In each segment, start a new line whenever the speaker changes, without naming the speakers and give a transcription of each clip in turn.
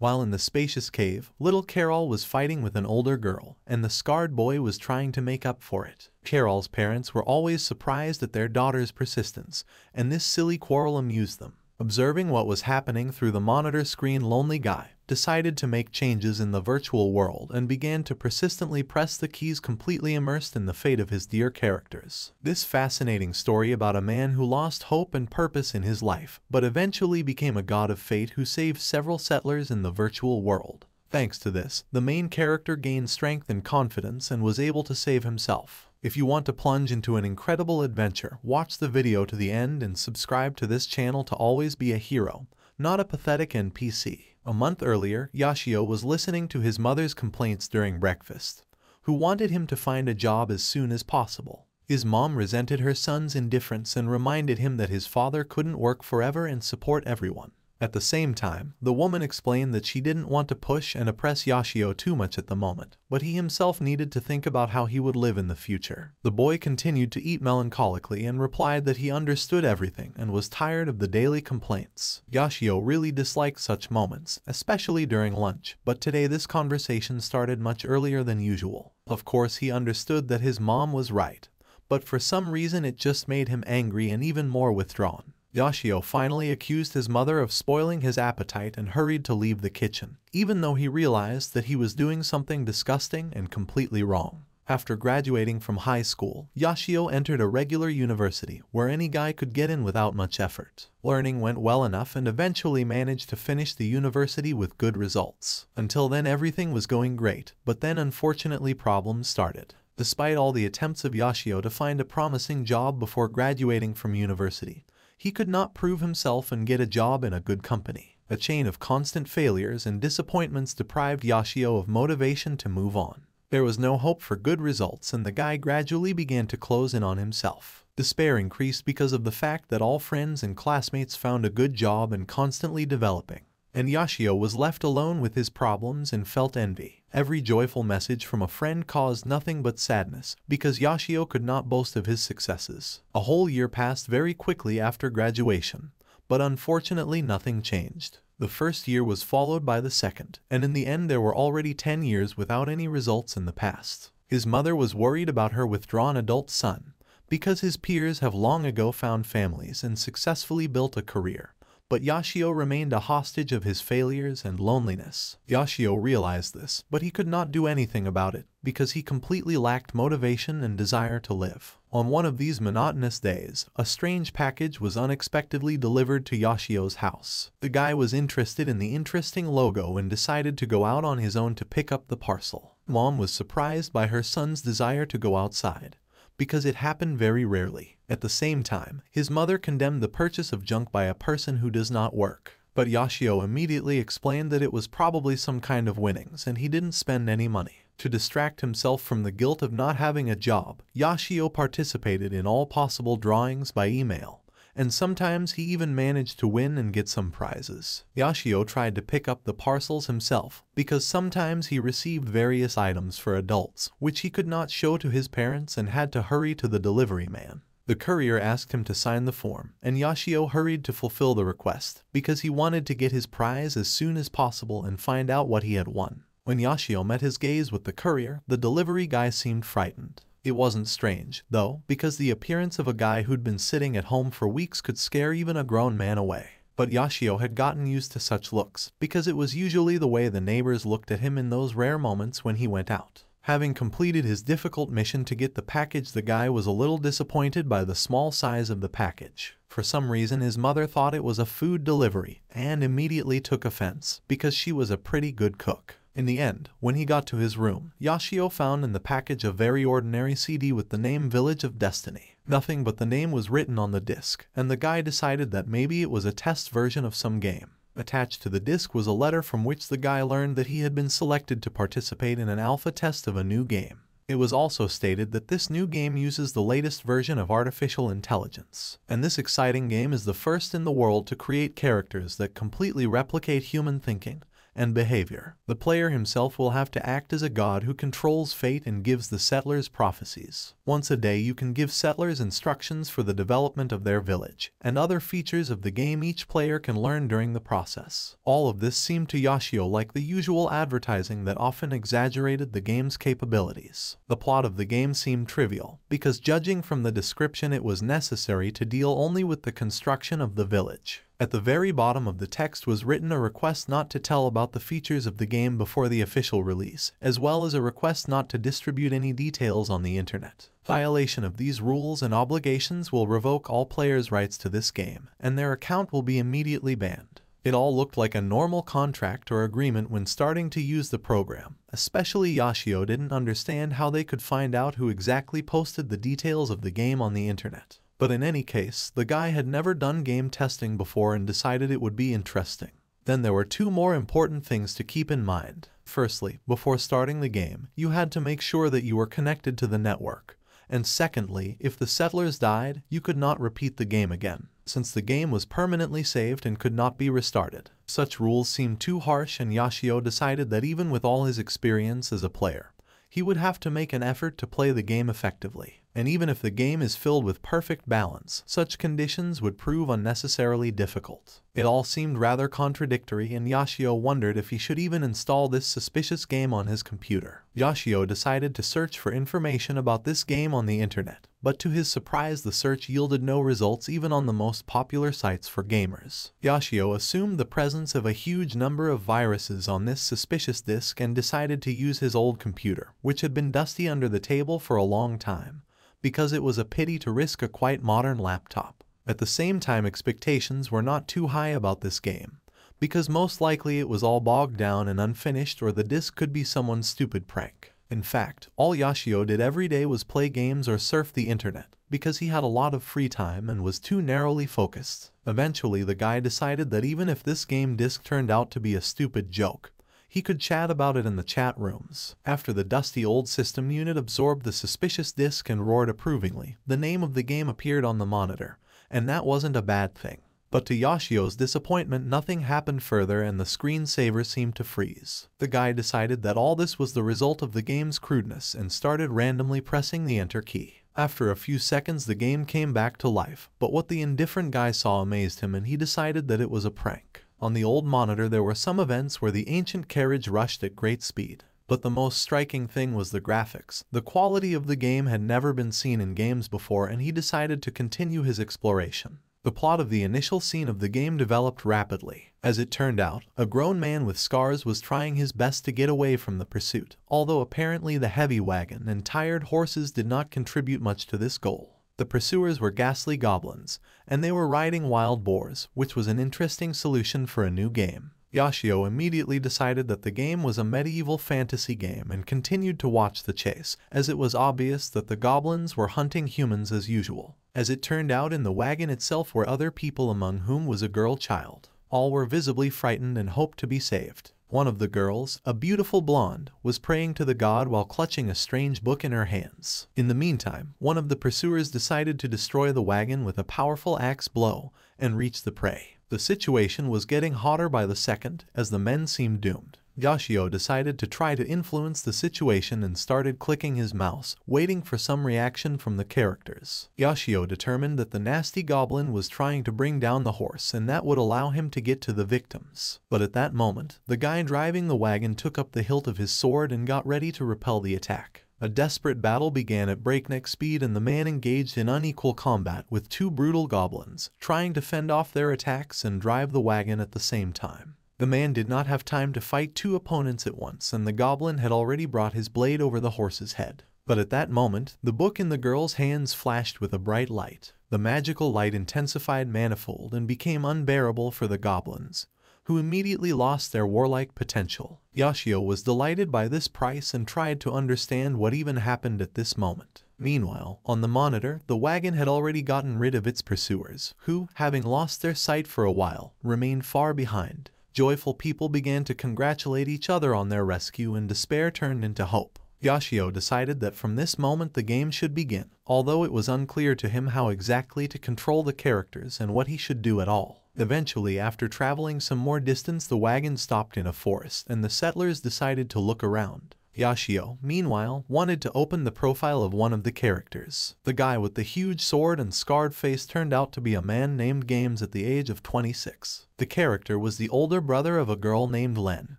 While in the spacious cave, little Carol was fighting with an older girl, and the scarred boy was trying to make up for it. Carol's parents were always surprised at their daughter's persistence, and this silly quarrel amused them. Observing what was happening through the monitor screen, Lonely Guy decided to make changes in the virtual world and began to persistently press the keys, completely immersed in the fate of his dear characters. This fascinating story about a man who lost hope and purpose in his life, but eventually became a god of fate who saved several settlers in the virtual world. Thanks to this, the main character gained strength and confidence and was able to save himself. If you want to plunge into an incredible adventure, watch the video to the end and subscribe to this channel to always be a hero, not a pathetic NPC. A month earlier, Yoshio was listening to his mother's complaints during breakfast, who wanted him to find a job as soon as possible. His mom resented her son's indifference and reminded him that his father couldn't work forever and support everyone. At the same time, the woman explained that she didn't want to push and oppress Yoshio too much at the moment, but he himself needed to think about how he would live in the future. The boy continued to eat melancholically and replied that he understood everything and was tired of the daily complaints. Yoshio really disliked such moments, especially during lunch, but today this conversation started much earlier than usual. Of course, he understood that his mom was right, but for some reason it just made him angry and even more withdrawn. Yoshio finally accused his mother of spoiling his appetite and hurried to leave the kitchen, even though he realized that he was doing something disgusting and completely wrong. After graduating from high school, Yoshio entered a regular university where any guy could get in without much effort. Learning went well enough and eventually managed to finish the university with good results. Until then everything was going great, but then unfortunately problems started. Despite all the attempts of Yoshio to find a promising job before graduating from university, he could not prove himself and get a job in a good company. A chain of constant failures and disappointments deprived Yoshio of motivation to move on. There was no hope for good results and the guy gradually began to close in on himself. Despair increased because of the fact that all friends and classmates found a good job and constantly developing, and Yoshio was left alone with his problems and felt envy. Every joyful message from a friend caused nothing but sadness, because Yoshio could not boast of his successes. A whole year passed very quickly after graduation, but unfortunately nothing changed. The first year was followed by the second, and in the end there were already 10 years without any results in the past. His mother was worried about her withdrawn adult son, because his peers have long ago found families and successfully built a career. But Yoshio remained a hostage of his failures and loneliness. Yoshio realized this, but he could not do anything about it, because he completely lacked motivation and desire to live. On one of these monotonous days, a strange package was unexpectedly delivered to Yoshio's house. The guy was interested in the interesting logo and decided to go out on his own to pick up the parcel. Mom was surprised by her son's desire to go outside, because it happened very rarely. At the same time, his mother condemned the purchase of junk by a person who does not work. But Yoshio immediately explained that it was probably some kind of winnings and he didn't spend any money. To distract himself from the guilt of not having a job, Yoshio participated in all possible drawings by email, and sometimes he even managed to win and get some prizes. Yoshio tried to pick up the parcels himself, because sometimes he received various items for adults, which he could not show to his parents and had to hurry to the delivery man. The courier asked him to sign the form, and Yoshio hurried to fulfill the request, because he wanted to get his prize as soon as possible and find out what he had won. When Yoshio met his gaze with the courier, the delivery guy seemed frightened. It wasn't strange, though, because the appearance of a guy who'd been sitting at home for weeks could scare even a grown man away. But Yoshio had gotten used to such looks, because it was usually the way the neighbors looked at him in those rare moments when he went out. Having completed his difficult mission to get the package, the guy was a little disappointed by the small size of the package. For some reason, his mother thought it was a food delivery and immediately took offense, because she was a pretty good cook. In the end, when he got to his room, Yoshio found in the package a very ordinary CD with the name Village of Destiny. Nothing but the name was written on the disc, and the guy decided that maybe it was a test version of some game. Attached to the disc was a letter from which the guy learned that he had been selected to participate in an alpha test of a new game. It was also stated that this new game uses the latest version of artificial intelligence, and this exciting game is the first in the world to create characters that completely replicate human thinking and behavior. The player himself will have to act as a god who controls fate and gives the settlers prophecies. Once a day you can give settlers instructions for the development of their village, and other features of the game each player can learn during the process. All of this seemed to Yoshio like the usual advertising that often exaggerated the game's capabilities. The plot of the game seemed trivial, because judging from the description it was necessary to deal only with the construction of the village. At the very bottom of the text was written a request not to tell about the features of the game before the official release, as well as a request not to distribute any details on the internet. Violation of these rules and obligations will revoke all players' rights to this game, and their account will be immediately banned. It all looked like a normal contract or agreement when starting to use the program. Especially Yoshio didn't understand how they could find out who exactly posted the details of the game on the internet. But in any case, the guy had never done game testing before and decided it would be interesting. Then there were two more important things to keep in mind. Firstly, before starting the game, you had to make sure that you were connected to the network. And secondly, if the settlers died, you could not repeat the game again, since the game was permanently saved and could not be restarted. Such rules seemed too harsh, and Yoshio decided that even with all his experience as a player, he would have to make an effort to play the game effectively. And even if the game is filled with perfect balance, such conditions would prove unnecessarily difficult. It all seemed rather contradictory, and Yoshio wondered if he should even install this suspicious game on his computer. Yoshio decided to search for information about this game on the internet, but to his surprise the search yielded no results even on the most popular sites for gamers. Yoshio assumed the presence of a huge number of viruses on this suspicious disk and decided to use his old computer, which had been dusty under the table for a long time, because it was a pity to risk a quite modern laptop. At the same time, expectations were not too high about this game, because most likely it was all bogged down and unfinished, or the disc could be someone's stupid prank. In fact, all Yoshio did every day was play games or surf the internet, because he had a lot of free time and was too narrowly focused. Eventually the guy decided that even if this game disc turned out to be a stupid joke, he could chat about it in the chat rooms. After the dusty old system unit absorbed the suspicious disk and roared approvingly, the name of the game appeared on the monitor, and that wasn't a bad thing. But to Yoshio's disappointment, nothing happened further and the screensaver seemed to freeze. The guy decided that all this was the result of the game's crudeness and started randomly pressing the enter key. After a few seconds the game came back to life, but what the indifferent guy saw amazed him, and he decided that it was a prank. On the old monitor there were some events where the ancient carriage rushed at great speed. But the most striking thing was the graphics. The quality of the game had never been seen in games before, and he decided to continue his exploration. The plot of the initial scene of the game developed rapidly. As it turned out, a grown man with scars was trying his best to get away from the pursuit, although apparently the heavy wagon and tired horses did not contribute much to this goal. The pursuers were ghastly goblins, and they were riding wild boars, which was an interesting solution for a new game. Yoshio immediately decided that the game was a medieval fantasy game and continued to watch the chase, as it was obvious that the goblins were hunting humans as usual. As it turned out, in the wagon itself were other people, among whom was a girl child. All were visibly frightened and hoped to be saved. One of the girls, a beautiful blonde, was praying to the god while clutching a strange book in her hands. In the meantime, one of the pursuers decided to destroy the wagon with a powerful axe blow and reach the prey. The situation was getting hotter by the second, as the men seemed doomed. Yoshio decided to try to influence the situation and started clicking his mouse, waiting for some reaction from the characters. Yoshio determined that the nasty goblin was trying to bring down the horse, and that would allow him to get to the victims. But at that moment, the guy driving the wagon took up the hilt of his sword and got ready to repel the attack. A desperate battle began at breakneck speed, and the man engaged in unequal combat with two brutal goblins, trying to fend off their attacks and drive the wagon at the same time. The man did not have time to fight two opponents at once, and the goblin had already brought his blade over the horse's head. But at that moment, the book in the girl's hands flashed with a bright light. The magical light intensified manifold and became unbearable for the goblins, who immediately lost their warlike potential. Yoshio was delighted by this price and tried to understand what even happened at this moment. Meanwhile, on the monitor, the wagon had already gotten rid of its pursuers, who, having lost their sight for a while, remained far behind. Joyful people began to congratulate each other on their rescue, and despair turned into hope. Yashio decided that from this moment the game should begin, although it was unclear to him how exactly to control the characters and what he should do at all. Eventually, after traveling some more distance, the wagon stopped in a forest, and the settlers decided to look around. Yashio, meanwhile, wanted to open the profile of one of the characters. The guy with the huge sword and scarred face turned out to be a man named Games at the age of 26. The character was the older brother of a girl named Len,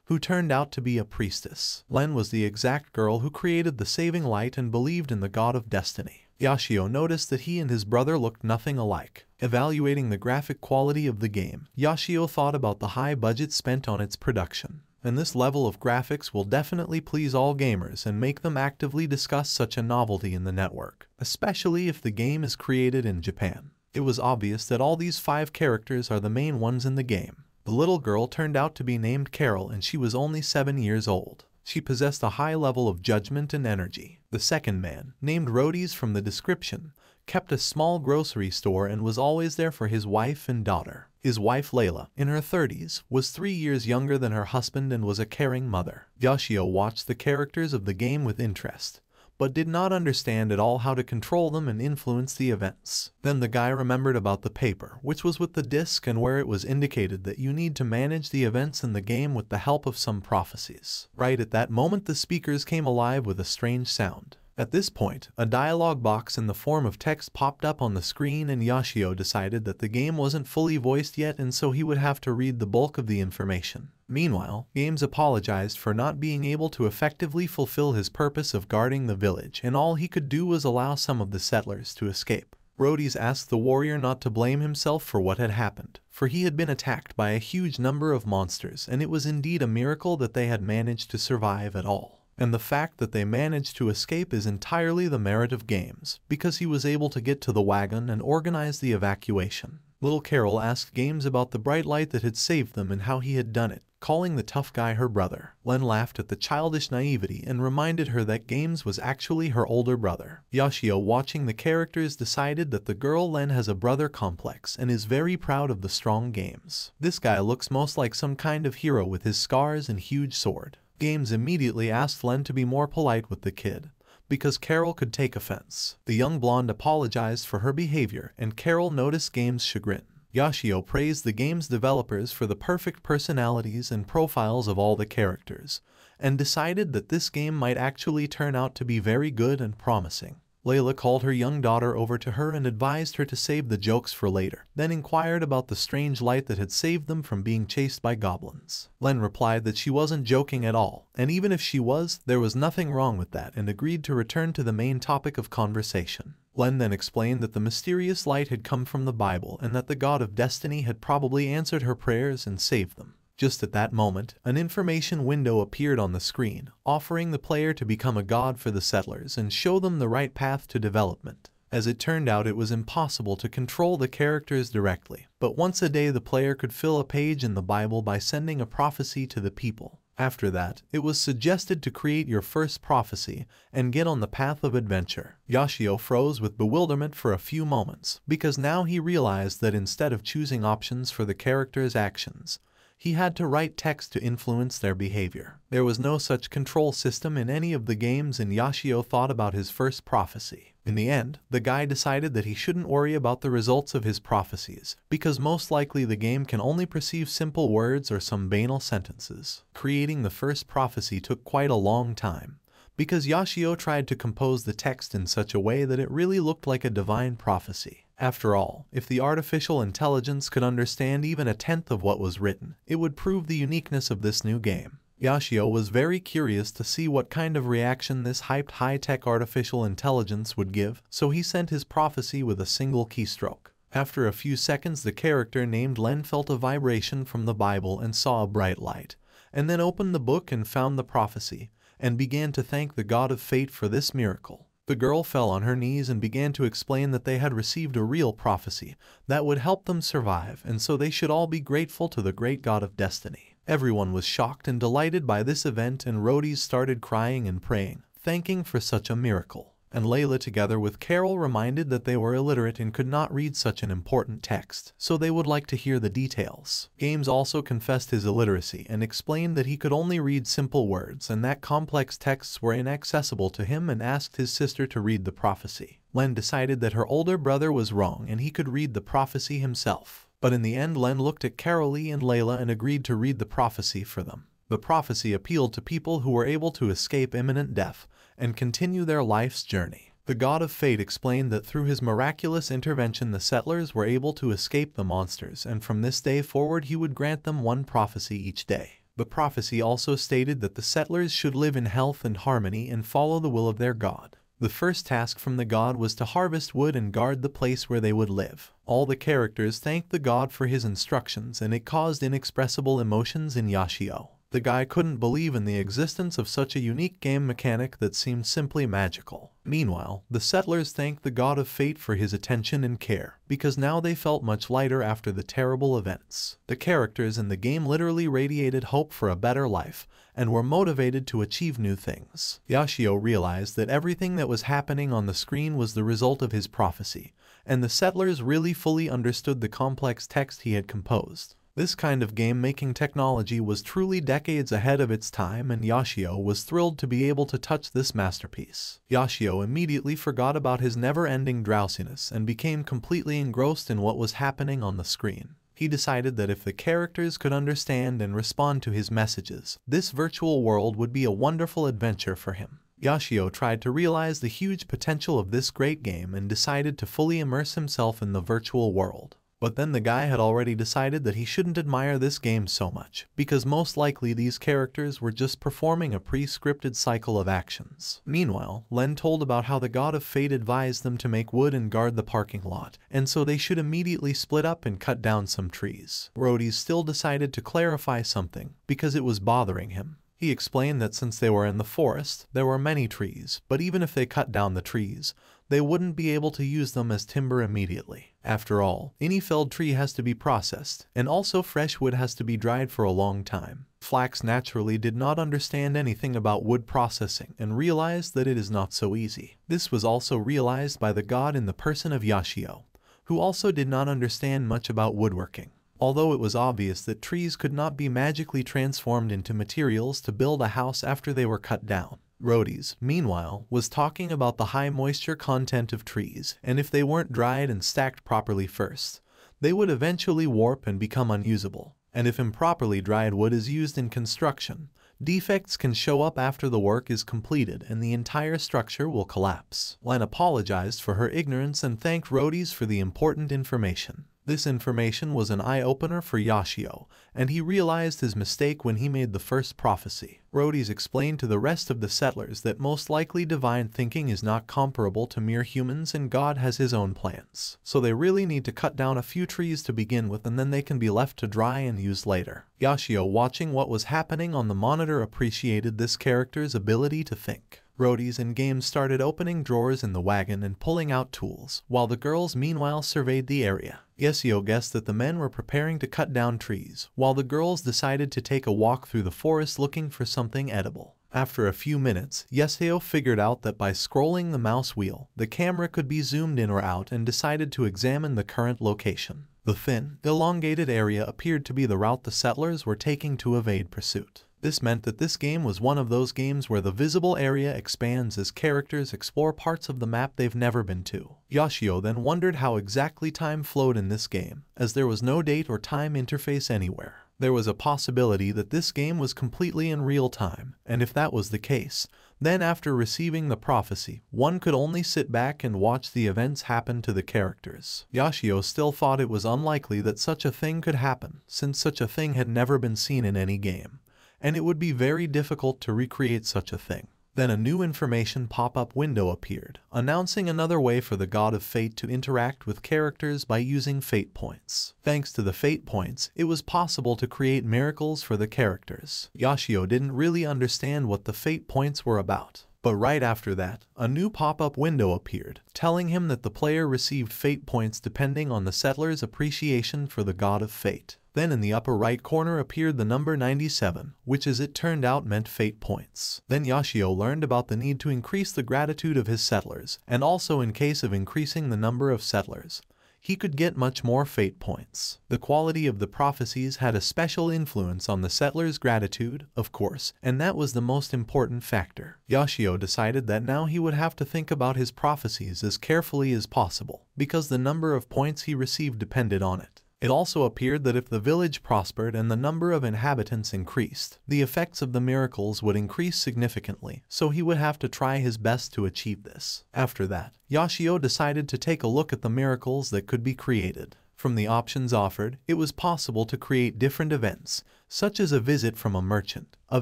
who turned out to be a priestess. Len was the exact girl who created the saving light and believed in the god of destiny. Yashio noticed that he and his brother looked nothing alike. Evaluating the graphic quality of the game, Yashio thought about the high budget spent on its production. And this level of graphics will definitely please all gamers and make them actively discuss such a novelty in the network, especially if the game is created in Japan. It was obvious that all these 5 characters are the main ones in the game. The little girl turned out to be named Carol, and she was only 7 years old. She possessed a high level of judgment and energy. The second man, named Rhodes from the description, kept a small grocery store and was always there for his wife and daughter. His wife Layla, in her 30s, was 3 years younger than her husband and was a caring mother. Yashio watched the characters of the game with interest, but did not understand at all how to control them and influence the events. Then the guy remembered about the paper, which was with the disc and where it was indicated that you need to manage the events in the game with the help of some prophecies. Right at that moment, the speakers came alive with a strange sound. At this point, a dialogue box in the form of text popped up on the screen, and Yashio decided that the game wasn't fully voiced yet, and so he would have to read the bulk of the information. Meanwhile, Games apologized for not being able to effectively fulfill his purpose of guarding the village, and all he could do was allow some of the settlers to escape. Rhodes asked the warrior not to blame himself for what had happened, for he had been attacked by a huge number of monsters, and it was indeed a miracle that they had managed to survive at all. And the fact that they managed to escape is entirely the merit of Games, because he was able to get to the wagon and organize the evacuation. Little Carol asked Games about the bright light that had saved them and how he had done it, calling the tough guy her brother. Len laughed at the childish naivety and reminded her that Games was actually her older brother. Yashio, watching the characters, decided that the girl Len has a brother complex and is very proud of the strong Games. This guy looks most like some kind of hero with his scars and huge sword. Games immediately asked Len to be more polite with the kid, because Carol could take offense. The young blonde apologized for her behavior, and Carol noticed Games' chagrin. Yashio praised the game's developers for the perfect personalities and profiles of all the characters, and decided that this game might actually turn out to be very good and promising. Layla called her young daughter over to her and advised her to save the jokes for later, then inquired about the strange light that had saved them from being chased by goblins. Len replied that she wasn't joking at all, and even if she was, there was nothing wrong with that, and agreed to return to the main topic of conversation. Len then explained that the mysterious light had come from the Bible and that the god of destiny had probably answered her prayers and saved them. Just at that moment, an information window appeared on the screen, offering the player to become a god for the settlers and show them the right path to development. As it turned out, it was impossible to control the characters directly, but once a day the player could fill a page in the Bible by sending a prophecy to the people. After that, it was suggested to create your first prophecy and get on the path of adventure. Yashio froze with bewilderment for a few moments, because now he realized that instead of choosing options for the characters' actions, he had to write text to influence their behavior. There was no such control system in any of the games, and Yashio thought about his first prophecy. In the end, the guy decided that he shouldn't worry about the results of his prophecies, because most likely the game can only perceive simple words or some banal sentences. Creating the first prophecy took quite a long time, because Yashio tried to compose the text in such a way that it really looked like a divine prophecy. After all, if the artificial intelligence could understand even a tenth of what was written, it would prove the uniqueness of this new game. Yashio was very curious to see what kind of reaction this hyped high-tech artificial intelligence would give, so he sent his prophecy with a single keystroke. After a few seconds, the character named Len felt a vibration from the Bible and saw a bright light, and then opened the book and found the prophecy, and began to thank the god of fate for this miracle. The girl fell on her knees and began to explain that they had received a real prophecy that would help them survive, and so they should all be grateful to the great god of destiny. Everyone was shocked and delighted by this event, and Rhodes started crying and praying, thanking for such a miracle. and Layla together with Carol reminded that they were illiterate and could not read such an important text, so they would like to hear the details. Games also confessed his illiteracy and explained that he could only read simple words and that complex texts were inaccessible to him, and asked his sister to read the prophecy. Len decided that her older brother was wrong and he could read the prophecy himself. But in the end, Len looked at Carolee and Layla and agreed to read the prophecy for them. The prophecy appealed to people who were able to escape imminent death and continue their life's journey. The God of Fate explained that through his miraculous intervention the settlers were able to escape the monsters, and from this day forward he would grant them one prophecy each day. The prophecy also stated that the settlers should live in health and harmony and follow the will of their God. The first task from the god was to harvest wood and guard the place where they would live. All the characters thanked the god for his instructions, and it caused inexpressible emotions in Yashio. The guy couldn't believe in the existence of such a unique game mechanic that seemed simply magical. Meanwhile, the settlers thanked the God of Fate for his attention and care, because now they felt much lighter after the terrible events. The characters in the game literally radiated hope for a better life, and were motivated to achieve new things. Yashio realized that everything that was happening on the screen was the result of his prophecy, and the settlers really fully understood the complex text he had composed. This kind of game-making technology was truly decades ahead of its time, and Yashio was thrilled to be able to touch this masterpiece. Yashio immediately forgot about his never-ending drowsiness and became completely engrossed in what was happening on the screen. He decided that if the characters could understand and respond to his messages, this virtual world would be a wonderful adventure for him. Yashio tried to realize the huge potential of this great game and decided to fully immerse himself in the virtual world. But then the guy had already decided that he shouldn't admire this game so much, because most likely these characters were just performing a pre-scripted cycle of actions. Meanwhile, Len told about how the God of Fate advised them to make wood and guard the parking lot, and so they should immediately split up and cut down some trees. Rhodey still decided to clarify something, because it was bothering him. He explained that since they were in the forest, there were many trees, but even if they cut down the trees, they wouldn't be able to use them as timber immediately. After all, any felled tree has to be processed, and also fresh wood has to be dried for a long time. Flax naturally did not understand anything about wood processing and realized that it is not so easy. This was also realized by the god in the person of Yashio, who also did not understand much about woodworking. Although it was obvious that trees could not be magically transformed into materials to build a house after they were cut down. Rhodey, meanwhile, was talking about the high moisture content of trees, and if they weren't dried and stacked properly first, they would eventually warp and become unusable. And if improperly dried wood is used in construction, defects can show up after the work is completed and the entire structure will collapse. Len apologized for her ignorance and thanked Rhodey for the important information. This information was an eye-opener for Yashio, and he realized his mistake when he made the first prophecy. Rhodey explained to the rest of the settlers that most likely divine thinking is not comparable to mere humans and God has his own plans. So they really need to cut down a few trees to begin with, and then they can be left to dry and used later. Yashio, watching what was happening on the monitor, appreciated this character's ability to think. Rhodey and Games started opening drawers in the wagon and pulling out tools, while the girls meanwhile surveyed the area. Yashio guessed that the men were preparing to cut down trees, while the girls decided to take a walk through the forest looking for something edible. After a few minutes, Yashio figured out that by scrolling the mouse wheel, the camera could be zoomed in or out, and decided to examine the current location. The thin, elongated area appeared to be the route the settlers were taking to evade pursuit. This meant that this game was one of those games where the visible area expands as characters explore parts of the map they've never been to. Yashio then wondered how exactly time flowed in this game, as there was no date or time interface anywhere. There was a possibility that this game was completely in real time, and if that was the case, then after receiving the prophecy, one could only sit back and watch the events happen to the characters. Yashio still thought it was unlikely that such a thing could happen, since such a thing had never been seen in any game, and it would be very difficult to recreate such a thing. Then a new information pop-up window appeared, announcing another way for the God of Fate to interact with characters by using fate points. Thanks to the fate points, it was possible to create miracles for the characters. Yashio didn't really understand what the fate points were about. But right after that, a new pop-up window appeared, telling him that the player received fate points depending on the settler's appreciation for the God of Fate. Then in the upper right corner appeared the number 97, which as it turned out meant fate points. Then Yoshio learned about the need to increase the gratitude of his settlers, and also in case of increasing the number of settlers, he could get much more fate points. The quality of the prophecies had a special influence on the settlers' gratitude, of course, and that was the most important factor. Yoshio decided that now he would have to think about his prophecies as carefully as possible, because the number of points he received depended on it. It also appeared that if the village prospered and the number of inhabitants increased, the effects of the miracles would increase significantly, so he would have to try his best to achieve this. After that, Yoshio decided to take a look at the miracles that could be created. From the options offered, it was possible to create different events, such as a visit from a merchant, a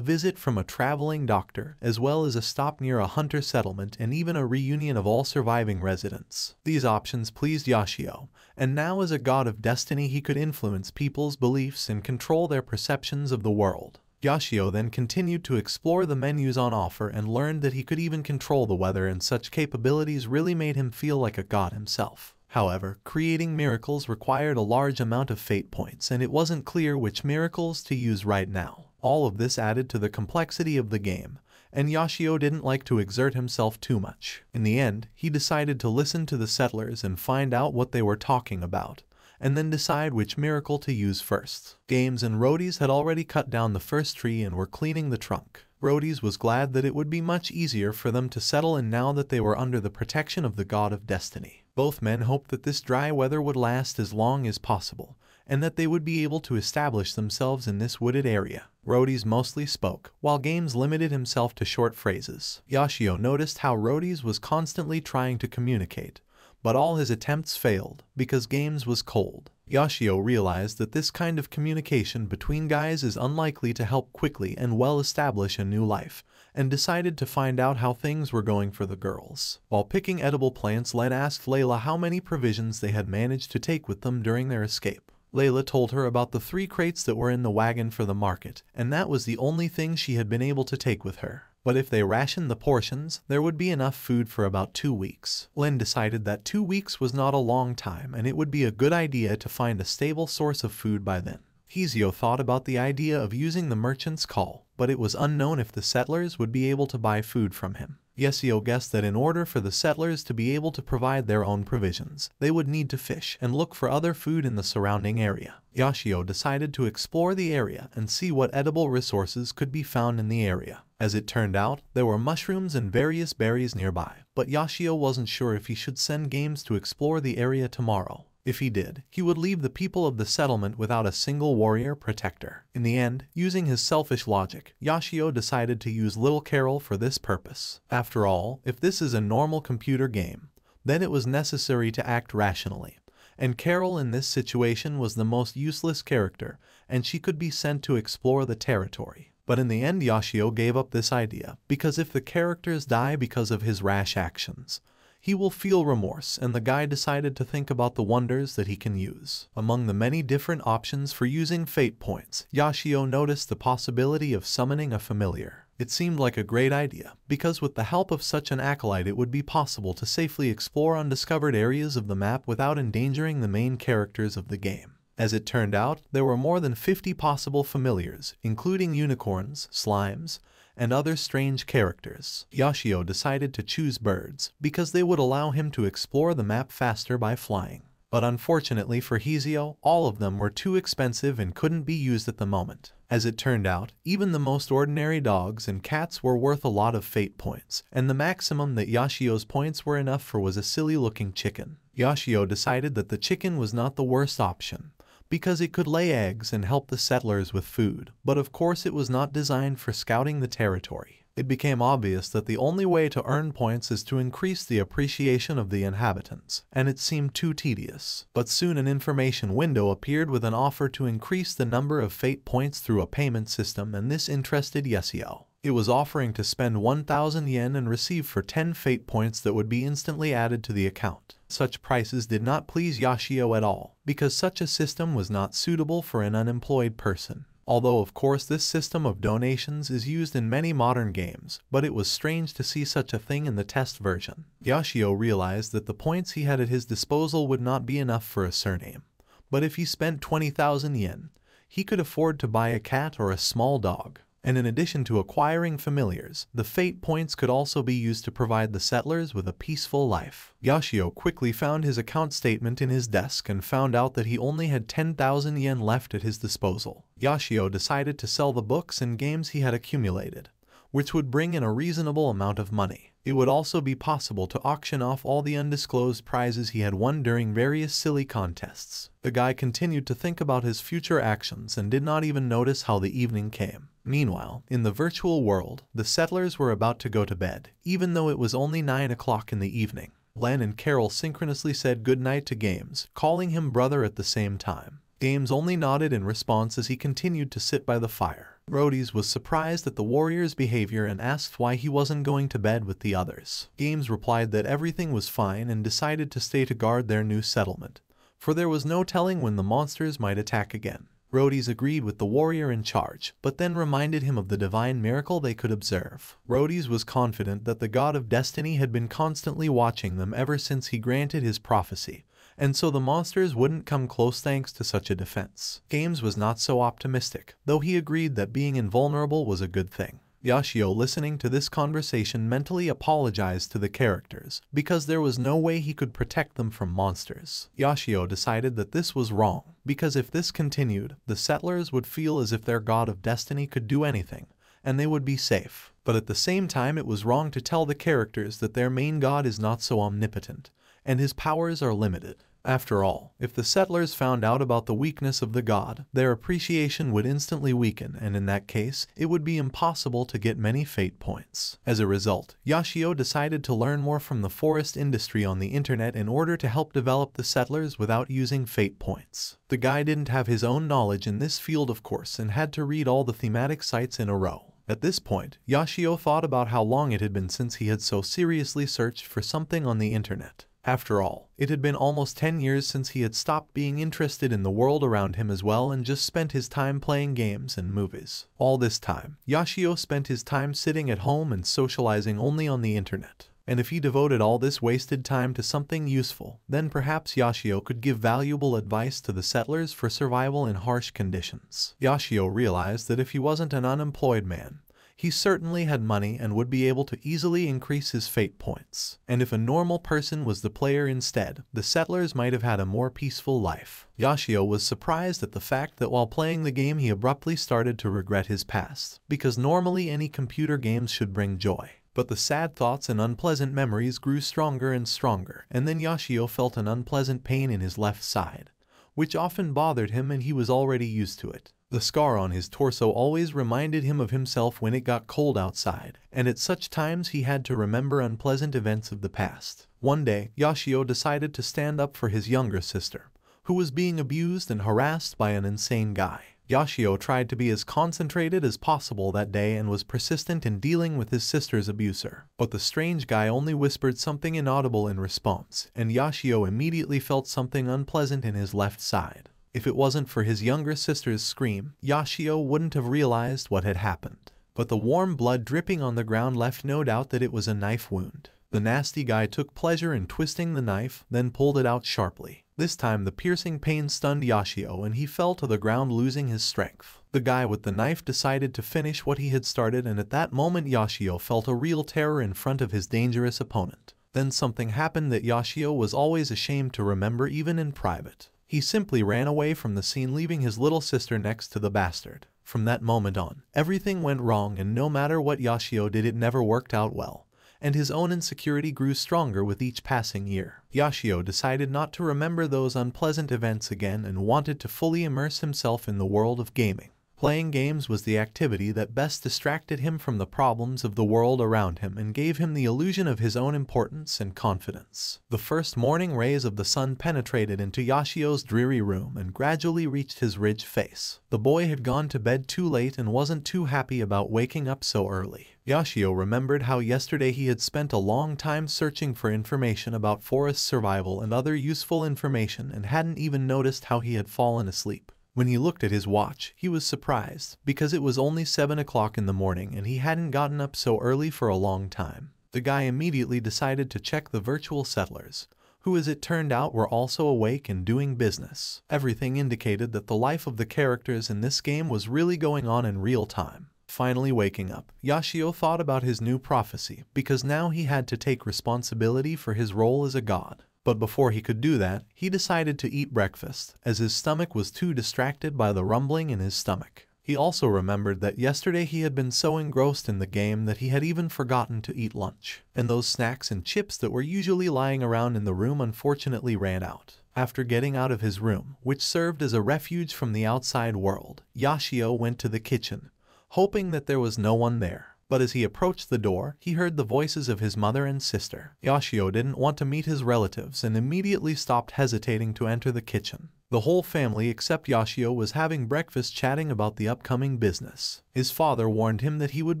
visit from a traveling doctor, as well as a stop near a hunter settlement and even a reunion of all surviving residents. These options pleased Yoshio, and now as a god of destiny he could influence people's beliefs and control their perceptions of the world. Yoshio then continued to explore the menus on offer and learned that he could even control the weather, and such capabilities really made him feel like a god himself. However, creating miracles required a large amount of fate points, and it wasn't clear which miracles to use right now. All of this added to the complexity of the game, and Yoshio didn't like to exert himself too much. In the end, he decided to listen to the settlers and find out what they were talking about, and then decide which miracle to use first. Games and Rhodys had already cut down the first tree and were cleaning the trunk. Rhodys was glad that it would be much easier for them to settle in now that they were under the protection of the god of destiny. Both men hoped that this dry weather would last as long as possible, and that they would be able to establish themselves in this wooded area. Rhodys mostly spoke, while Games limited himself to short phrases. Yoshio noticed how Rhodys was constantly trying to communicate, but all his attempts failed because Games was cold. Yoshio realized that this kind of communication between guys is unlikely to help quickly and well establish a new life, and decided to find out how things were going for the girls. While picking edible plants, Len asked Layla how many provisions they had managed to take with them during their escape. Layla told her about the 3 crates that were in the wagon for the market, and that was the only thing she had been able to take with her. But if they rationed the portions, there would be enough food for about 2 weeks. Len decided that 2 weeks was not a long time and it would be a good idea to find a stable source of food by then. Hizio thought about the idea of using the merchant's call, but it was unknown if the settlers would be able to buy food from him. Yoshio guessed that in order for the settlers to be able to provide their own provisions, they would need to fish and look for other food in the surrounding area. Yoshio decided to explore the area and see what edible resources could be found in the area. As it turned out, there were mushrooms and various berries nearby, but Yoshio wasn't sure if he should send Games to explore the area tomorrow. If he did, he would leave the people of the settlement without a single warrior protector. In the end, using his selfish logic, Yoshio decided to use Little Carol for this purpose. After all, if this is a normal computer game, then it was necessary to act rationally. And Carol in this situation was the most useless character, and she could be sent to explore the territory. But in the end, Yoshio gave up this idea, because if the characters die because of his rash actions, he will feel remorse, and the guy decided to think about the wonders that he can use. Among the many different options for using fate points, Yoshio noticed the possibility of summoning a familiar. It seemed like a great idea, because with the help of such an acolyte it would be possible to safely explore undiscovered areas of the map without endangering the main characters of the game. As it turned out, there were more than 50 possible familiars, including unicorns, slimes, and other strange characters. Yoshio decided to choose birds, because they would allow him to explore the map faster by flying. But unfortunately for Hizio, all of them were too expensive and couldn't be used at the moment. As it turned out, even the most ordinary dogs and cats were worth a lot of fate points, and the maximum that Yoshio's points were enough for was a silly-looking chicken. Yoshio decided that the chicken was not the worst option, because it could lay eggs and help the settlers with food, but of course it was not designed for scouting the territory. It became obvious that the only way to earn points is to increase the appreciation of the inhabitants, and it seemed too tedious. But soon an information window appeared with an offer to increase the number of fate points through a payment system, and this interested Yoshio. It was offering to spend 1,000 yen and receive for 10 fate points that would be instantly added to the account. Such prices did not please Yoshio at all, because such a system was not suitable for an unemployed person. Although of course this system of donations is used in many modern games, but it was strange to see such a thing in the test version. Yoshio realized that the points he had at his disposal would not be enough for a surname, but if he spent 20,000 yen, he could afford to buy a cat or a small dog. And in addition to acquiring familiars, the fate points could also be used to provide the settlers with a peaceful life. Yashio quickly found his account statement in his desk and found out that he only had 10,000 yen left at his disposal. Yashio decided to sell the books and games he had accumulated, which would bring in a reasonable amount of money. It would also be possible to auction off all the undisclosed prizes he had won during various silly contests. The guy continued to think about his future actions and did not even notice how the evening came. Meanwhile, in the virtual world, the settlers were about to go to bed, even though it was only 9 o'clock in the evening. Len and Carol synchronously said goodnight to Games, calling him brother at the same time. Games only nodded in response as he continued to sit by the fire. Rhodys was surprised at the warrior's behavior and asked why he wasn't going to bed with the others. Games replied that everything was fine and decided to stay to guard their new settlement, for there was no telling when the monsters might attack again. Rhodys agreed with the warrior in charge, but then reminded him of the divine miracle they could observe. Rhodys was confident that the god of destiny had been constantly watching them ever since he granted his prophecy, and so the monsters wouldn't come close thanks to such a defense. Games was not so optimistic, though he agreed that being invulnerable was a good thing. Yashio, listening to this conversation, mentally apologized to the characters, because there was no way he could protect them from monsters. Yashio decided that this was wrong, because if this continued, the settlers would feel as if their god of destiny could do anything, and they would be safe. But at the same time, it was wrong to tell the characters that their main god is not so omnipotent, and his powers are limited. After all, if the settlers found out about the weakness of the god, their appreciation would instantly weaken, and in that case, it would be impossible to get many fate points. As a result, Yashio decided to learn more from the forest industry on the internet in order to help develop the settlers without using fate points. The guy didn't have his own knowledge in this field, of course, and had to read all the thematic sites in a row. At this point, Yashio thought about how long it had been since he had so seriously searched for something on the internet. After all, it had been almost 10 years since he had stopped being interested in the world around him as well and just spent his time playing games and movies. All this time, Yashio spent his time sitting at home and socializing only on the internet. And if he devoted all this wasted time to something useful, then perhaps Yashio could give valuable advice to the settlers for survival in harsh conditions. Yashio realized that if he wasn't an unemployed man, he certainly had money and would be able to easily increase his fate points. And if a normal person was the player instead, the settlers might have had a more peaceful life. Yashio was surprised at the fact that while playing the game he abruptly started to regret his past, because normally any computer games should bring joy. But the sad thoughts and unpleasant memories grew stronger and stronger, and then Yashio felt an unpleasant pain in his left side, which often bothered him, and he was already used to it. The scar on his torso always reminded him of himself when it got cold outside, and at such times he had to remember unpleasant events of the past. One day, Yashio decided to stand up for his younger sister, who was being abused and harassed by an insane guy. Yashio tried to be as concentrated as possible that day and was persistent in dealing with his sister's abuser. But the strange guy only whispered something inaudible in response, and Yashio immediately felt something unpleasant in his left side. If it wasn't for his younger sister's scream, Yashio wouldn't have realized what had happened. But the warm blood dripping on the ground left no doubt that it was a knife wound. The nasty guy took pleasure in twisting the knife, then pulled it out sharply. This time the piercing pain stunned Yashio and he fell to the ground, losing his strength. The guy with the knife decided to finish what he had started, and at that moment Yashio felt a real terror in front of his dangerous opponent. Then something happened that Yashio was always ashamed to remember even in private. He simply ran away from the scene, leaving his little sister next to the bastard. From that moment on, everything went wrong, and no matter what Yashio did, it never worked out well, and his own insecurity grew stronger with each passing year. Yashio decided not to remember those unpleasant events again and wanted to fully immerse himself in the world of gaming. Playing games was the activity that best distracted him from the problems of the world around him and gave him the illusion of his own importance and confidence. The first morning rays of the sun penetrated into Yashio's dreary room and gradually reached his ridged face. The boy had gone to bed too late and wasn't too happy about waking up so early. Yashio remembered how yesterday he had spent a long time searching for information about forest survival and other useful information and hadn't even noticed how he had fallen asleep. When he looked at his watch, he was surprised, because it was only 7 o'clock in the morning and he hadn't gotten up so early for a long time. The guy immediately decided to check the virtual settlers, who as it turned out were also awake and doing business. Everything indicated that the life of the characters in this game was really going on in real time. Finally waking up, Yashio thought about his new prophecy because now he had to take responsibility for his role as a god. But before he could do that, he decided to eat breakfast, as his stomach was too distracted by the rumbling in his stomach. He also remembered that yesterday he had been so engrossed in the game that he had even forgotten to eat lunch, and those snacks and chips that were usually lying around in the room unfortunately ran out. After getting out of his room, which served as a refuge from the outside world, Yashio went to the kitchen, hoping that there was no one there. But as he approached the door, he heard the voices of his mother and sister. Yashio didn't want to meet his relatives and immediately stopped hesitating to enter the kitchen. The whole family except Yashio was having breakfast chatting about the upcoming business. His father warned him that he would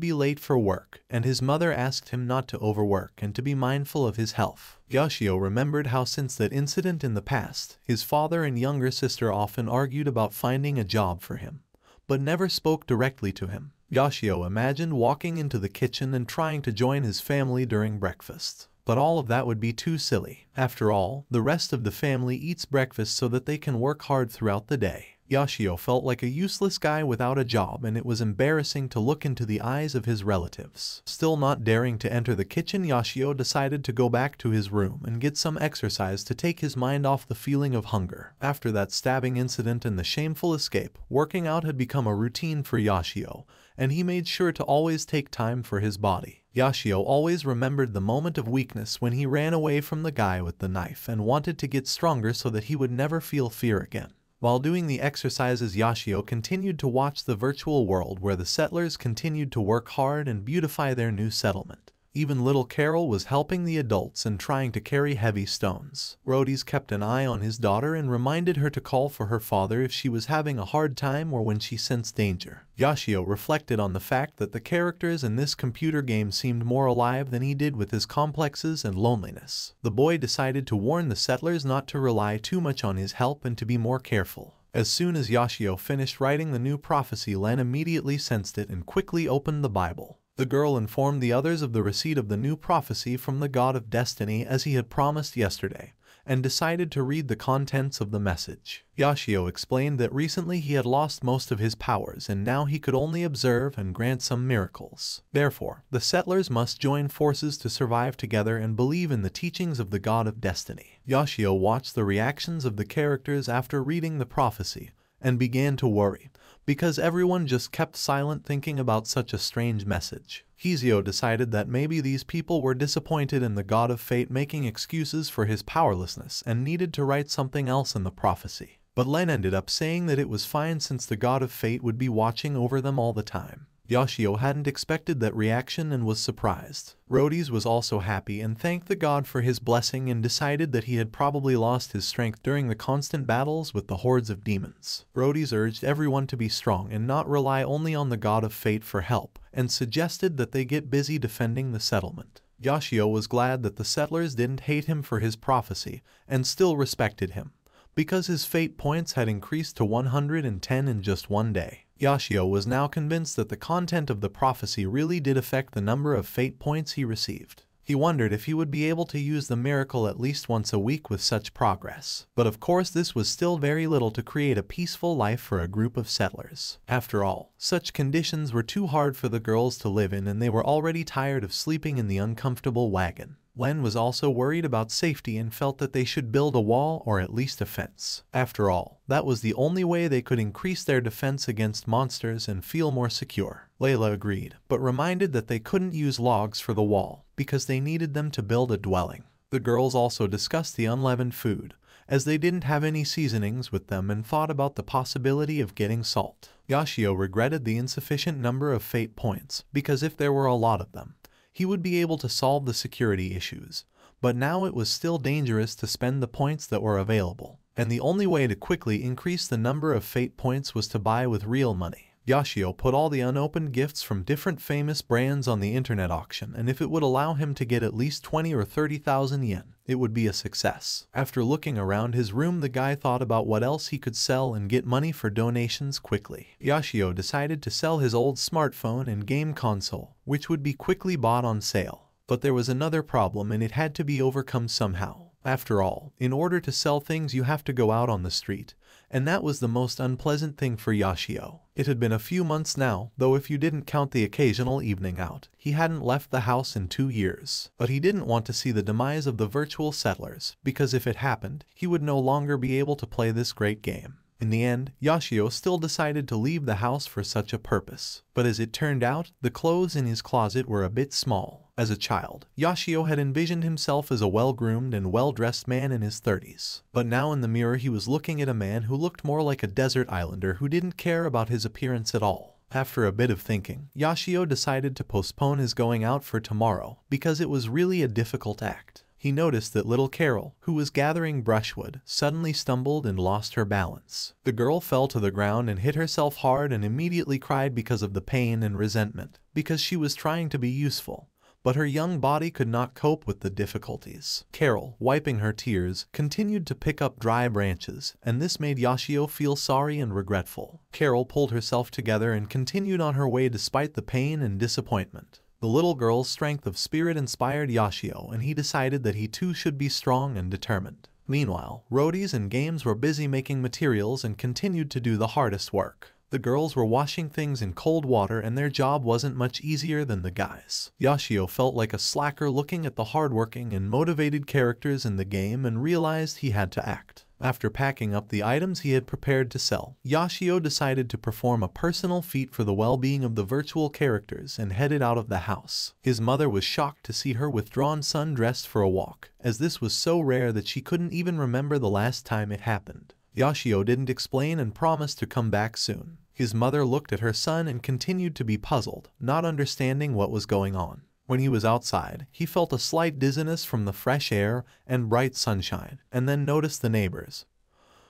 be late for work, and his mother asked him not to overwork and to be mindful of his health. Yashio remembered how since that incident in the past, his father and younger sister often argued about finding a job for him, but never spoke directly to him. Yashio imagined walking into the kitchen and trying to join his family during breakfast. But all of that would be too silly. After all, the rest of the family eats breakfast so that they can work hard throughout the day. Yashio felt like a useless guy without a job, and it was embarrassing to look into the eyes of his relatives. Still not daring to enter the kitchen, Yashio decided to go back to his room and get some exercise to take his mind off the feeling of hunger. After that stabbing incident and the shameful escape, working out had become a routine for Yashio, and he made sure to always take time for his body. Yashio always remembered the moment of weakness when he ran away from the guy with the knife and wanted to get stronger so that he would never feel fear again. While doing the exercises, Yashio continued to watch the virtual world where the settlers continued to work hard and beautify their new settlement. Even little Carol was helping the adults and trying to carry heavy stones. Rhodys kept an eye on his daughter and reminded her to call for her father if she was having a hard time or when she sensed danger. Yashio reflected on the fact that the characters in this computer game seemed more alive than he did with his complexes and loneliness. The boy decided to warn the settlers not to rely too much on his help and to be more careful. As soon as Yashio finished writing the new prophecy, Len immediately sensed it and quickly opened the Bible. The girl informed the others of the receipt of the new prophecy from the God of Destiny as he had promised yesterday, and decided to read the contents of the message. Yashio explained that recently he had lost most of his powers and now he could only observe and grant some miracles. Therefore, the settlers must join forces to survive together and believe in the teachings of the God of Destiny. Yashio watched the reactions of the characters after reading the prophecy and began to worry, because everyone just kept silent thinking about such a strange message. Hizio decided that maybe these people were disappointed in the God of Fate making excuses for his powerlessness and needed to write something else in the prophecy. But Len ended up saying that it was fine since the God of Fate would be watching over them all the time. Yashio hadn't expected that reaction and was surprised. Rhodys was also happy and thanked the god for his blessing and decided that he had probably lost his strength during the constant battles with the hordes of demons. Rhodys urged everyone to be strong and not rely only on the God of Fate for help, and suggested that they get busy defending the settlement. Yashio was glad that the settlers didn't hate him for his prophecy and still respected him, because his fate points had increased to 110 in just one day. Yashio was now convinced that the content of the prophecy really did affect the number of fate points he received. He wondered if he would be able to use the miracle at least once a week with such progress. But of course this was still very little to create a peaceful life for a group of settlers. After all, such conditions were too hard for the girls to live in and they were already tired of sleeping in the uncomfortable wagon. Len was also worried about safety and felt that they should build a wall or at least a fence. After all, that was the only way they could increase their defense against monsters and feel more secure. Layla agreed, but reminded that they couldn't use logs for the wall because they needed them to build a dwelling. The girls also discussed the unleavened food, as they didn't have any seasonings with them and thought about the possibility of getting salt. Yashio regretted the insufficient number of fate points because if there were a lot of them, he would be able to solve the security issues, but now it was still dangerous to spend the points that were available, and the only way to quickly increase the number of fate points was to buy with real money. Yashio put all the unopened gifts from different famous brands on the internet auction, and if it would allow him to get at least 20 or 30,000 yen, it would be a success. After looking around his room, the guy thought about what else he could sell and get money for donations quickly. Yashio decided to sell his old smartphone and game console, which would be quickly bought on sale. But there was another problem and it had to be overcome somehow. After all, in order to sell things you have to go out on the street, and that was the most unpleasant thing for Yashio. It had been a few months now, though if you didn't count the occasional evening out, he hadn't left the house in 2 years. But he didn't want to see the demise of the virtual settlers, because if it happened, he would no longer be able to play this great game. In the end, Yashio still decided to leave the house for such a purpose. But as it turned out, the clothes in his closet were a bit small. As a child, Yashio had envisioned himself as a well-groomed and well-dressed man in his 30s. But now in the mirror he was looking at a man who looked more like a desert islander who didn't care about his appearance at all. After a bit of thinking, Yashio decided to postpone his going out for tomorrow because it was really a difficult act. He noticed that little Carol, who was gathering brushwood, suddenly stumbled and lost her balance. The girl fell to the ground and hit herself hard and immediately cried because of the pain and resentment, because she was trying to be useful, but her young body could not cope with the difficulties. Carol, wiping her tears, continued to pick up dry branches, and this made Yashio feel sorry and regretful. Carol pulled herself together and continued on her way despite the pain and disappointment. The little girl's strength of spirit inspired Yashio, and he decided that he too should be strong and determined. Meanwhile, roadies and games were busy making materials and continued to do the hardest work. The girls were washing things in cold water and their job wasn't much easier than the guys. Yashio felt like a slacker looking at the hardworking and motivated characters in the game and realized he had to act. After packing up the items he had prepared to sell, Yashio decided to perform a personal feat for the well-being of the virtual characters and headed out of the house. His mother was shocked to see her withdrawn son dressed for a walk, as this was so rare that she couldn't even remember the last time it happened. Yashio didn't explain and promised to come back soon. His mother looked at her son and continued to be puzzled, not understanding what was going on. When he was outside, he felt a slight dizziness from the fresh air and bright sunshine, and then noticed the neighbors,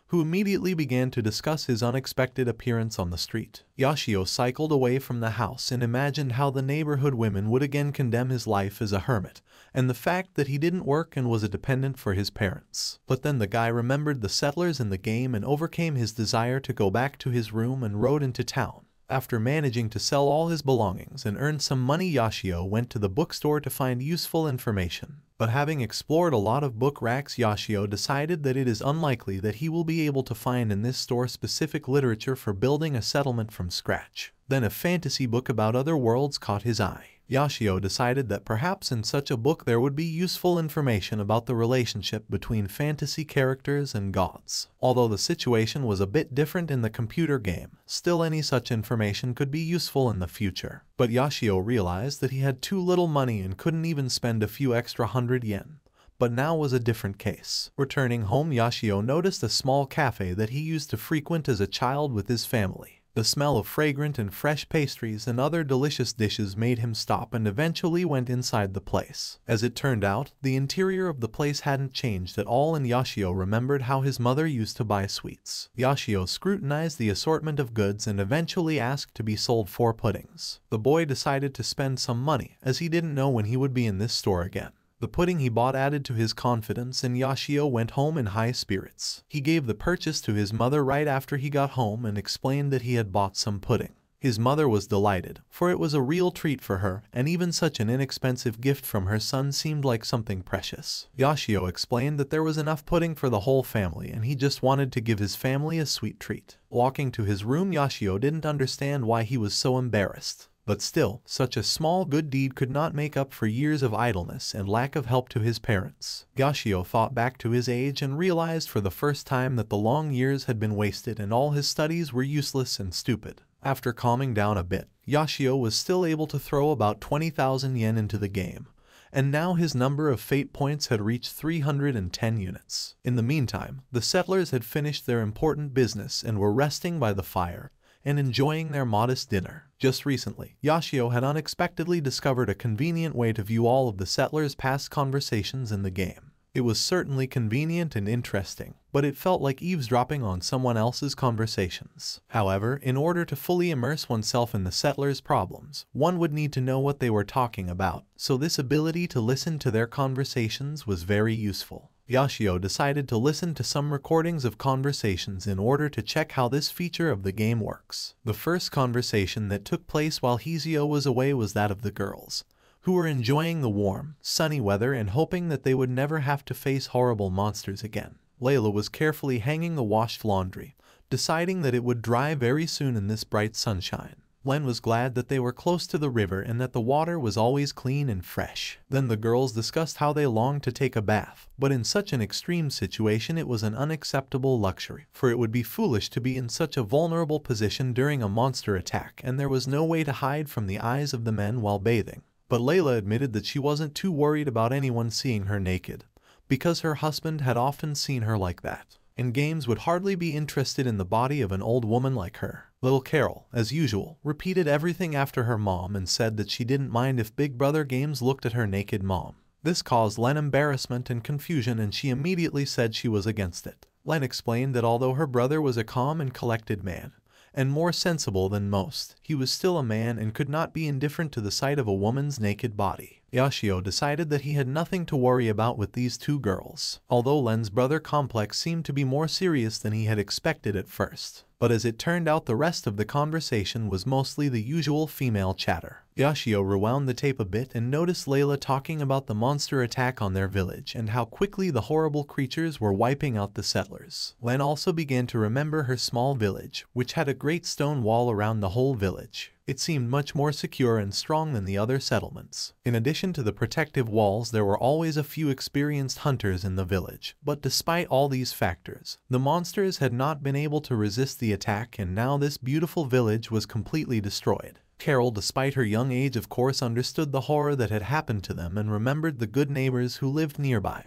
who immediately began to discuss his unexpected appearance on the street. Yashio cycled away from the house and imagined how the neighborhood women would again condemn his life as a hermit, and the fact that he didn't work and was a dependent for his parents. But then the guy remembered the settlers in the game and overcame his desire to go back to his room and rode into town. After managing to sell all his belongings and earn some money, Yashio went to the bookstore to find useful information. But having explored a lot of book racks, Yashio decided that it is unlikely that he will be able to find in this store specific literature for building a settlement from scratch. Then a fantasy book about other worlds caught his eye. Yashio decided that perhaps in such a book there would be useful information about the relationship between fantasy characters and gods. Although the situation was a bit different in the computer game, still any such information could be useful in the future. But Yashio realized that he had too little money and couldn't even spend a few extra 100 yen. But now was a different case. Returning home, Yashio noticed a small cafe that he used to frequent as a child with his family. The smell of fragrant and fresh pastries and other delicious dishes made him stop and eventually went inside the place. As it turned out, the interior of the place hadn't changed at all and Yashio remembered how his mother used to buy sweets. Yashio scrutinized the assortment of goods and eventually asked to be sold 4 puddings. The boy decided to spend some money as he didn't know when he would be in this store again. The pudding he bought added to his confidence and Yashio went home in high spirits. He gave the purchase to his mother right after he got home and explained that he had bought some pudding. His mother was delighted, for it was a real treat for her, and even such an inexpensive gift from her son seemed like something precious. Yashio explained that there was enough pudding for the whole family and he just wanted to give his family a sweet treat. Walking to his room, Yashio didn't understand why he was so embarrassed. But still, such a small good deed could not make up for years of idleness and lack of help to his parents. Yashio thought back to his age and realized for the first time that the long years had been wasted and all his studies were useless and stupid. After calming down a bit, Yashio was still able to throw about 20,000 yen into the game, and now his number of fate points had reached 310 units. In the meantime, the settlers had finished their important business and were resting by the fire and enjoying their modest dinner. Just recently, Yashio had unexpectedly discovered a convenient way to view all of the settlers' past conversations in the game. It was certainly convenient and interesting, but it felt like eavesdropping on someone else's conversations. However, in order to fully immerse oneself in the settlers' problems, one would need to know what they were talking about, so this ability to listen to their conversations was very useful. Yashio decided to listen to some recordings of conversations in order to check how this feature of the game works. The first conversation that took place while Hizio was away was that of the girls, who were enjoying the warm, sunny weather and hoping that they would never have to face horrible monsters again. Layla was carefully hanging the washed laundry, deciding that it would dry very soon in this bright sunshine. Len was glad that they were close to the river and that the water was always clean and fresh. Then the girls discussed how they longed to take a bath, but in such an extreme situation it was an unacceptable luxury, for it would be foolish to be in such a vulnerable position during a monster attack, and there was no way to hide from the eyes of the men while bathing. But Layla admitted that she wasn't too worried about anyone seeing her naked, because her husband had often seen her like that, and Games would hardly be interested in the body of an old woman like her. Little Carol, as usual, repeated everything after her mom and said that she didn't mind if Big Brother Games looked at her naked mom. This caused Len embarrassment and confusion, and she immediately said she was against it. Len explained that although her brother was a calm and collected man, and more sensible than most, he was still a man and could not be indifferent to the sight of a woman's naked body. Yashio decided that he had nothing to worry about with these two girls, although Len's brother complex seemed to be more serious than he had expected at first. But as it turned out, the rest of the conversation was mostly the usual female chatter. Yashio rewound the tape a bit and noticed Layla talking about the monster attack on their village and how quickly the horrible creatures were wiping out the settlers. Len also began to remember her small village, which had a great stone wall around the whole village. It seemed much more secure and strong than the other settlements. In addition to the protective walls, there were always a few experienced hunters in the village. But despite all these factors, the monsters had not been able to resist the attack, and now this beautiful village was completely destroyed. Carol, despite her young age, of course understood the horror that had happened to them and remembered the good neighbors who lived nearby,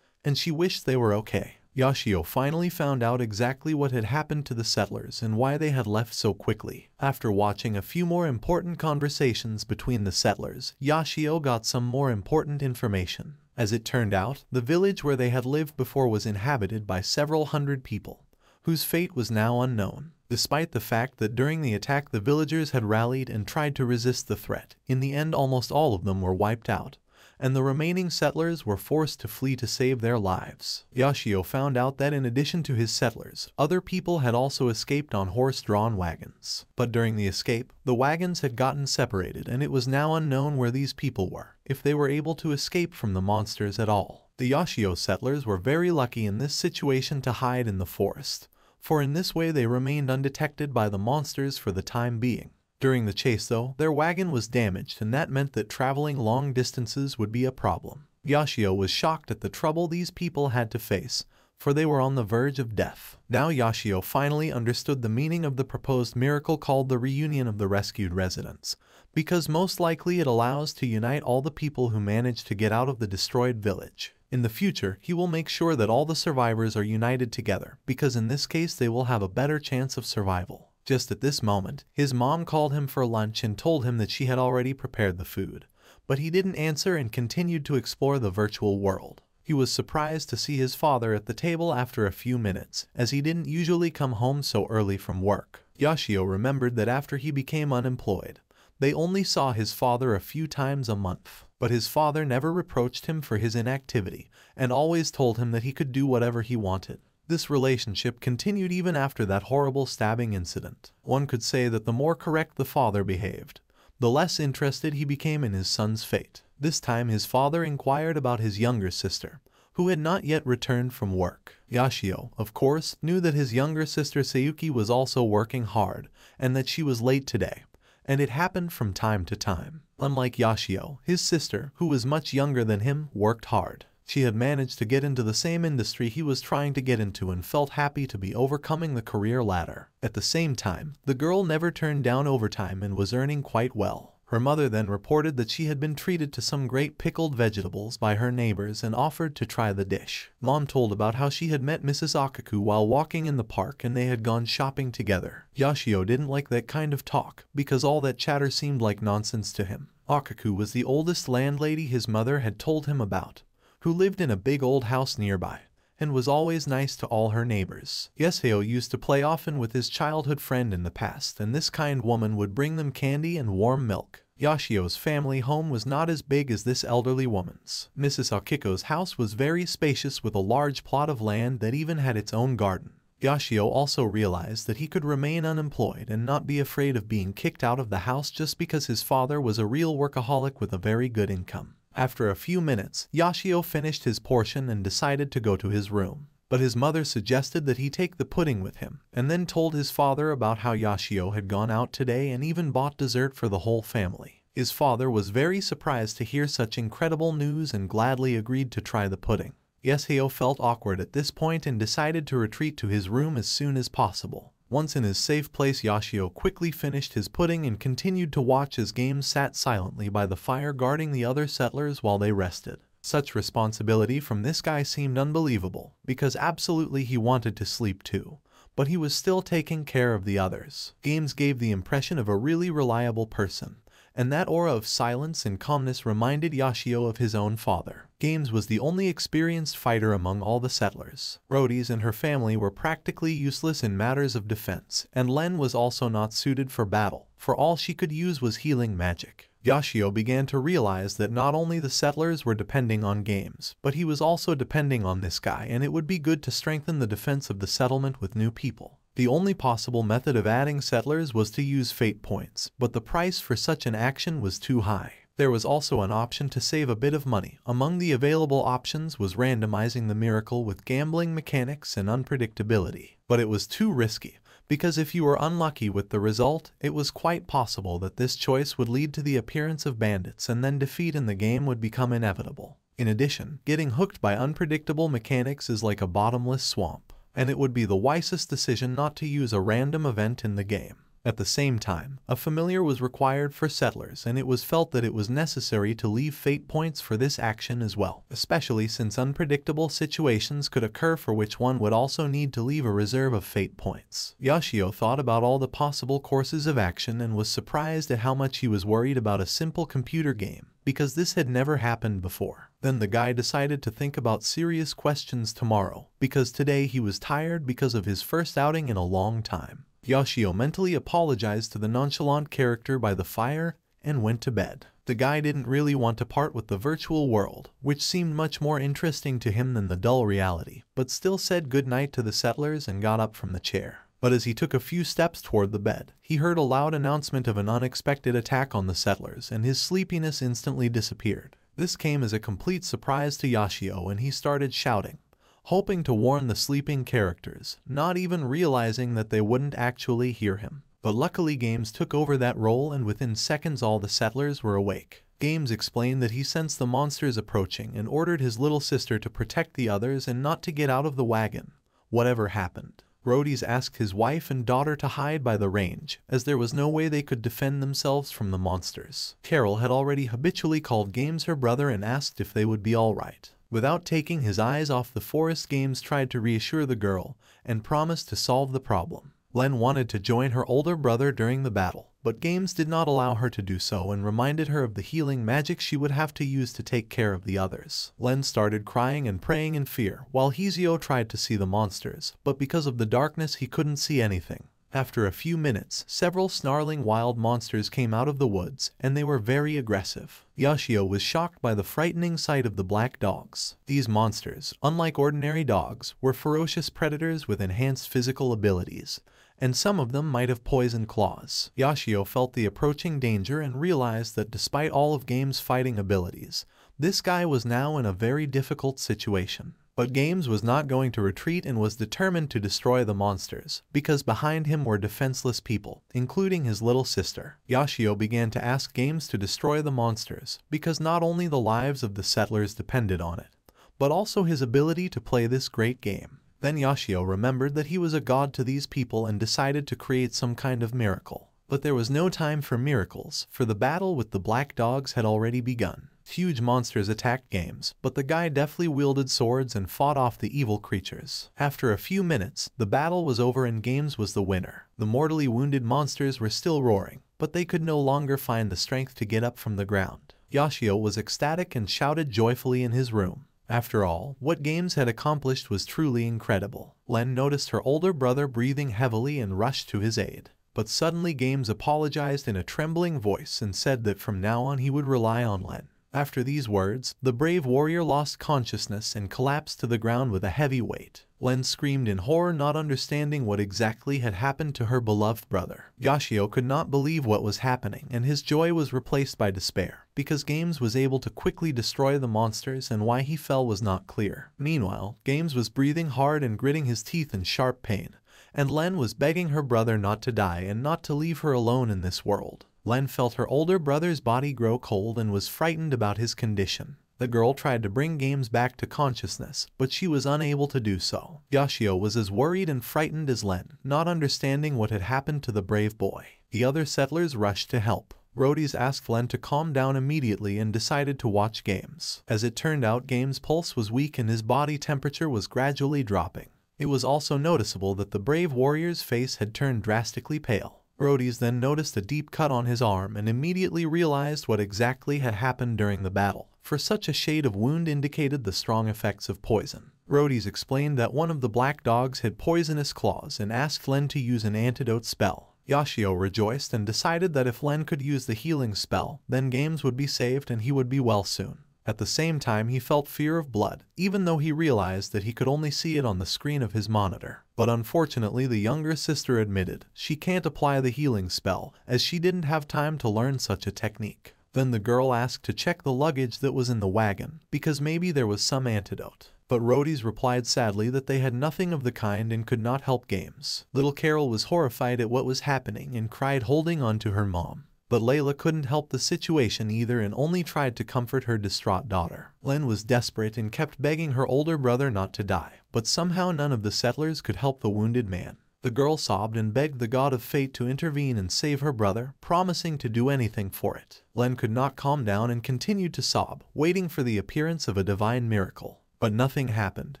and she wished they were okay. Yashio finally found out exactly what had happened to the settlers and why they had left so quickly. After watching a few more important conversations between the settlers, Yashio got some more important information. As it turned out, the village where they had lived before was inhabited by several hundred people, whose fate was now unknown. Despite the fact that during the attack the villagers had rallied and tried to resist the threat, in the end almost all of them were wiped out, and the remaining settlers were forced to flee to save their lives. Yashio found out that in addition to his settlers, other people had also escaped on horse-drawn wagons. But during the escape, the wagons had gotten separated, and it was now unknown where these people were, if they were able to escape from the monsters at all. The Yashio settlers were very lucky in this situation to hide in the forest, for in this way they remained undetected by the monsters for the time being. During the chase, though, their wagon was damaged, and that meant that traveling long distances would be a problem. Yashio was shocked at the trouble these people had to face, for they were on the verge of death. Now Yashio finally understood the meaning of the proposed miracle called the reunion of the rescued residents, because most likely it allows to unite all the people who managed to get out of the destroyed village. In the future, he will make sure that all the survivors are united together, because in this case they will have a better chance of survival. Just at this moment, his mom called him for lunch and told him that she had already prepared the food, but he didn't answer and continued to explore the virtual world. He was surprised to see his father at the table after a few minutes, as he didn't usually come home so early from work. Yashio remembered that after he became unemployed, they only saw his father a few times a month. But his father never reproached him for his inactivity, and always told him that he could do whatever he wanted. This relationship continued even after that horrible stabbing incident. One could say that the more correct the father behaved, the less interested he became in his son's fate. This time his father inquired about his younger sister, who had not yet returned from work. Yashio, of course, knew that his younger sister Sayuki was also working hard, and that she was late today, and it happened from time to time. Unlike Yashio, his sister, who was much younger than him, worked hard. She had managed to get into the same industry he was trying to get into and felt happy to be overcoming the career ladder. At the same time, the girl never turned down overtime and was earning quite well. Her mother then reported that she had been treated to some great pickled vegetables by her neighbors and offered to try the dish. Mom told about how she had met Mrs. Akaku while walking in the park and they had gone shopping together. Yashio didn't like that kind of talk, because all that chatter seemed like nonsense to him. Akaku was the oldest landlady his mother had told him about, who lived in a big old house nearby, and was always nice to all her neighbors. Yashio used to play often with his childhood friend in the past, and this kind woman would bring them candy and warm milk. Yashio's family home was not as big as this elderly woman's. Mrs. Akiko's house was very spacious with a large plot of land that even had its own garden. Yashio also realized that he could remain unemployed and not be afraid of being kicked out of the house just because his father was a real workaholic with a very good income. After a few minutes, Yashio finished his portion and decided to go to his room. But his mother suggested that he take the pudding with him, and then told his father about how Yashio had gone out today and even bought dessert for the whole family. His father was very surprised to hear such incredible news and gladly agreed to try the pudding. Yashio felt awkward at this point and decided to retreat to his room as soon as possible. Once in his safe place, Yashio quickly finished his pudding and continued to watch as Games sat silently by the fire guarding the other settlers while they rested. Such responsibility from this guy seemed unbelievable, because absolutely he wanted to sleep too, but he was still taking care of the others. Games gave the impression of a really reliable person, and that aura of silence and calmness reminded Yashio of his own father. Games was the only experienced fighter among all the settlers. Rhodys and her family were practically useless in matters of defense, and Len was also not suited for battle, for all she could use was healing magic. Yashio began to realize that not only the settlers were depending on Games, but he was also depending on this guy, and it would be good to strengthen the defense of the settlement with new people. The only possible method of adding settlers was to use fate points, but the price for such an action was too high. There was also an option to save a bit of money. Among the available options was randomizing the miracle with gambling mechanics and unpredictability, but it was too risky, because if you were unlucky with the result, it was quite possible that this choice would lead to the appearance of bandits and then defeat in the game would become inevitable. In addition, getting hooked by unpredictable mechanics is like a bottomless swamp, and it would be the wisest decision not to use a random event in the game. At the same time, a familiar was required for settlers, and it was felt that it was necessary to leave fate points for this action as well, especially since unpredictable situations could occur for which one would also need to leave a reserve of fate points. Yashio thought about all the possible courses of action and was surprised at how much he was worried about a simple computer game, because this had never happened before. Then the guy decided to think about serious questions tomorrow, because today he was tired because of his first outing in a long time. Yashio mentally apologized to the nonchalant character by the fire and went to bed. The guy didn't really want to part with the virtual world, which seemed much more interesting to him than the dull reality, but still said goodnight to the settlers and got up from the chair. But as he took a few steps toward the bed, he heard a loud announcement of an unexpected attack on the settlers, and his sleepiness instantly disappeared. This came as a complete surprise to Yashio, and he started shouting, hoping to warn the sleeping characters, not even realizing that they wouldn't actually hear him. But luckily Games took over that role, and within seconds all the settlers were awake. Games explained that he sensed the monsters approaching and ordered his little sister to protect the others and not to get out of the wagon, whatever happened. Rhodys asked his wife and daughter to hide by the range, as there was no way they could defend themselves from the monsters. Carol had already habitually called Games her brother and asked if they would be alright. Without taking his eyes off the forest, Games tried to reassure the girl and promised to solve the problem. Len wanted to join her older brother during the battle, but Games did not allow her to do so and reminded her of the healing magic she would have to use to take care of the others. Len started crying and praying in fear, while Hizio tried to see the monsters, but because of the darkness he couldn't see anything. After a few minutes, several snarling wild monsters came out of the woods, and they were very aggressive. Yashio was shocked by the frightening sight of the black dogs. These monsters, unlike ordinary dogs, were ferocious predators with enhanced physical abilities, and some of them might have poisoned claws. Yashio felt the approaching danger and realized that despite all of Games' fighting abilities, this guy was now in a very difficult situation. But Games was not going to retreat and was determined to destroy the monsters, because behind him were defenseless people, including his little sister. Yashio began to ask Games to destroy the monsters, because not only the lives of the settlers depended on it, but also his ability to play this great game. Then Yashio remembered that he was a god to these people and decided to create some kind of miracle. But there was no time for miracles, for the battle with the black dogs had already begun. Huge monsters attacked Games, but the guy deftly wielded swords and fought off the evil creatures. After a few minutes, the battle was over and Games was the winner. The mortally wounded monsters were still roaring, but they could no longer find the strength to get up from the ground. Yashio was ecstatic and shouted joyfully in his room. After all, what Games had accomplished was truly incredible. Len noticed her older brother breathing heavily and rushed to his aid. But suddenly Games apologized in a trembling voice and said that from now on he would rely on Len. After these words, the brave warrior lost consciousness and collapsed to the ground with a heavy weight. Len screamed in horror, not understanding what exactly had happened to her beloved brother. Yoshio could not believe what was happening, and his joy was replaced by despair, because Games was able to quickly destroy the monsters, and why he fell was not clear. Meanwhile, Games was breathing hard and gritting his teeth in sharp pain, and Len was begging her brother not to die and not to leave her alone in this world. Len felt her older brother's body grow cold and was frightened about his condition. The girl tried to bring Games back to consciousness, but she was unable to do so. Yoshio was as worried and frightened as Len, not understanding what had happened to the brave boy. The other settlers rushed to help. Rhodys asked Len to calm down immediately and decided to watch Games. As it turned out, Games' pulse was weak and his body temperature was gradually dropping. It was also noticeable that the brave warrior's face had turned drastically pale. Rhodys then noticed a deep cut on his arm and immediately realized what exactly had happened during the battle, for such a shade of wound indicated the strong effects of poison. Rhodys explained that one of the black dogs had poisonous claws and asked Len to use an antidote spell. Yoshio rejoiced and decided that if Len could use the healing spell, then Games would be saved and he would be well soon. At the same time, he felt fear of blood, even though he realized that he could only see it on the screen of his monitor. But unfortunately, the younger sister admitted she can't apply the healing spell, as she didn't have time to learn such a technique. Then the girl asked to check the luggage that was in the wagon, because maybe there was some antidote. But Rhodys replied sadly that they had nothing of the kind and could not help Games. Little Carol was horrified at what was happening and cried, holding on to her mom. But Layla couldn't help the situation either and only tried to comfort her distraught daughter. Len was desperate and kept begging her older brother not to die, but somehow none of the settlers could help the wounded man. The girl sobbed and begged the god of fate to intervene and save her brother, promising to do anything for it. Len could not calm down and continued to sob, waiting for the appearance of a divine miracle. But nothing happened,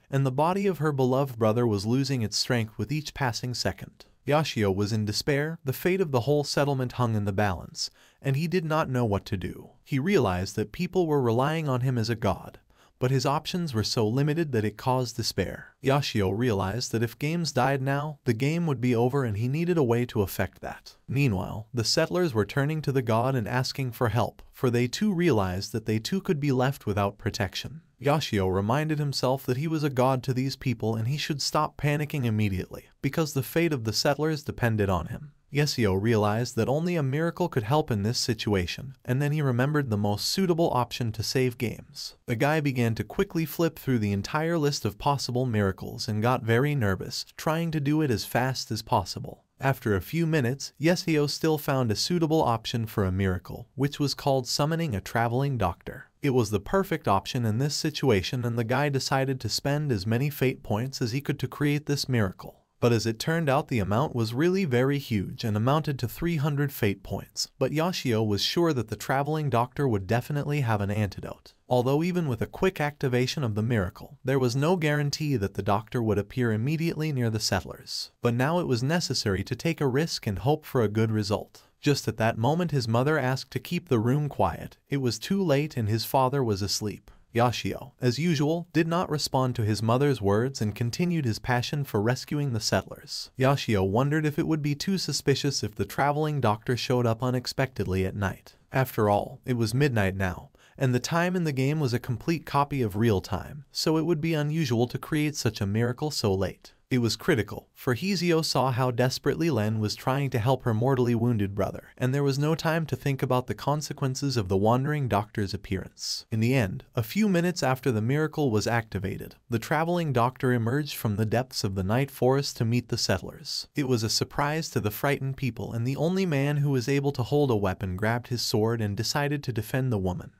and the body of her beloved brother was losing its strength with each passing second. Yoshio was in despair. The fate of the whole settlement hung in the balance, and he did not know what to do. He realized that people were relying on him as a god, but his options were so limited that it caused despair. Yoshio realized that if Games died now, the game would be over and he needed a way to affect that. Meanwhile, the settlers were turning to the god and asking for help, for they too realized that they too could be left without protection. Yoshio reminded himself that he was a god to these people and he should stop panicking immediately, because the fate of the settlers depended on him. Yoshio realized that only a miracle could help in this situation, and then he remembered the most suitable option to save Games. The guy began to quickly flip through the entire list of possible miracles and got very nervous, trying to do it as fast as possible. After a few minutes, Yoshio still found a suitable option for a miracle, which was called summoning a traveling doctor. It was the perfect option in this situation, and the guy decided to spend as many fate points as he could to create this miracle. But as it turned out, the amount was really very huge and amounted to 300 fate points. But Yoshio was sure that the traveling doctor would definitely have an antidote. Although even with a quick activation of the miracle, there was no guarantee that the doctor would appear immediately near the settlers. But now it was necessary to take a risk and hope for a good result. Just at that moment, his mother asked to keep the room quiet. It was too late and his father was asleep. Yoshio, as usual, did not respond to his mother's words and continued his passion for rescuing the settlers. Yoshio wondered if it would be too suspicious if the traveling doctor showed up unexpectedly at night. After all, it was midnight now, and the time in the game was a complete copy of real time, so it would be unusual to create such a miracle so late. It was critical, for Hizio saw how desperately Len was trying to help her mortally wounded brother, and there was no time to think about the consequences of the wandering doctor's appearance. In the end, a few minutes after the miracle was activated, the traveling doctor emerged from the depths of the night forest to meet the settlers. It was a surprise to the frightened people, and the only man who was able to hold a weapon grabbed his sword and decided to defend the woman.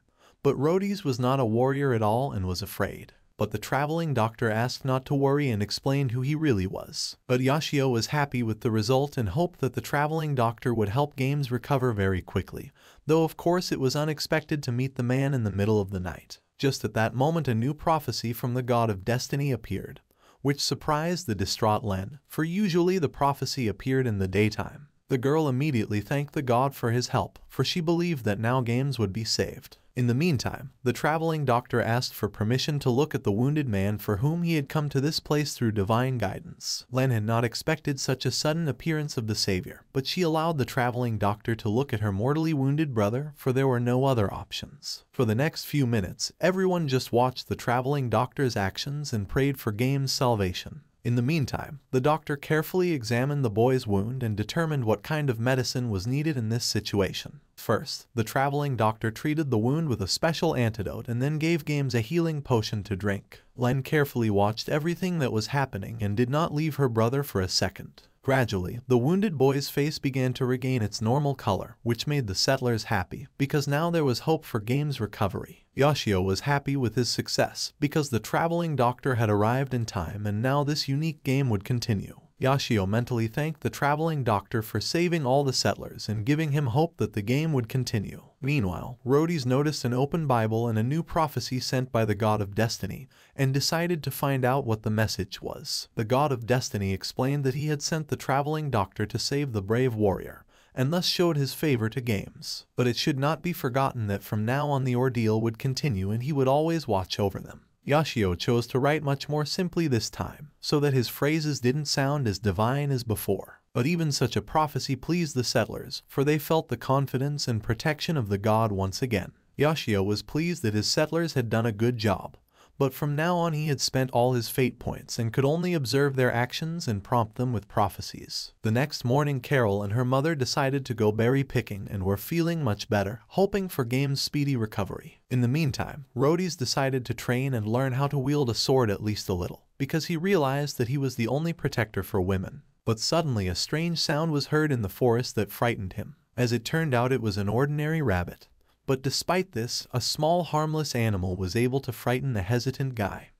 But Rhodys was not a warrior at all and was afraid. But the traveling doctor asked not to worry and explained who he really was. But Yoshio was happy with the result and hoped that the traveling doctor would help Games recover very quickly, though of course it was unexpected to meet the man in the middle of the night. Just at that moment, a new prophecy from the god of destiny appeared, which surprised the distraught Len, for usually the prophecy appeared in the daytime. The girl immediately thanked the god for his help, for she believed that now Games would be saved. In the meantime, the traveling doctor asked for permission to look at the wounded man for whom he had come to this place through divine guidance. Len had not expected such a sudden appearance of the Savior, but she allowed the traveling doctor to look at her mortally wounded brother, for there were no other options. For the next few minutes, everyone just watched the traveling doctor's actions and prayed for Game's salvation. In the meantime, the doctor carefully examined the boy's wound and determined what kind of medicine was needed in this situation. First, the traveling doctor treated the wound with a special antidote and then gave Games a healing potion to drink. Len carefully watched everything that was happening and did not leave her brother for a second. Gradually, the wounded boy's face began to regain its normal color, which made the settlers happy, because now there was hope for Game's recovery. Yoshio was happy with his success, because the traveling doctor had arrived in time and now this unique game would continue. Yoshio mentally thanked the traveling doctor for saving all the settlers and giving him hope that the game would continue. Meanwhile, Rhodys noticed an open Bible and a new prophecy sent by the God of Destiny, and decided to find out what the message was. The God of Destiny explained that he had sent the traveling doctor to save the brave warrior, and thus showed his favor to Games. But it should not be forgotten that from now on the ordeal would continue and he would always watch over them. Yoshio chose to write much more simply this time, so that his phrases didn't sound as divine as before. But even such a prophecy pleased the settlers, for they felt the confidence and protection of the god once again. Yoshio was pleased that his settlers had done a good job, but from now on he had spent all his fate points and could only observe their actions and prompt them with prophecies. The next morning Carol and her mother decided to go berry picking and were feeling much better, hoping for Game's speedy recovery. In the meantime, Rhodys decided to train and learn how to wield a sword at least a little, because he realized that he was the only protector for women. But suddenly a strange sound was heard in the forest that frightened him. As it turned out, it was an ordinary rabbit. But despite this, a small harmless animal was able to frighten the hesitant guy,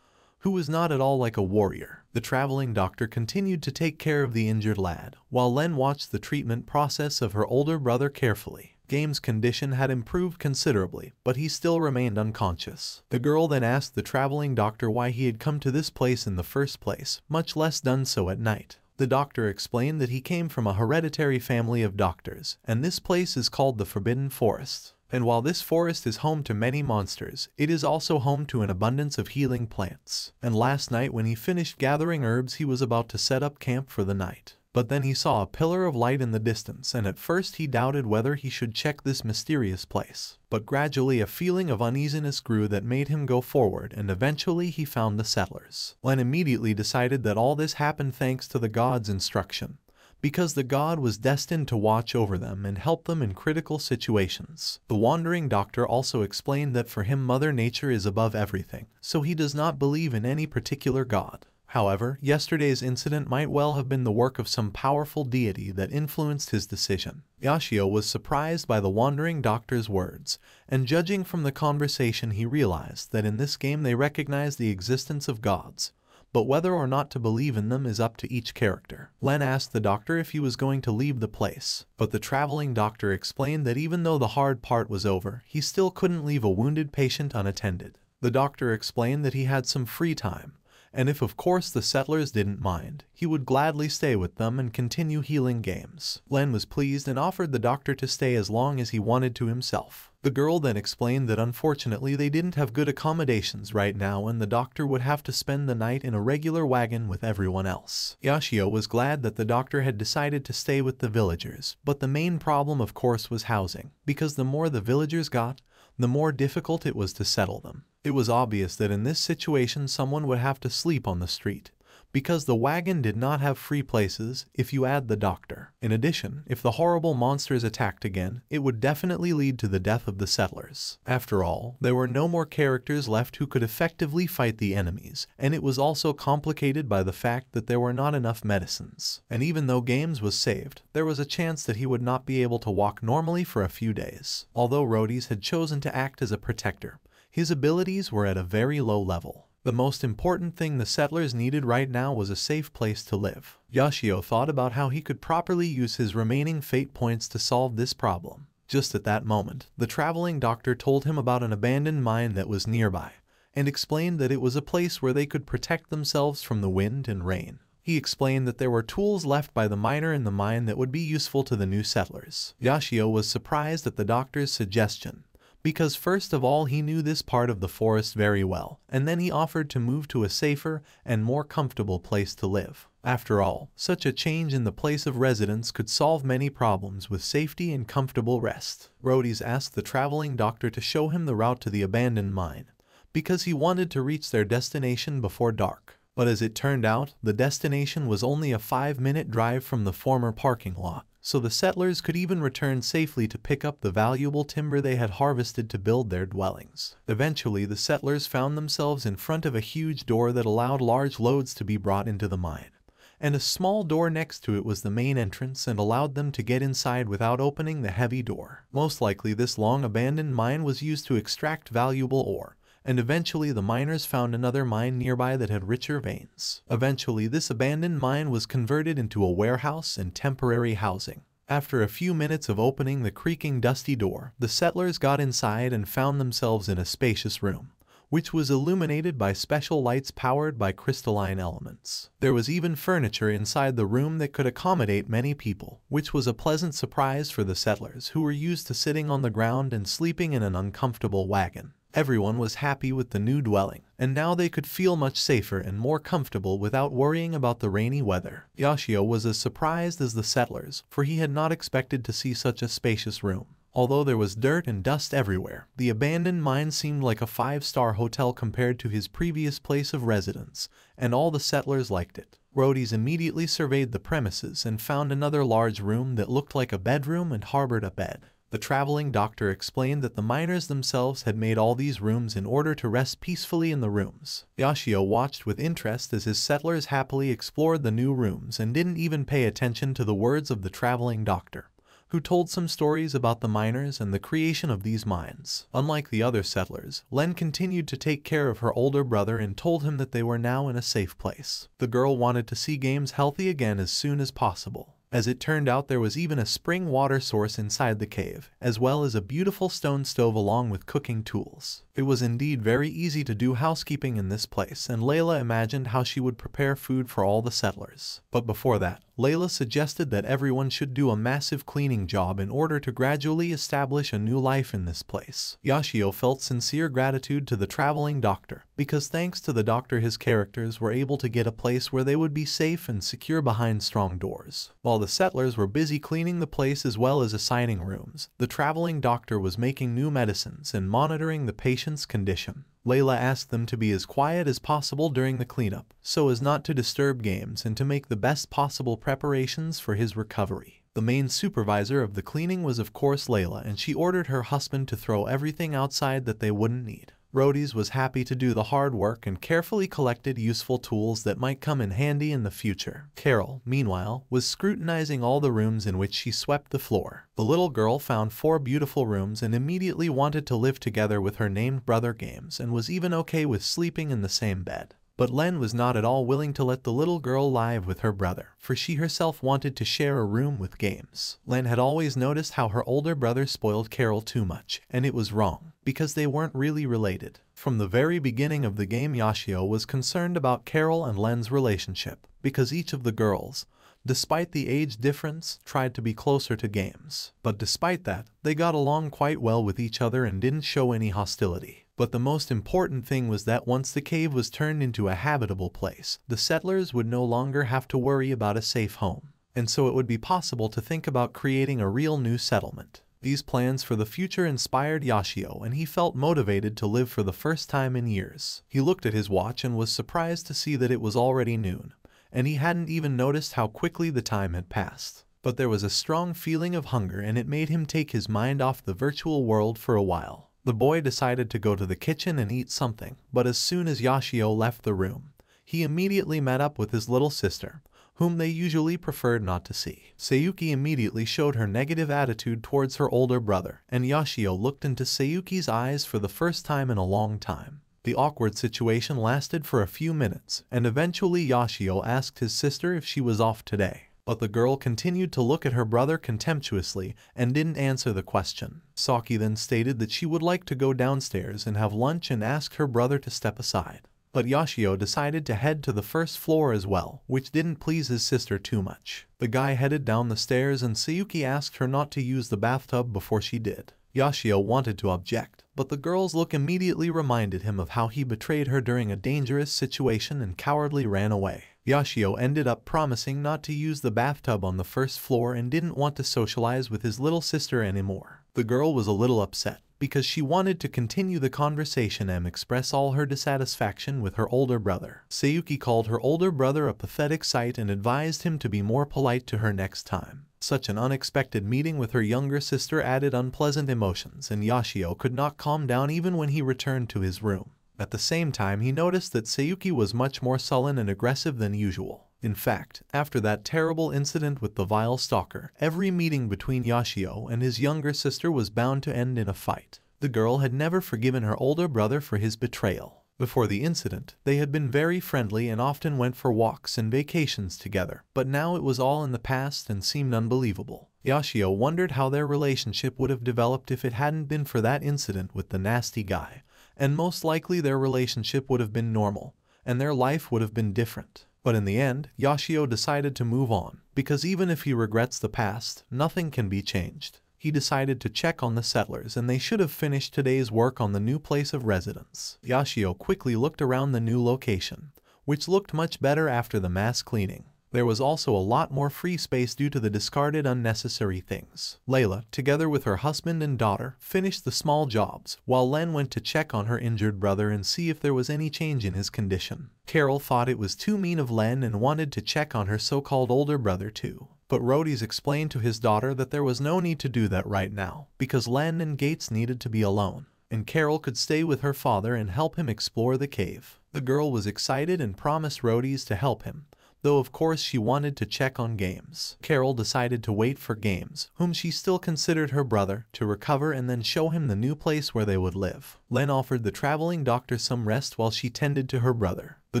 who was not at all like a warrior. The traveling doctor continued to take care of the injured lad, while Len watched the treatment process of her older brother carefully. Game's condition had improved considerably, but he still remained unconscious. The girl then asked the traveling doctor why he had come to this place in the first place, much less done so at night. The doctor explained that he came from a hereditary family of doctors, and this place is called the Forbidden Forest. And while this forest is home to many monsters, it is also home to an abundance of healing plants. And last night when he finished gathering herbs, he was about to set up camp for the night. But then he saw a pillar of light in the distance, and at first he doubted whether he should check this mysterious place. But gradually a feeling of uneasiness grew that made him go forward, and eventually he found the settlers. Len immediately decided that all this happened thanks to the god's instruction, because the god was destined to watch over them and help them in critical situations. The wandering doctor also explained that for him Mother Nature is above everything, so he does not believe in any particular god. However, yesterday's incident might well have been the work of some powerful deity that influenced his decision. Yoshio was surprised by the wandering doctor's words, and judging from the conversation he realized that in this game they recognize the existence of gods. But whether or not to believe in them is up to each character. Len asked the doctor if he was going to leave the place, but the traveling doctor explained that even though the hard part was over, he still couldn't leave a wounded patient unattended. The doctor explained that he had some free time, and if of course the settlers didn't mind, he would gladly stay with them and continue healing Games. Len was pleased and offered the doctor to stay as long as he wanted to himself. The girl then explained that unfortunately they didn't have good accommodations right now and the doctor would have to spend the night in a regular wagon with everyone else. Yoshio was glad that the doctor had decided to stay with the villagers, but the main problem of course was housing, because the more the villagers got, the more difficult it was to settle them. It was obvious that in this situation someone would have to sleep on the street, because the wagon did not have free places if you add the doctor. In addition, if the horrible monsters attacked again, it would definitely lead to the death of the settlers. After all, there were no more characters left who could effectively fight the enemies, and it was also complicated by the fact that there were not enough medicines. And even though Games was saved, there was a chance that he would not be able to walk normally for a few days. Although Rhodys had chosen to act as a protector, his abilities were at a very low level. The most important thing the settlers needed right now was a safe place to live. Yoshio thought about how he could properly use his remaining fate points to solve this problem. Just at that moment, the traveling doctor told him about an abandoned mine that was nearby, and explained that it was a place where they could protect themselves from the wind and rain. He explained that there were tools left by the miner in the mine that would be useful to the new settlers. Yoshio was surprised at the doctor's suggestion, because first of all he knew this part of the forest very well, and then he offered to move to a safer and more comfortable place to live. After all, such a change in the place of residence could solve many problems with safety and comfortable rest. Rhodys asked the traveling doctor to show him the route to the abandoned mine, because he wanted to reach their destination before dark. But as it turned out, the destination was only a 5-minute drive from the former parking lot, so the settlers could even return safely to pick up the valuable timber they had harvested to build their dwellings. Eventually, the settlers found themselves in front of a huge door that allowed large loads to be brought into the mine, and a small door next to it was the main entrance and allowed them to get inside without opening the heavy door. Most likely, this long abandoned mine was used to extract valuable ore, and eventually the miners found another mine nearby that had richer veins. Eventually, this abandoned mine was converted into a warehouse and temporary housing. After a few minutes of opening the creaking dusty door, the settlers got inside and found themselves in a spacious room, which was illuminated by special lights powered by crystalline elements. There was even furniture inside the room that could accommodate many people, which was a pleasant surprise for the settlers who were used to sitting on the ground and sleeping in an uncomfortable wagon. Everyone was happy with the new dwelling, and now they could feel much safer and more comfortable without worrying about the rainy weather. Yoshio was as surprised as the settlers, for he had not expected to see such a spacious room. Although there was dirt and dust everywhere, the abandoned mine seemed like a 5-star hotel compared to his previous place of residence, and all the settlers liked it. Rhodys immediately surveyed the premises and found another large room that looked like a bedroom and harbored a bed. The traveling doctor explained that the miners themselves had made all these rooms in order to rest peacefully in the rooms. Yoshio watched with interest as his settlers happily explored the new rooms and didn't even pay attention to the words of the traveling doctor, who told some stories about the miners and the creation of these mines. Unlike the other settlers, Len continued to take care of her older brother and told him that they were now in a safe place. The girl wanted to see Games healthy again as soon as possible. As it turned out, there was even a spring water source inside the cave, as well as a beautiful stone stove along with cooking tools. It was indeed very easy to do housekeeping in this place, and Layla imagined how she would prepare food for all the settlers. But before that, Layla suggested that everyone should do a massive cleaning job in order to gradually establish a new life in this place. Yoshio felt sincere gratitude to the traveling doctor, because thanks to the doctor his characters were able to get a place where they would be safe and secure behind strong doors. While the settlers were busy cleaning the place as well as assigning rooms, the traveling doctor was making new medicines and monitoring the patient's condition. Layla asked them to be as quiet as possible during the cleanup, so as not to disturb Games and to make the best possible preparations for his recovery. The main supervisor of the cleaning was of course Layla, and she ordered her husband to throw everything outside that they wouldn't need. Rhodys was happy to do the hard work and carefully collected useful tools that might come in handy in the future. Carol, meanwhile, was scrutinizing all the rooms in which she swept the floor. The little girl found 4 beautiful rooms and immediately wanted to live together with her named brother Games, and was even okay with sleeping in the same bed. But Len was not at all willing to let the little girl live with her brother, for she herself wanted to share a room with Games. Len had always noticed how her older brother spoiled Carol too much, and it was wrong, because they weren't really related. From the very beginning of the game, Yoshio was concerned about Carol and Len's relationship, because each of the girls, despite the age difference, tried to be closer to Games. But despite that, they got along quite well with each other and didn't show any hostility. But the most important thing was that once the cave was turned into a habitable place, the settlers would no longer have to worry about a safe home, and so it would be possible to think about creating a real new settlement. These plans for the future inspired Yoshio, and he felt motivated to live for the first time in years. He looked at his watch and was surprised to see that it was already noon, and he hadn't even noticed how quickly the time had passed. But there was a strong feeling of hunger, and it made him take his mind off the virtual world for a while. The boy decided to go to the kitchen and eat something, but as soon as Yoshio left the room, he immediately met up with his little sister, whom they usually preferred not to see. Sayuki immediately showed her negative attitude towards her older brother, and Yoshio looked into Sayuki's eyes for the first time in a long time. The awkward situation lasted for a few minutes, and eventually Yoshio asked his sister if she was off today. But the girl continued to look at her brother contemptuously and didn't answer the question. Saki then stated that she would like to go downstairs and have lunch and asked her brother to step aside. But Yoshio decided to head to the first floor as well, which didn't please his sister too much. The guy headed down the stairs and Sayuki asked her not to use the bathtub before she did. Yashio wanted to object, but the girl's look immediately reminded him of how he betrayed her during a dangerous situation and cowardly ran away. Yashio ended up promising not to use the bathtub on the first floor and didn't want to socialize with his little sister anymore. The girl was a little upset, because she wanted to continue the conversation and express all her dissatisfaction with her older brother. Sayuki called her older brother a pathetic sight and advised him to be more polite to her next time. Such an unexpected meeting with her younger sister added unpleasant emotions, and Yashio could not calm down even when he returned to his room. At the same time, he noticed that Sayuki was much more sullen and aggressive than usual. In fact, after that terrible incident with the vile stalker, every meeting between Yashio and his younger sister was bound to end in a fight. The girl had never forgiven her older brother for his betrayal. Before the incident, they had been very friendly and often went for walks and vacations together, but now it was all in the past and seemed unbelievable. Yashio wondered how their relationship would have developed if it hadn't been for that incident with the nasty guy, and most likely their relationship would have been normal, and their life would have been different. But in the end, Yashio decided to move on, because even if he regrets the past, nothing can be changed. He decided to check on the settlers, and they should have finished today's work on the new place of residence. Yashio quickly looked around the new location, which looked much better after the mass cleaning. There was also a lot more free space due to the discarded unnecessary things. Layla, together with her husband and daughter, finished the small jobs, while Len went to check on her injured brother and see if there was any change in his condition. Carol thought it was too mean of Len and wanted to check on her so-called older brother too. But Rhodys explained to his daughter that there was no need to do that right now, because Len and Gates needed to be alone, and Carol could stay with her father and help him explore the cave. The girl was excited and promised Rhodys to help him, though of course she wanted to check on Games. Carol decided to wait for Games, whom she still considered her brother, to recover and then show him the new place where they would live. Len offered the traveling doctor some rest while she tended to her brother. The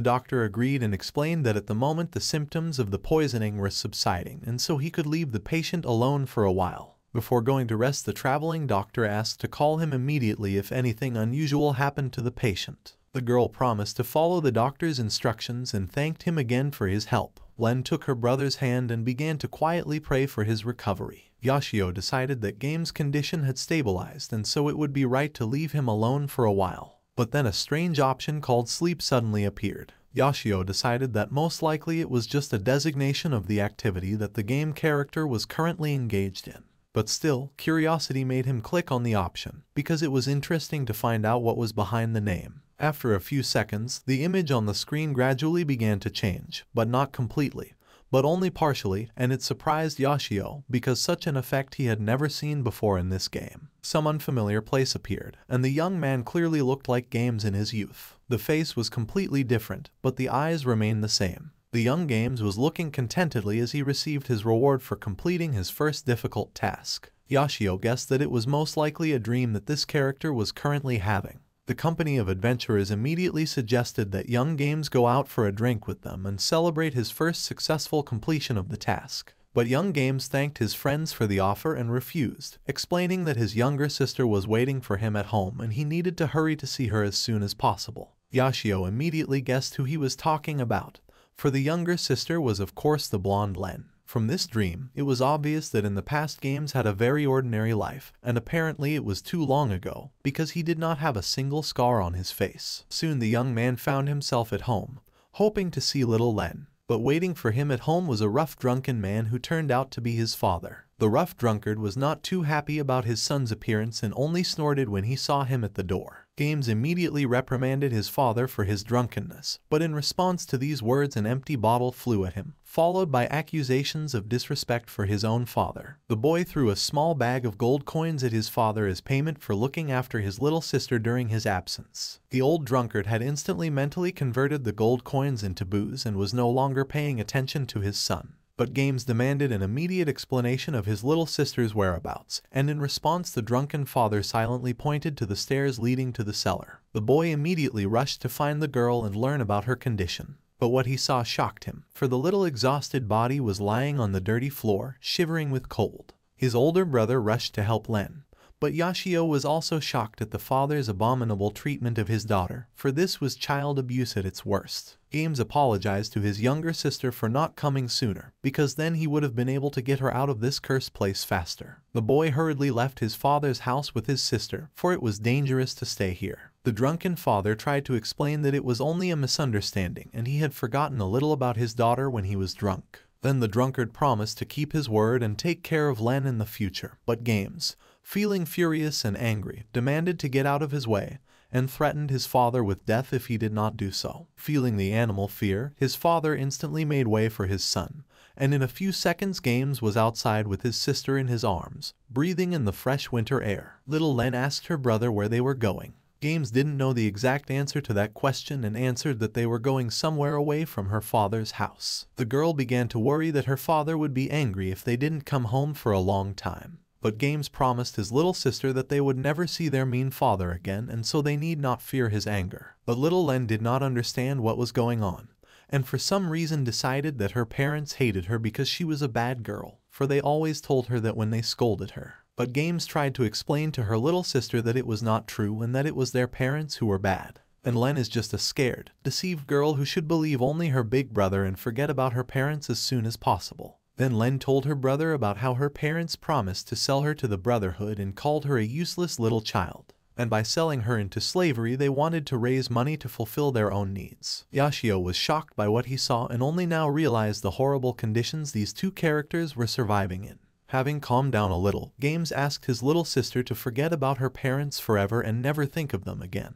doctor agreed and explained that at the moment the symptoms of the poisoning were subsiding, and so he could leave the patient alone for a while. Before going to rest, the traveling doctor asked to call him immediately if anything unusual happened to the patient. The girl promised to follow the doctor's instructions and thanked him again for his help. Len took her brother's hand and began to quietly pray for his recovery. Yashio decided that Game's condition had stabilized, and so it would be right to leave him alone for a while. But then a strange option called sleep suddenly appeared. Yashio decided that most likely it was just a designation of the activity that the game character was currently engaged in. But still, curiosity made him click on the option, because it was interesting to find out what was behind the name. After a few seconds, the image on the screen gradually began to change, but not completely, but only partially, and it surprised Yashio because such an effect he had never seen before in this game. Some unfamiliar place appeared, and the young man clearly looked like Games in his youth. The face was completely different, but the eyes remained the same. The young Games was looking contentedly as he received his reward for completing his first difficult task. Yashio guessed that it was most likely a dream that this character was currently having. The company of adventurers immediately suggested that young Games go out for a drink with them and celebrate his first successful completion of the task. But young Games thanked his friends for the offer and refused, explaining that his younger sister was waiting for him at home and he needed to hurry to see her as soon as possible. Yashio immediately guessed who he was talking about, for the younger sister was of course the blonde Len. From this dream, it was obvious that in the past Games had a very ordinary life, and apparently it was too long ago, because he did not have a single scar on his face. Soon the young man found himself at home, hoping to see little Len. But waiting for him at home was a rough drunken man who turned out to be his father. The rough drunkard was not too happy about his son's appearance and only snorted when he saw him at the door. Games immediately reprimanded his father for his drunkenness, but in response to these words an empty bottle flew at him, followed by accusations of disrespect for his own father. The boy threw a small bag of gold coins at his father as payment for looking after his little sister during his absence. The old drunkard had instantly mentally converted the gold coins into booze and was no longer paying attention to his son. But Games demanded an immediate explanation of his little sister's whereabouts, and in response the drunken father silently pointed to the stairs leading to the cellar. The boy immediately rushed to find the girl and learn about her condition. But what he saw shocked him, for the little exhausted body was lying on the dirty floor, shivering with cold. His older brother rushed to help Len, But Yashio was also shocked at the father's abominable treatment of his daughter, for this was child abuse at its worst. Games apologized to his younger sister for not coming sooner, because then he would have been able to get her out of this cursed place faster. The boy hurriedly left his father's house with his sister, for it was dangerous to stay here. The drunken father tried to explain that it was only a misunderstanding and he had forgotten a little about his daughter when he was drunk. Then the drunkard promised to keep his word and take care of Len in the future, but Games, feeling furious and angry, demanded to get out of his way, and threatened his father with death if he did not do so. Feeling the animal fear, his father instantly made way for his son, and in a few seconds Games was outside with his sister in his arms, breathing in the fresh winter air. Little Len asked her brother where they were going. Games didn't know the exact answer to that question and answered that they were going somewhere away from her father's house. The girl began to worry that her father would be angry if they didn't come home for a long time. But Games promised his little sister that they would never see their mean father again, and so they need not fear his anger. But little Len did not understand what was going on, and for some reason decided that her parents hated her because she was a bad girl, for they always told her that when they scolded her. But Games tried to explain to her little sister that it was not true and that it was their parents who were bad. And Len is just a scared, deceived girl who should believe only her big brother and forget about her parents as soon as possible. Then Len told her brother about how her parents promised to sell her to the Brotherhood and called her a useless little child. And by selling her into slavery they wanted to raise money to fulfill their own needs. Yashio was shocked by what he saw and only now realized the horrible conditions these two characters were surviving in. Having calmed down a little, Games asked his little sister to forget about her parents forever and never think of them again,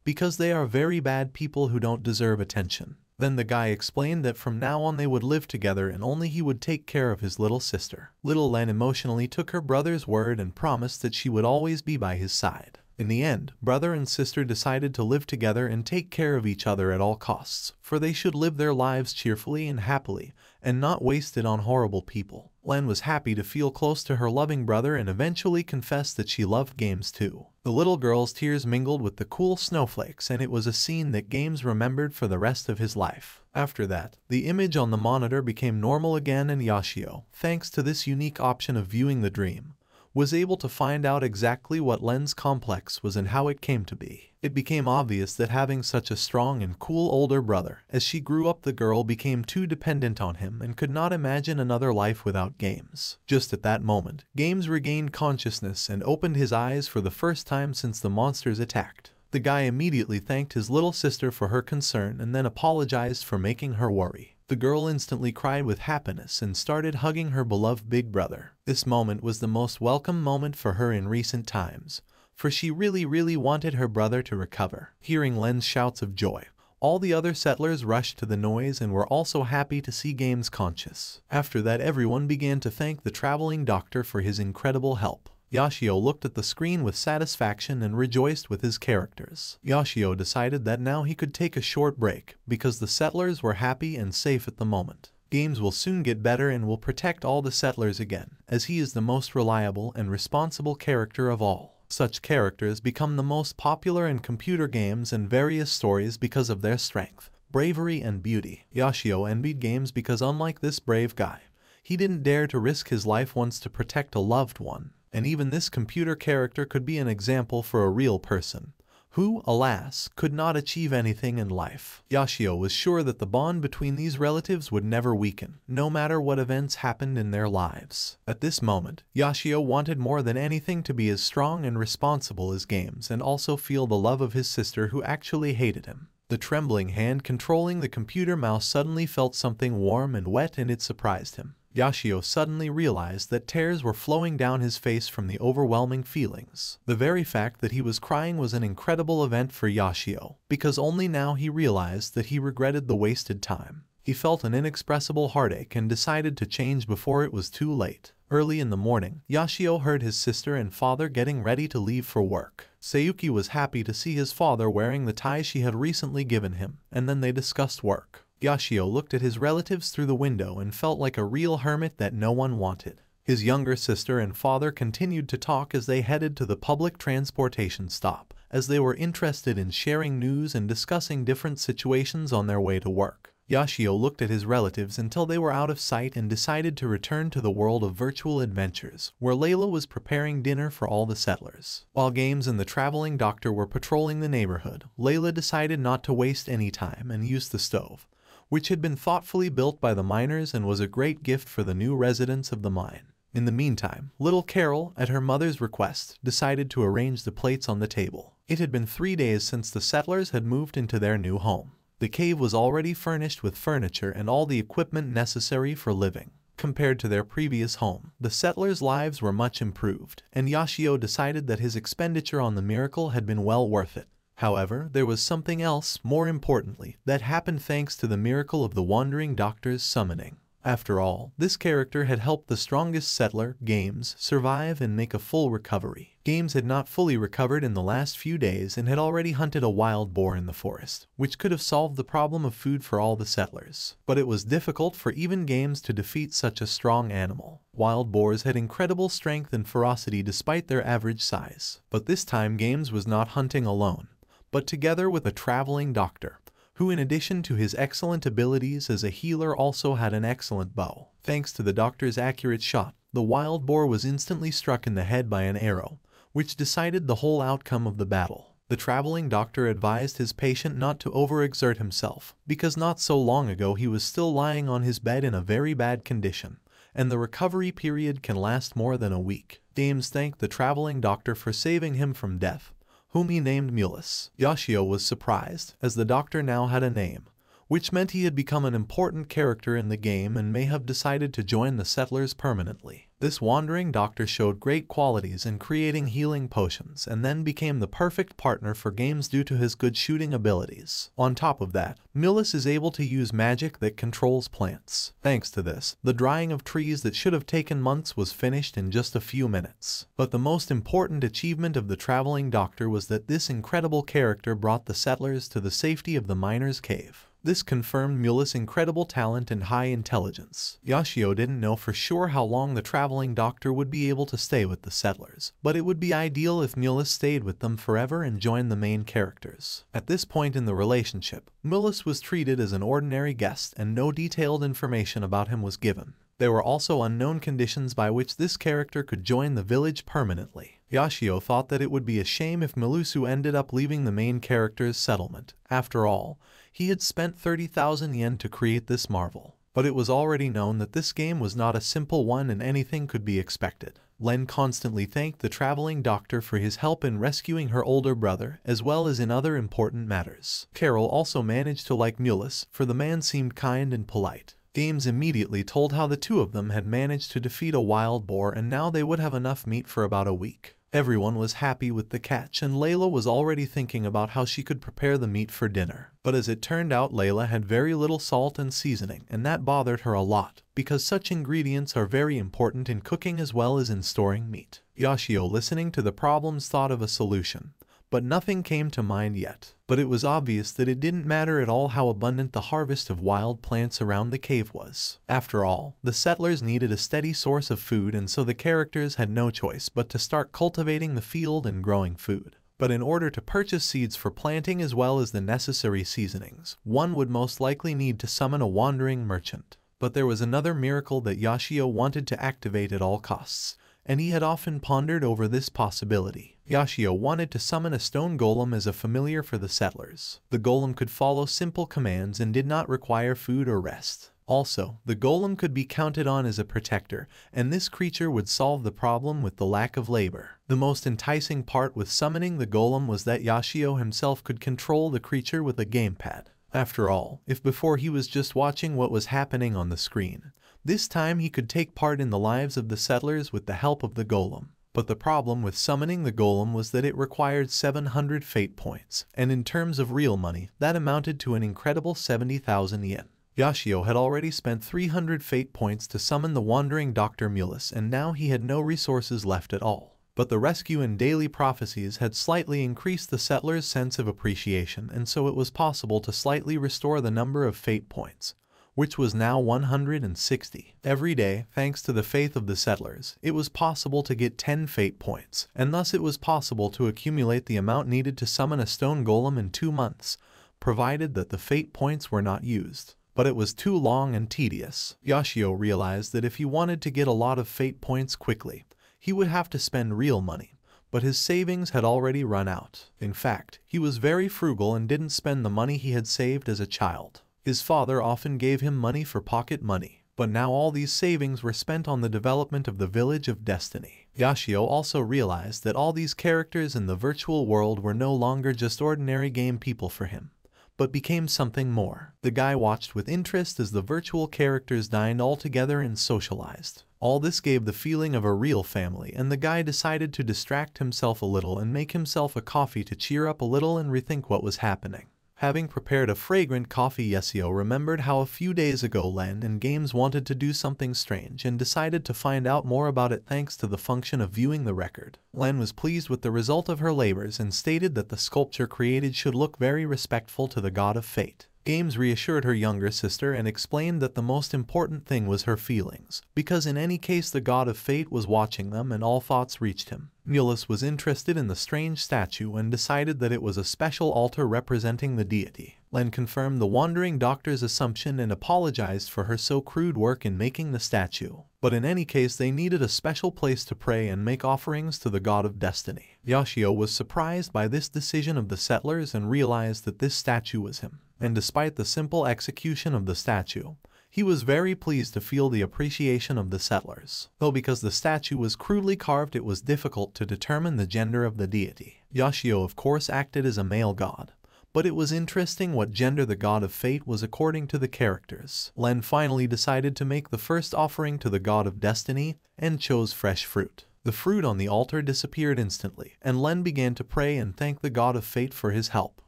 because they are very bad people who don't deserve attention. Then the guy explained that from now on they would live together and only he would take care of his little sister. Little Len emotionally took her brother's word and promised that she would always be by his side. In the end, brother and sister decided to live together and take care of each other at all costs, for they should live their lives cheerfully and happily, and not waste it on horrible people. Len was happy to feel close to her loving brother and eventually confessed that she loved Games too. The little girl's tears mingled with the cool snowflakes, and it was a scene that Games remembered for the rest of his life. After that, the image on the monitor became normal again, and Yashio, thanks to this unique option of viewing the dream, was able to find out exactly what Len's complex was and how it came to be. It became obvious that having such a strong and cool older brother, as she grew up the girl became too dependent on him and could not imagine another life without Games. Just at that moment, Games regained consciousness and opened his eyes for the first time since the monsters attacked. The guy immediately thanked his little sister for her concern and then apologized for making her worry. The girl instantly cried with happiness and started hugging her beloved big brother. This moment was the most welcome moment for her in recent times, for she really wanted her brother to recover. Hearing Len's shouts of joy, all the other settlers rushed to the noise and were also happy to see Games conscious. After that, everyone began to thank the traveling doctor for his incredible help. Yashio looked at the screen with satisfaction and rejoiced with his characters. Yashio decided that now he could take a short break, because the settlers were happy and safe at the moment. Games will soon get better and will protect all the settlers again, as he is the most reliable and responsible character of all. Such characters become the most popular in computer games and various stories because of their strength, bravery, and beauty. Yashio envied Games because unlike this brave guy, he didn't dare to risk his life once to protect a loved one. And even this computer character could be an example for a real person, who, alas, could not achieve anything in life. Yashio was sure that the bond between these relatives would never weaken, no matter what events happened in their lives. At this moment, Yashio wanted more than anything to be as strong and responsible as Games and also feel the love of his sister who actually hated him. The trembling hand controlling the computer mouse suddenly felt something warm and wet, and it surprised him. Yashio suddenly realized that tears were flowing down his face from the overwhelming feelings. The very fact that he was crying was an incredible event for Yashio, because only now he realized that he regretted the wasted time. He felt an inexpressible heartache and decided to change before it was too late. Early in the morning, Yashio heard his sister and father getting ready to leave for work. Sayuki was happy to see his father wearing the tie she had recently given him, and then they discussed work. Yashio looked at his relatives through the window and felt like a real hermit that no one wanted. His younger sister and father continued to talk as they headed to the public transportation stop, as they were interested in sharing news and discussing different situations on their way to work. Yashio looked at his relatives until they were out of sight and decided to return to the world of virtual adventures, where Layla was preparing dinner for all the settlers. While Games and the traveling doctor were patrolling the neighborhood, Layla decided not to waste any time and used the stove, which had been thoughtfully built by the miners and was a great gift for the new residents of the mine. In the meantime, little Carol, at her mother's request, decided to arrange the plates on the table. It had been 3 days since the settlers had moved into their new home. The cave was already furnished with furniture and all the equipment necessary for living. Compared to their previous home, the settlers' lives were much improved, and Yashio decided that his expenditure on the miracle had been well worth it. However, there was something else, more importantly, that happened thanks to the miracle of the Wandering Doctor's summoning. After all, this character had helped the strongest settler, Games, survive and make a full recovery. Games had not fully recovered in the last few days and had already hunted a wild boar in the forest, which could have solved the problem of food for all the settlers. But it was difficult for even Games to defeat such a strong animal. Wild boars had incredible strength and ferocity despite their average size. But this time Games was not hunting alone, but together with a traveling doctor, who in addition to his excellent abilities as a healer also had an excellent bow. Thanks to the doctor's accurate shot, the wild boar was instantly struck in the head by an arrow, which decided the whole outcome of the battle. The traveling doctor advised his patient not to overexert himself, because not so long ago he was still lying on his bed in a very bad condition, and the recovery period can last more than a week. Games thanked the traveling doctor for saving him from death, whom he named Mulus. Yashio was surprised, as the doctor now had a name, which meant he had become an important character in the game and may have decided to join the settlers permanently. This wandering doctor showed great qualities in creating healing potions and then became the perfect partner for Games due to his good shooting abilities. On top of that, Mulus is able to use magic that controls plants. Thanks to this, the drying of trees that should have taken months was finished in just a few minutes. But the most important achievement of the traveling doctor was that this incredible character brought the settlers to the safety of the miners' cave. This confirmed Mulus' incredible talent and high intelligence. Yashio didn't know for sure how long the traveling doctor would be able to stay with the settlers, but it would be ideal if Mulus stayed with them forever and joined the main characters. At this point in the relationship, Mulus was treated as an ordinary guest and no detailed information about him was given. There were also unknown conditions by which this character could join the village permanently. Yashio thought that it would be a shame if Melusu ended up leaving the main character's settlement. After all, he had spent 30,000 yen to create this marvel. But it was already known that this game was not a simple one and anything could be expected. Len constantly thanked the traveling doctor for his help in rescuing her older brother, as well as in other important matters. Carol also managed to like Mulus, for the man seemed kind and polite. Games immediately told how the two of them had managed to defeat a wild boar and now they would have enough meat for about a week. Everyone was happy with the catch and Layla was already thinking about how she could prepare the meat for dinner. But as it turned out, Layla had very little salt and seasoning and that bothered her a lot, because such ingredients are very important in cooking as well as in storing meat. Yashio, listening to the problems, thought of a solution, but nothing came to mind yet. But it was obvious that it didn't matter at all how abundant the harvest of wild plants around the cave was. After all, the settlers needed a steady source of food and so the characters had no choice but to start cultivating the field and growing food. But in order to purchase seeds for planting as well as the necessary seasonings, one would most likely need to summon a wandering merchant. But there was another miracle that Yashio wanted to activate at all costs, and he had often pondered over this possibility. Yashio wanted to summon a stone golem as a familiar for the settlers. The golem could follow simple commands and did not require food or rest. Also, the golem could be counted on as a protector, and this creature would solve the problem with the lack of labor. The most enticing part with summoning the golem was that Yashio himself could control the creature with a gamepad. After all, if before he was just watching what was happening on the screen, this time he could take part in the lives of the settlers with the help of the golem. But the problem with summoning the golem was that it required 700 fate points, and in terms of real money, that amounted to an incredible 70,000 yen. Yashio had already spent 300 fate points to summon the wandering Dr. Mulus, and now he had no resources left at all. But the rescue and daily prophecies had slightly increased the settlers' sense of appreciation, and so it was possible to slightly restore the number of fate points, which was now 160. Every day, thanks to the faith of the settlers, it was possible to get 10 fate points, and thus it was possible to accumulate the amount needed to summon a stone golem in 2 months, provided that the fate points were not used. but it was too long and tedious. Yashio realized that if he wanted to get a lot of fate points quickly, he would have to spend real money, but his savings had already run out. In fact, he was very frugal and didn't spend the money he had saved as a child. His father often gave him money for pocket money, but now all these savings were spent on the development of the Village of Destiny. Yashio also realized that all these characters in the virtual world were no longer just ordinary game people for him, but became something more. The guy watched with interest as the virtual characters dined all together and socialized. All this gave the feeling of a real family, and the guy decided to distract himself a little and make himself a coffee to cheer up a little and rethink what was happening. Having prepared a fragrant coffee, Yashio remembered how a few days ago Len and Games wanted to do something strange and decided to find out more about it thanks to the function of viewing the record. Len was pleased with the result of her labors and stated that the sculpture created should look very respectful to the god of fate. Games reassured her younger sister and explained that the most important thing was her feelings, because in any case the god of fate was watching them and all thoughts reached him. Mulus was interested in the strange statue and decided that it was a special altar representing the deity. Len confirmed the wandering doctor's assumption and apologized for her so crude work in making the statue. But in any case they needed a special place to pray and make offerings to the god of destiny. Yashio was surprised by this decision of the settlers and realized that this statue was him. And despite the simple execution of the statue, he was very pleased to feel the appreciation of the settlers. Though because the statue was crudely carved, it was difficult to determine the gender of the deity. Yashio of course acted as a male god, but it was interesting what gender the god of fate was according to the characters. Len finally decided to make the first offering to the god of destiny and chose fresh fruit. The fruit on the altar disappeared instantly, and Len began to pray and thank the god of fate for his help.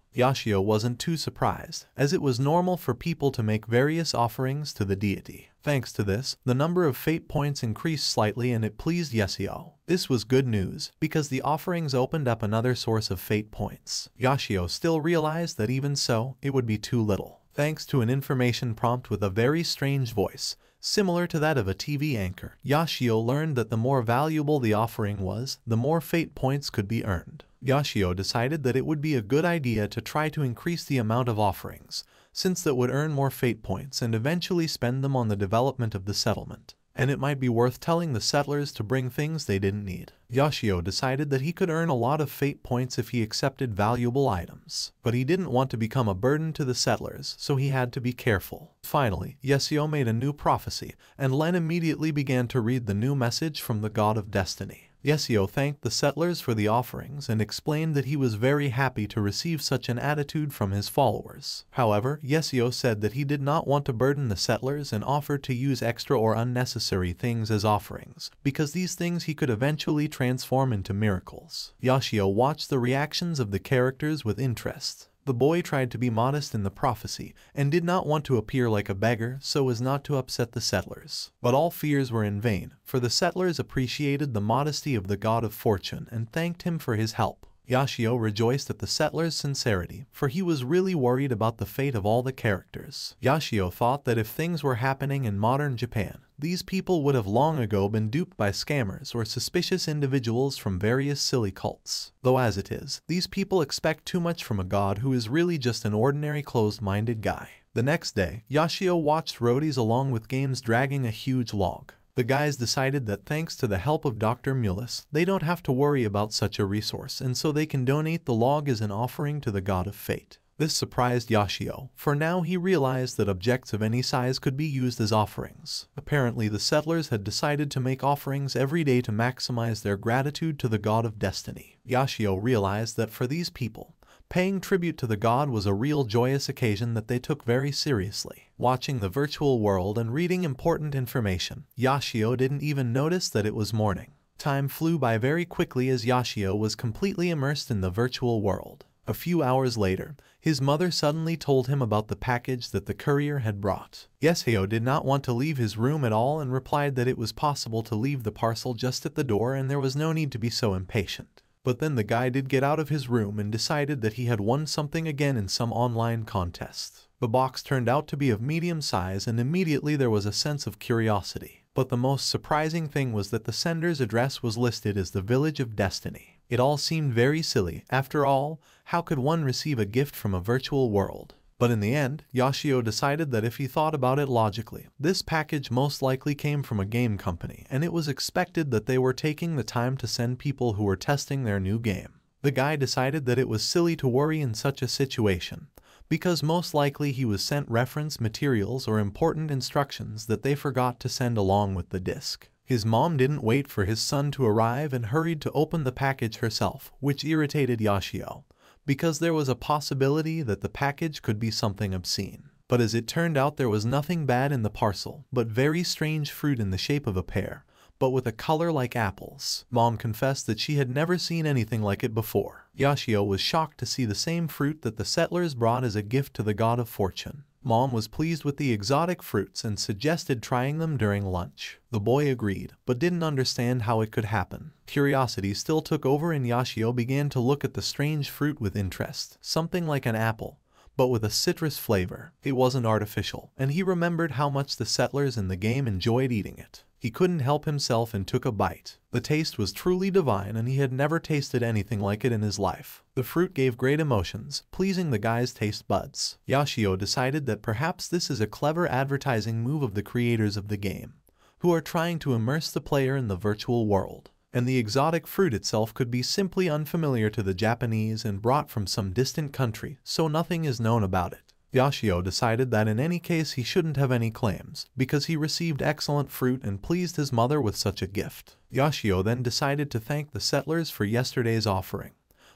Yashio wasn't too surprised, as it was normal for people to make various offerings to the deity. Thanks to this, the number of fate points increased slightly and it pleased Yashio. This was good news, because the offerings opened up another source of fate points. Yashio still realized that even so, it would be too little. Thanks to an information prompt with a very strange voice, similar to that of a TV anchor, Yashio learned that the more valuable the offering was, the more fate points could be earned. Yashio decided that it would be a good idea to try to increase the amount of offerings, since that would earn more fate points and eventually spend them on the development of the settlement. And it might be worth telling the settlers to bring things they didn't need. Yashio decided that he could earn a lot of fate points if he accepted valuable items, but he didn't want to become a burden to the settlers, so he had to be careful. Finally, Yashio made a new prophecy, and Len immediately began to read the new message from the god of destiny. Yashio thanked the settlers for the offerings and explained that he was very happy to receive such an attitude from his followers. However, Yashio said that he did not want to burden the settlers and offered to use extra or unnecessary things as offerings, because these things he could eventually transform into miracles. Yashio watched the reactions of the characters with interest. The boy tried to be modest in the prophecy and did not want to appear like a beggar so as not to upset the settlers. But all fears were in vain, for the settlers appreciated the modesty of the god of fortune and thanked him for his help. Yashio rejoiced at the settlers' sincerity, for he was really worried about the fate of all the characters. Yashio thought that if things were happening in modern Japan, these people would have long ago been duped by scammers or suspicious individuals from various silly cults. Though as it is, these people expect too much from a god who is really just an ordinary closed-minded guy. The next day, Yashio watched roadies along with Games dragging a huge log. The guys decided that thanks to the help of Dr. Mulus, they don't have to worry about such a resource, and so they can donate the log as an offering to the god of fate. This surprised Yashio, for now he realized that objects of any size could be used as offerings. Apparently the settlers had decided to make offerings every day to maximize their gratitude to the god of destiny. Yashio realized that for these people, paying tribute to the god was a real joyous occasion that they took very seriously. Watching the virtual world and reading important information, Yashio didn't even notice that it was morning. Time flew by very quickly as Yashio was completely immersed in the virtual world. A few hours later, his mother suddenly told him about the package that the courier had brought. Yashio did not want to leave his room at all and replied that it was possible to leave the parcel just at the door and there was no need to be so impatient. But then the guy did get out of his room and decided that he had won something again in some online contest. The box turned out to be of medium size and immediately there was a sense of curiosity. But the most surprising thing was that the sender's address was listed as the Village of Destiny. It all seemed very silly. After all, how could one receive a gift from a virtual world? But in the end, Yashio decided that if he thought about it logically, this package most likely came from a game company, and it was expected that they were taking the time to send people who were testing their new game. The guy decided that it was silly to worry in such a situation, because most likely he was sent reference materials or important instructions that they forgot to send along with the disc. His mom didn't wait for his son to arrive and hurried to open the package herself, which irritated Yashio, because there was a possibility that the package could be something obscene. But as it turned out, there was nothing bad in the parcel, but very strange fruit in the shape of a pear, but with a color like apples. Mom confessed that she had never seen anything like it before. Yashio was shocked to see the same fruit that the settlers brought as a gift to the god of fortune. Mom was pleased with the exotic fruits and suggested trying them during lunch. The boy agreed, but didn't understand how it could happen. Curiosity still took over and Yashio began to look at the strange fruit with interest, something like an apple, but with a citrus flavor. It wasn't artificial, and he remembered how much the settlers in the game enjoyed eating it. He couldn't help himself and took a bite. The taste was truly divine and he had never tasted anything like it in his life. The fruit gave great emotions, pleasing the guy's taste buds. Yashio decided that perhaps this is a clever advertising move of the creators of the game, who are trying to immerse the player in the virtual world. And the exotic fruit itself could be simply unfamiliar to the Japanese and brought from some distant country, so nothing is known about it. Yashio decided that in any case he shouldn't have any claims, because he received excellent fruit and pleased his mother with such a gift. Yashio then decided to thank the settlers for yesterday's offering,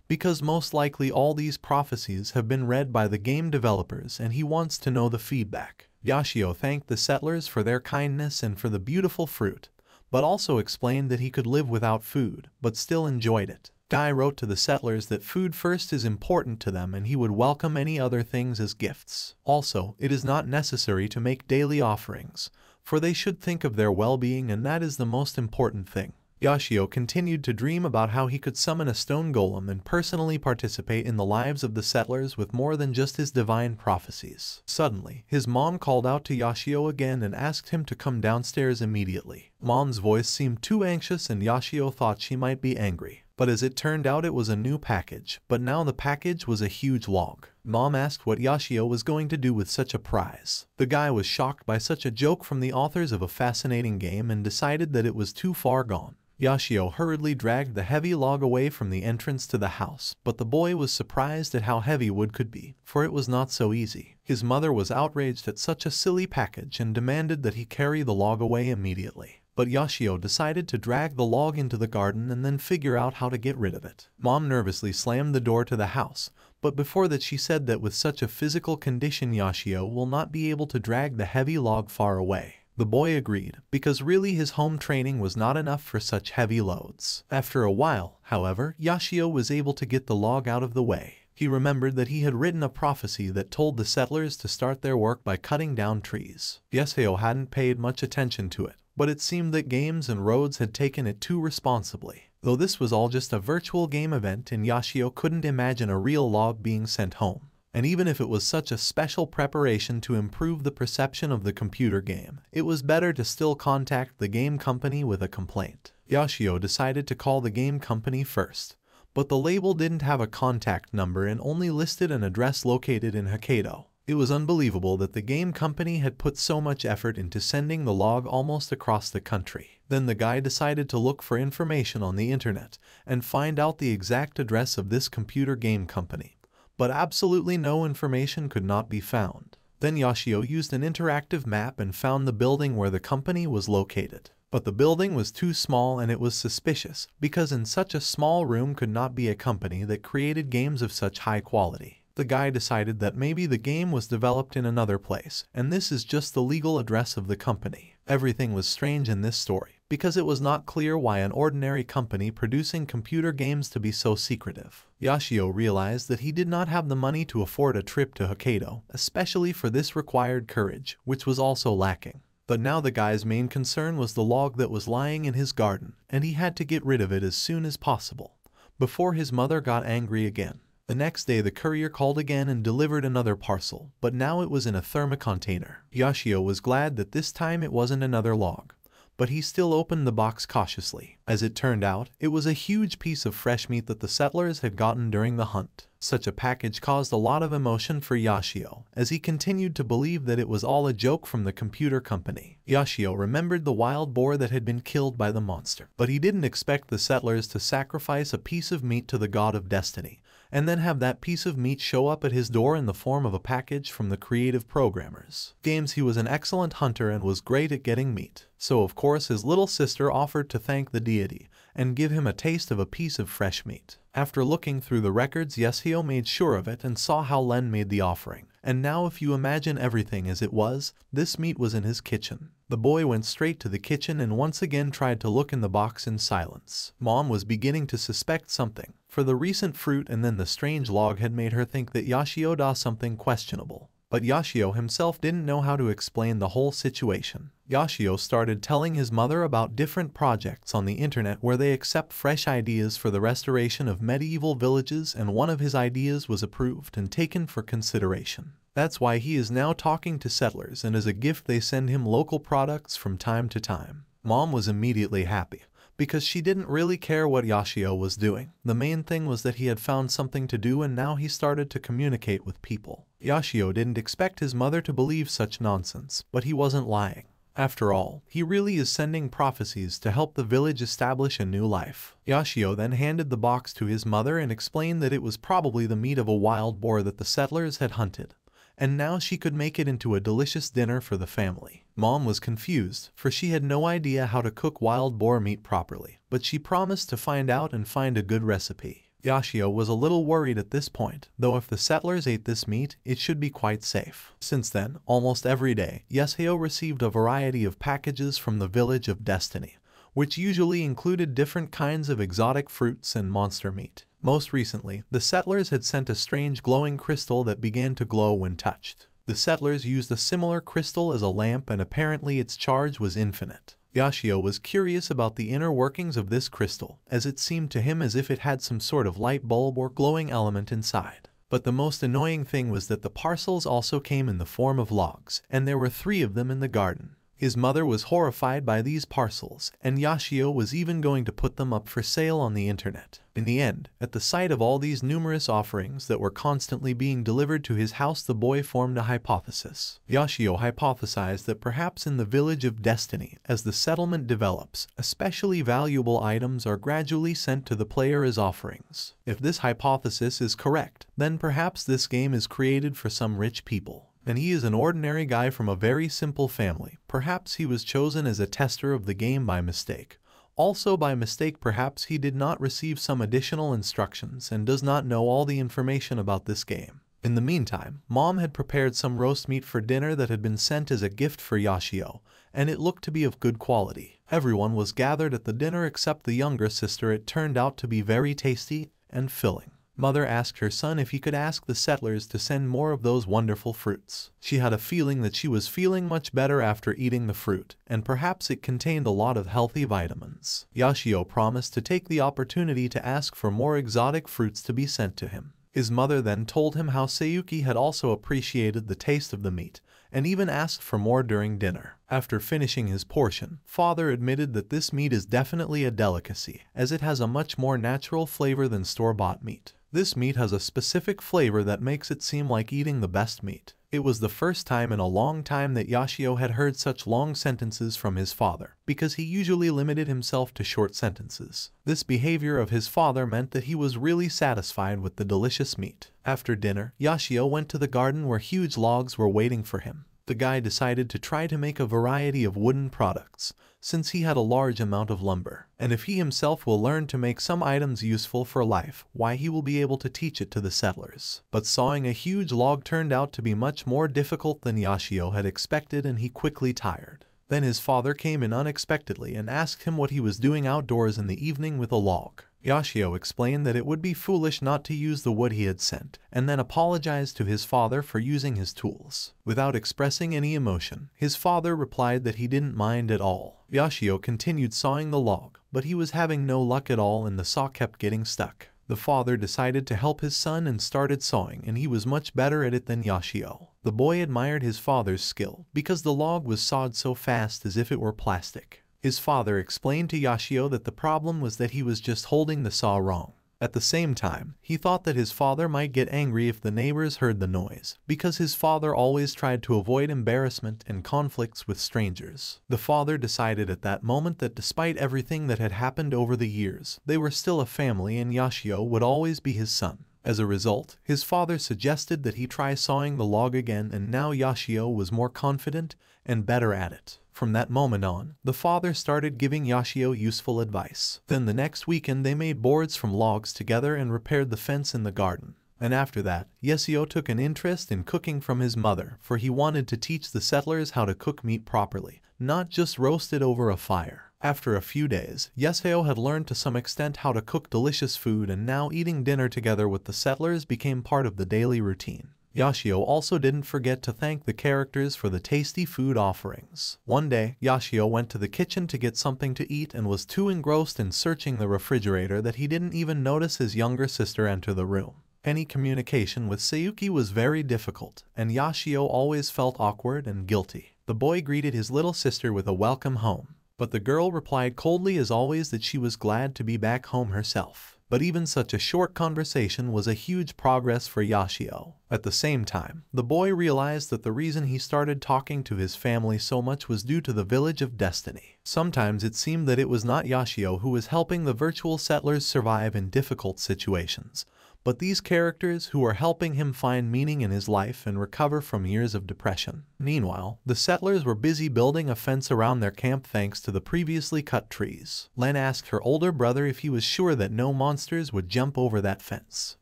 because most likely all these prophecies have been read by the game developers and he wants to know the feedback. Yashio thanked the settlers for their kindness and for the beautiful fruit, but also explained that he could live without food, but still enjoyed it. Guy wrote to the settlers that food first is important to them and he would welcome any other things as gifts. Also, it is not necessary to make daily offerings, for they should think of their well-being and that is the most important thing. Yashio continued to dream about how he could summon a stone golem and personally participate in the lives of the settlers with more than just his divine prophecies. Suddenly, his mom called out to Yashio again and asked him to come downstairs immediately. Mom's voice seemed too anxious and Yashio thought she might be angry. But as it turned out, it was a new package, but now the package was a huge log. Mom asked what Yashio was going to do with such a prize. The guy was shocked by such a joke from the authors of a fascinating game and decided that it was too far gone. Yashio hurriedly dragged the heavy log away from the entrance to the house, but the boy was surprised at how heavy wood could be, for it was not so easy. His mother was outraged at such a silly package and demanded that he carry the log away immediately. But Yashio decided to drag the log into the garden and then figure out how to get rid of it. Mom nervously slammed the door to the house, but before that she said that with such a physical condition Yashio will not be able to drag the heavy log far away. The boy agreed, because really his home training was not enough for such heavy loads. After a while, however, Yashio was able to get the log out of the way. He remembered that he had written a prophecy that told the settlers to start their work by cutting down trees. Yashio hadn't paid much attention to it, but it seemed that Games and Roads had taken it too responsibly. Though this was all just a virtual game event and Yashio couldn't imagine a real log being sent home. And even if it was such a special preparation to improve the perception of the computer game, it was better to still contact the game company with a complaint. Yashio decided to call the game company first, but the label didn't have a contact number and only listed an address located in Hokkaido. It was unbelievable that the game company had put so much effort into sending the log almost across the country. Then the guy decided to look for information on the internet and find out the exact address of this computer game company. But absolutely no information could not be found. Then Yashio used an interactive map and found the building where the company was located. But the building was too small and it was suspicious, because in such a small room could not be a company that created games of such high quality. The guy decided that maybe the game was developed in another place, and this is just the legal address of the company. Everything was strange in this story, because it was not clear why an ordinary company producing computer games to be so secretive. Yashio realized that he did not have the money to afford a trip to Hokkaido, especially for this required courage, which was also lacking. But now the guy's main concern was the log that was lying in his garden, and he had to get rid of it as soon as possible, before his mother got angry again. The next day the courier called again and delivered another parcel, but now it was in a thermocontainer. Yashio was glad that this time it wasn't another log, but he still opened the box cautiously. As it turned out, it was a huge piece of fresh meat that the settlers had gotten during the hunt. Such a package caused a lot of emotion for Yashio, as he continued to believe that it was all a joke from the computer company. Yashio remembered the wild boar that had been killed by the monster, but he didn't expect the settlers to sacrifice a piece of meat to the god of destiny, and then have that piece of meat show up at his door in the form of a package from the creative programmers. Games he was an excellent hunter and was great at getting meat, so of course his little sister offered to thank the deity and give him a taste of a piece of fresh meat. After looking through the records, Yashio made sure of it and saw how Len made the offering. And now if you imagine everything as it was, this meat was in his kitchen. The boy went straight to the kitchen and once again tried to look in the box in silence. Mom was beginning to suspect something, for the recent fruit and then the strange log had made her think that Yashio did something questionable. But Yashio himself didn't know how to explain the whole situation. Yashio started telling his mother about different projects on the internet where they accept fresh ideas for the restoration of medieval villages, and one of his ideas was approved and taken for consideration. That's why he is now talking to settlers, and as a gift they send him local products from time to time. Mom was immediately happy, because she didn't really care what Yashio was doing. The main thing was that he had found something to do and now he started to communicate with people. Yashio didn't expect his mother to believe such nonsense, but he wasn't lying. After all, he really is sending prophecies to help the village establish a new life. Yashio then handed the box to his mother and explained that it was probably the meat of a wild boar that the settlers had hunted, and now she could make it into a delicious dinner for the family. Mom was confused, for she had no idea how to cook wild boar meat properly, but she promised to find out and find a good recipe. Yashio was a little worried at this point, though if the settlers ate this meat, it should be quite safe. Since then, almost every day, Yashio received a variety of packages from the Village of Destiny, which usually included different kinds of exotic fruits and monster meat. Most recently, the settlers had sent a strange glowing crystal that began to glow when touched. The settlers used a similar crystal as a lamp and apparently its charge was infinite. Yashio was curious about the inner workings of this crystal, as it seemed to him as if it had some sort of light bulb or glowing element inside. But the most annoying thing was that the parcels also came in the form of logs, and there were 3 of them in the garden. His mother was horrified by these parcels, and Yashio was even going to put them up for sale on the internet. In the end, at the sight of all these numerous offerings that were constantly being delivered to his house, the boy formed a hypothesis. Yashio hypothesized that perhaps in the Village of Destiny, as the settlement develops, especially valuable items are gradually sent to the player as offerings. If this hypothesis is correct, then perhaps this game is created for some rich people, and he is an ordinary guy from a very simple family. Perhaps he was chosen as a tester of the game by mistake. Also by mistake, perhaps he did not receive some additional instructions and does not know all the information about this game. In the meantime, Mom had prepared some roast meat for dinner that had been sent as a gift for Yashio, and it looked to be of good quality. Everyone was gathered at the dinner except the younger sister. It turned out to be very tasty and filling. Mother asked her son if he could ask the settlers to send more of those wonderful fruits. She had a feeling that she was feeling much better after eating the fruit, and perhaps it contained a lot of healthy vitamins. Yashio promised to take the opportunity to ask for more exotic fruits to be sent to him. His mother then told him how Sayuki had also appreciated the taste of the meat, and even asked for more during dinner. After finishing his portion, father admitted that this meat is definitely a delicacy, as it has a much more natural flavor than store-bought meat. This meat has a specific flavor that makes it seem like eating the best meat. It was the first time in a long time that Yashio had heard such long sentences from his father, because he usually limited himself to short sentences. This behavior of his father meant that he was really satisfied with the delicious meat. After dinner, Yashio went to the garden where huge logs were waiting for him. The guy decided to try to make a variety of wooden products, since he had a large amount of lumber. And if he himself will learn to make some items useful for life, why he will be able to teach it to the settlers. But sawing a huge log turned out to be much more difficult than Yashio had expected, and he quickly tired. Then his father came in unexpectedly and asked him what he was doing outdoors in the evening with a log. Yashio explained that it would be foolish not to use the wood he had sent, and then apologized to his father for using his tools. Without expressing any emotion, his father replied that he didn't mind at all. Yashio continued sawing the log, but he was having no luck at all and the saw kept getting stuck. The father decided to help his son and started sawing, and he was much better at it than Yashio. The boy admired his father's skill, because the log was sawed so fast as if it were plastic. His father explained to Yashio that the problem was that he was just holding the saw wrong. At the same time, he thought that his father might get angry if the neighbors heard the noise, because his father always tried to avoid embarrassment and conflicts with strangers. The father decided at that moment that despite everything that had happened over the years, they were still a family and Yashio would always be his son. As a result, his father suggested that he try sawing the log again, and now Yashio was more confident and better at it. From that moment on, the father started giving Yashio useful advice. Then the next weekend they made boards from logs together and repaired the fence in the garden. And after that, Yashio took an interest in cooking from his mother, for he wanted to teach the settlers how to cook meat properly, not just roast it over a fire. After a few days, Yashio had learned to some extent how to cook delicious food, and now eating dinner together with the settlers became part of the daily routine. Yashio also didn't forget to thank the characters for the tasty food offerings. One day, Yashio went to the kitchen to get something to eat and was too engrossed in searching the refrigerator that he didn't even notice his younger sister enter the room. Any communication with Sayuki was very difficult, and Yashio always felt awkward and guilty. The boy greeted his little sister with a welcome home, but the girl replied coldly as always that she was glad to be back home herself. But even such a short conversation was a huge progress for Yashio. At the same time, the boy realized that the reason he started talking to his family so much was due to the Village of Destiny. Sometimes it seemed that it was not Yashio who was helping the virtual settlers survive in difficult situations, but these characters who were helping him find meaning in his life and recover from years of depression. Meanwhile, the settlers were busy building a fence around their camp thanks to the previously cut trees. Len asked her older brother if he was sure that no monsters would jump over that fence.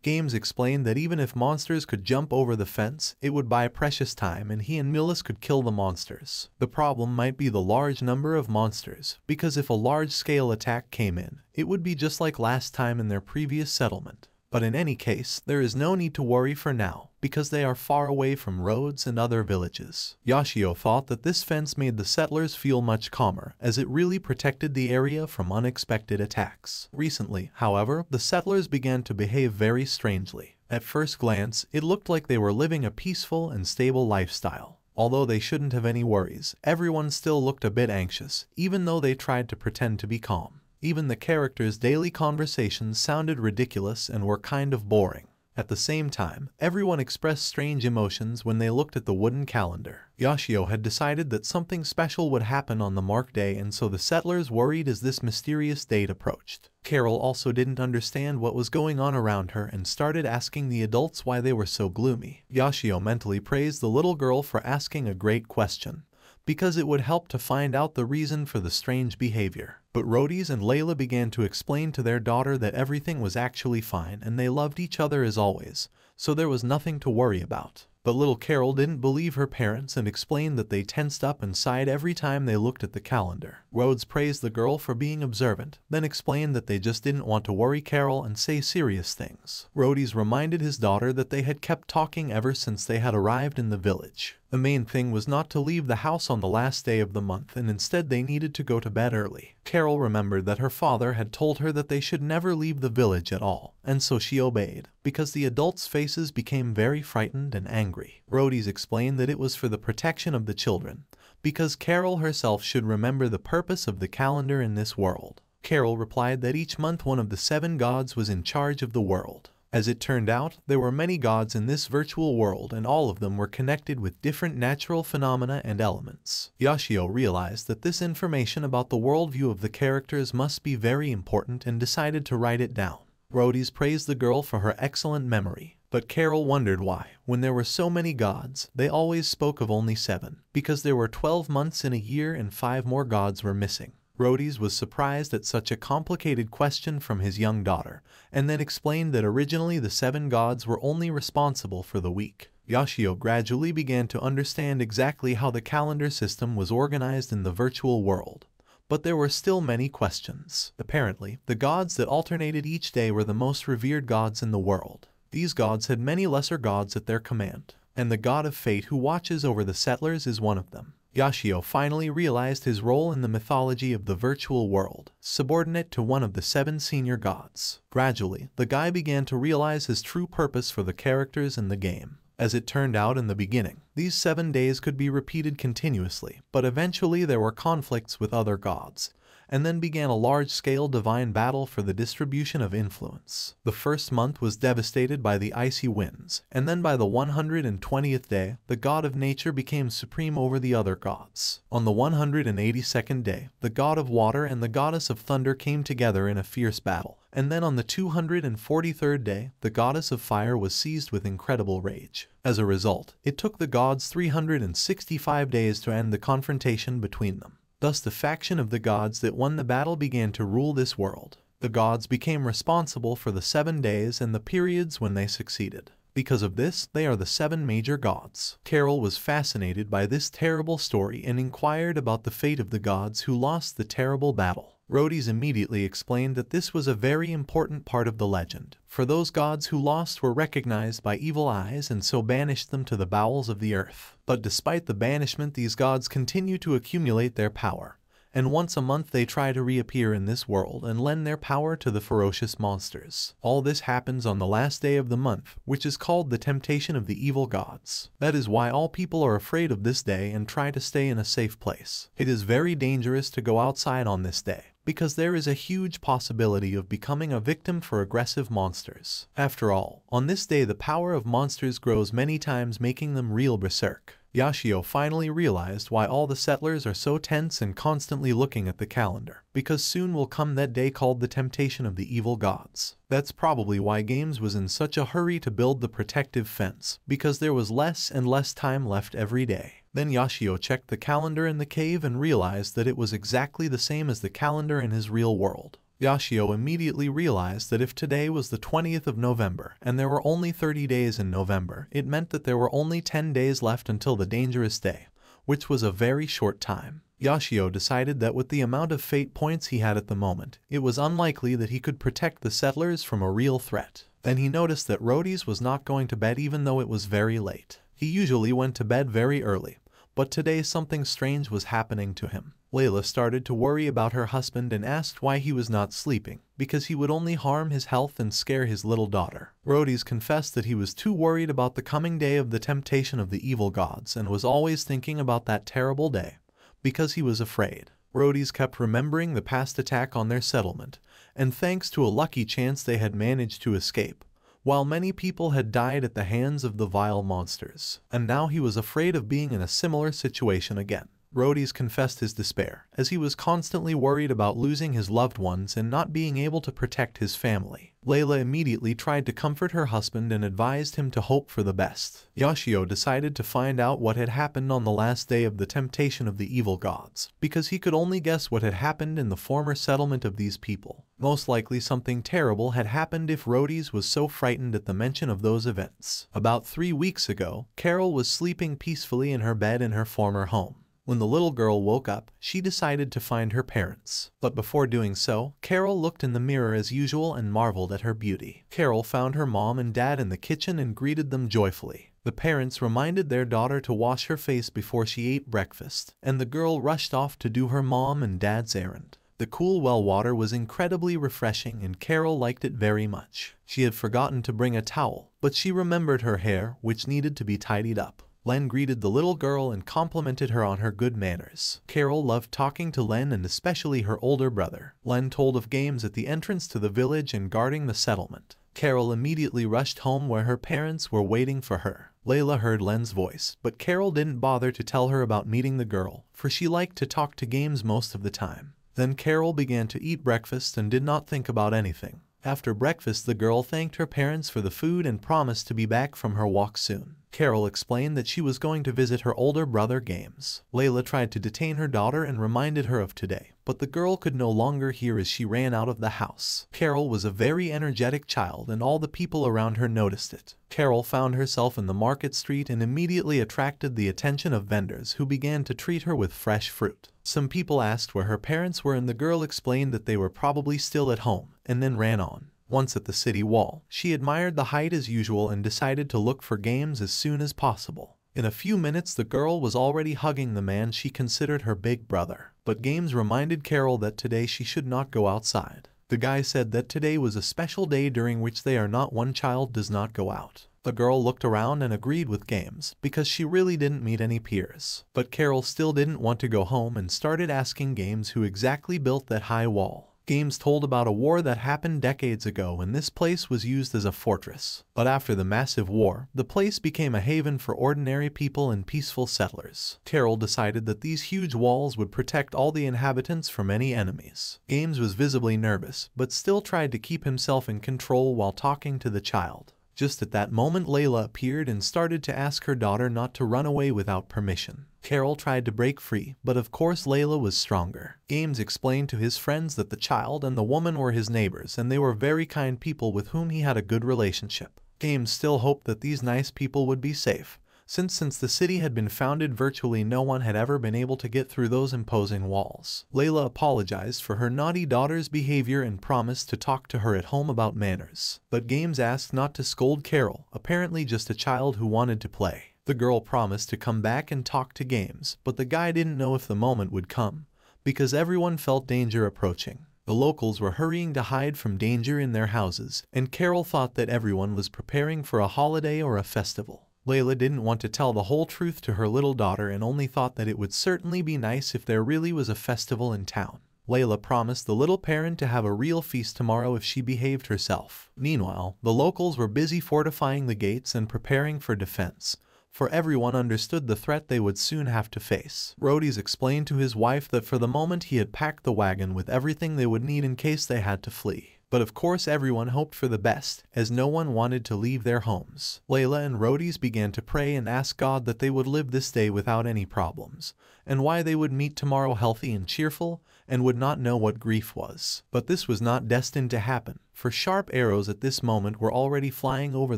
Games explained that even if monsters could jump over the fence, it would buy precious time and he and Millis could kill the monsters. The problem might be the large number of monsters, because if a large-scale attack came in, it would be just like last time in their previous settlement. But in any case, there is no need to worry for now, because they are far away from roads and other villages. Yashio thought that this fence made the settlers feel much calmer, as it really protected the area from unexpected attacks. Recently, however, the settlers began to behave very strangely. At first glance, it looked like they were living a peaceful and stable lifestyle. Although they shouldn't have any worries, everyone still looked a bit anxious, even though they tried to pretend to be calm. Even the characters' daily conversations sounded ridiculous and were kind of boring. At the same time, everyone expressed strange emotions when they looked at the wooden calendar. Yashio had decided that something special would happen on the marked day, and so the settlers worried as this mysterious date approached. Carol also didn't understand what was going on around her and started asking the adults why they were so gloomy. Yashio mentally praised the little girl for asking a great question, because it would help to find out the reason for the strange behavior. But Rhodys and Layla began to explain to their daughter that everything was actually fine and they loved each other as always, so there was nothing to worry about. But little Carol didn't believe her parents and explained that they tensed up and sighed every time they looked at the calendar. Rhodes praised the girl for being observant, then explained that they just didn't want to worry Carol and say serious things. Rhodys reminded his daughter that they had kept talking ever since they had arrived in the village. The main thing was not to leave the house on the last day of the month, and instead they needed to go to bed early. Carol remembered that her father had told her that they should never leave the village at all, and so she obeyed, because the adults' faces became very frightened and angry. Rhodys explained that it was for the protection of the children, because Carol herself should remember the purpose of the calendar in this world. Carol replied that each month one of the 7 gods was in charge of the world. As it turned out, there were many gods in this virtual world, and all of them were connected with different natural phenomena and elements. Yashio realized that this information about the worldview of the characters must be very important and decided to write it down. Rhodys praised the girl for her excellent memory, but Carol wondered why, when there were so many gods, they always spoke of only 7, because there were 12 months in a year and 5 more gods were missing. Rhodys was surprised at such a complicated question from his young daughter, and then explained that originally the 7 gods were only responsible for the week. Yashio gradually began to understand exactly how the calendar system was organized in the virtual world. But there were still many questions. Apparently, the gods that alternated each day were the most revered gods in the world. These gods had many lesser gods at their command, and the god of fate who watches over the settlers is one of them. Yashio finally realized his role in the mythology of the virtual world, subordinate to one of the 7 senior gods. Gradually, the guy began to realize his true purpose for the characters in the game. As it turned out in the beginning, these 7 days could be repeated continuously, but eventually there were conflicts with other gods, and then began a large-scale divine battle for the distribution of influence. The first month was devastated by the icy winds, and then by the 120th day, the god of nature became supreme over the other gods. On the 182nd day, the god of water and the goddess of thunder came together in a fierce battle, and then on the 243rd day, the goddess of fire was seized with incredible rage. As a result, it took the gods 365 days to end the confrontation between them. Thus the faction of the gods that won the battle began to rule this world. The gods became responsible for the 7 days and the periods when they succeeded. Because of this, they are the 7 major gods. Carol was fascinated by this terrible story and inquired about the fate of the gods who lost the terrible battle. Rhodys immediately explained that this was a very important part of the legend, for those gods who lost were recognized by evil eyes and so banished them to the bowels of the earth. But despite the banishment, these gods continue to accumulate their power, and once a month they try to reappear in this world and lend their power to the ferocious monsters. All this happens on the last day of the month, which is called the temptation of the evil gods. That is why all people are afraid of this day and try to stay in a safe place. It is very dangerous to go outside on this day, because there is a huge possibility of becoming a victim for aggressive monsters. After all, on this day the power of monsters grows many times, making them real berserk. Yashio finally realized why all the settlers are so tense and constantly looking at the calendar, because soon will come that day called the temptation of the evil gods. That's probably why Games was in such a hurry to build the protective fence, because there was less and less time left every day. Then Yashio checked the calendar in the cave and realized that it was exactly the same as the calendar in his real world. Yashio immediately realized that if today was the 20th of November and there were only 30 days in November, it meant that there were only 10 days left until the dangerous day, which was a very short time. Yashio decided that with the amount of fate points he had at the moment, it was unlikely that he could protect the settlers from a real threat. Then he noticed that Rhodys was not going to bed even though it was very late. He usually went to bed very early, but today something strange was happening to him. Layla started to worry about her husband and asked why he was not sleeping, because he would only harm his health and scare his little daughter. Rhodys confessed that he was too worried about the coming day of the temptation of the evil gods and was always thinking about that terrible day, because he was afraid. Rhodys kept remembering the past attack on their settlement, and thanks to a lucky chance they had managed to escape, while many people had died at the hands of the vile monsters. And now he was afraid of being in a similar situation again. Rhodys confessed his despair, as he was constantly worried about losing his loved ones and not being able to protect his family. Layla immediately tried to comfort her husband and advised him to hope for the best. Yashio decided to find out what had happened on the last day of the temptation of the evil gods, because he could only guess what had happened in the former settlement of these people. Most likely something terrible had happened if Rhodys was so frightened at the mention of those events. About 3 weeks ago, Carol was sleeping peacefully in her bed in her former home. When the little girl woke up, she decided to find her parents. But before doing so, Carol looked in the mirror as usual and marveled at her beauty. Carol found her mom and dad in the kitchen and greeted them joyfully. The parents reminded their daughter to wash her face before she ate breakfast, and the girl rushed off to do her mom and dad's errand. The cool well water was incredibly refreshing and Carol liked it very much. She had forgotten to bring a towel, but she remembered her hair, which needed to be tidied up. Len greeted the little girl and complimented her on her good manners. Carol loved talking to Len and especially her older brother. Len told of Games at the entrance to the village and guarding the settlement. Carol immediately rushed home where her parents were waiting for her. Layla heard Len's voice, but Carol didn't bother to tell her about meeting the girl, for she liked to talk to Games most of the time. Then Carol began to eat breakfast and did not think about anything. After breakfast, the girl thanked her parents for the food and promised to be back from her walk soon. Carol explained that she was going to visit her older brother Games. Layla tried to detain her daughter and reminded her of today, but the girl could no longer hear as she ran out of the house. Carol was a very energetic child and all the people around her noticed it. Carol found herself in the market street and immediately attracted the attention of vendors who began to treat her with fresh fruit. Some people asked where her parents were and the girl explained that they were probably still at home, and then ran on. Once at the city wall, she admired the height as usual and decided to look for Games as soon as possible. In a few minutes the girl was already hugging the man she considered her big brother. But Games reminded Carol that today she should not go outside. The guy said that today was a special day during which they are not one child does not go out. The girl looked around and agreed with Games because she really didn't meet any peers. But Carol still didn't want to go home and started asking Games who exactly built that high wall. Games told about a war that happened decades ago when this place was used as a fortress. But after the massive war, the place became a haven for ordinary people and peaceful settlers. Carol decided that these huge walls would protect all the inhabitants from any enemies. Games was visibly nervous, but still tried to keep himself in control while talking to the child. Just at that moment, Layla appeared and started to ask her daughter not to run away without permission. Carol tried to break free, but of course Layla was stronger. Games explained to his friends that the child and the woman were his neighbors and they were very kind people with whom he had a good relationship. Games still hoped that these nice people would be safe, since the city had been founded virtually no one had ever been able to get through those imposing walls. Layla apologized for her naughty daughter's behavior and promised to talk to her at home about manners. But Games asked not to scold Carol, apparently just a child who wanted to play. The girl promised to come back and talk to Games, but the guy didn't know if the moment would come, because everyone felt danger approaching. The locals were hurrying to hide from danger in their houses, and Carol thought that everyone was preparing for a holiday or a festival. Layla didn't want to tell the whole truth to her little daughter and only thought that it would certainly be nice if there really was a festival in town. Layla promised the little parent to have a real feast tomorrow if she behaved herself. Meanwhile, the locals were busy fortifying the gates and preparing for defense, for everyone understood the threat they would soon have to face. Rhodys explained to his wife that for the moment he had packed the wagon with everything they would need in case they had to flee. But of course everyone hoped for the best, as no one wanted to leave their homes. Layla and Rhodys began to pray and ask God that they would live this day without any problems, and why they would meet tomorrow healthy and cheerful, and would not know what grief was. But this was not destined to happen, for sharp arrows at this moment were already flying over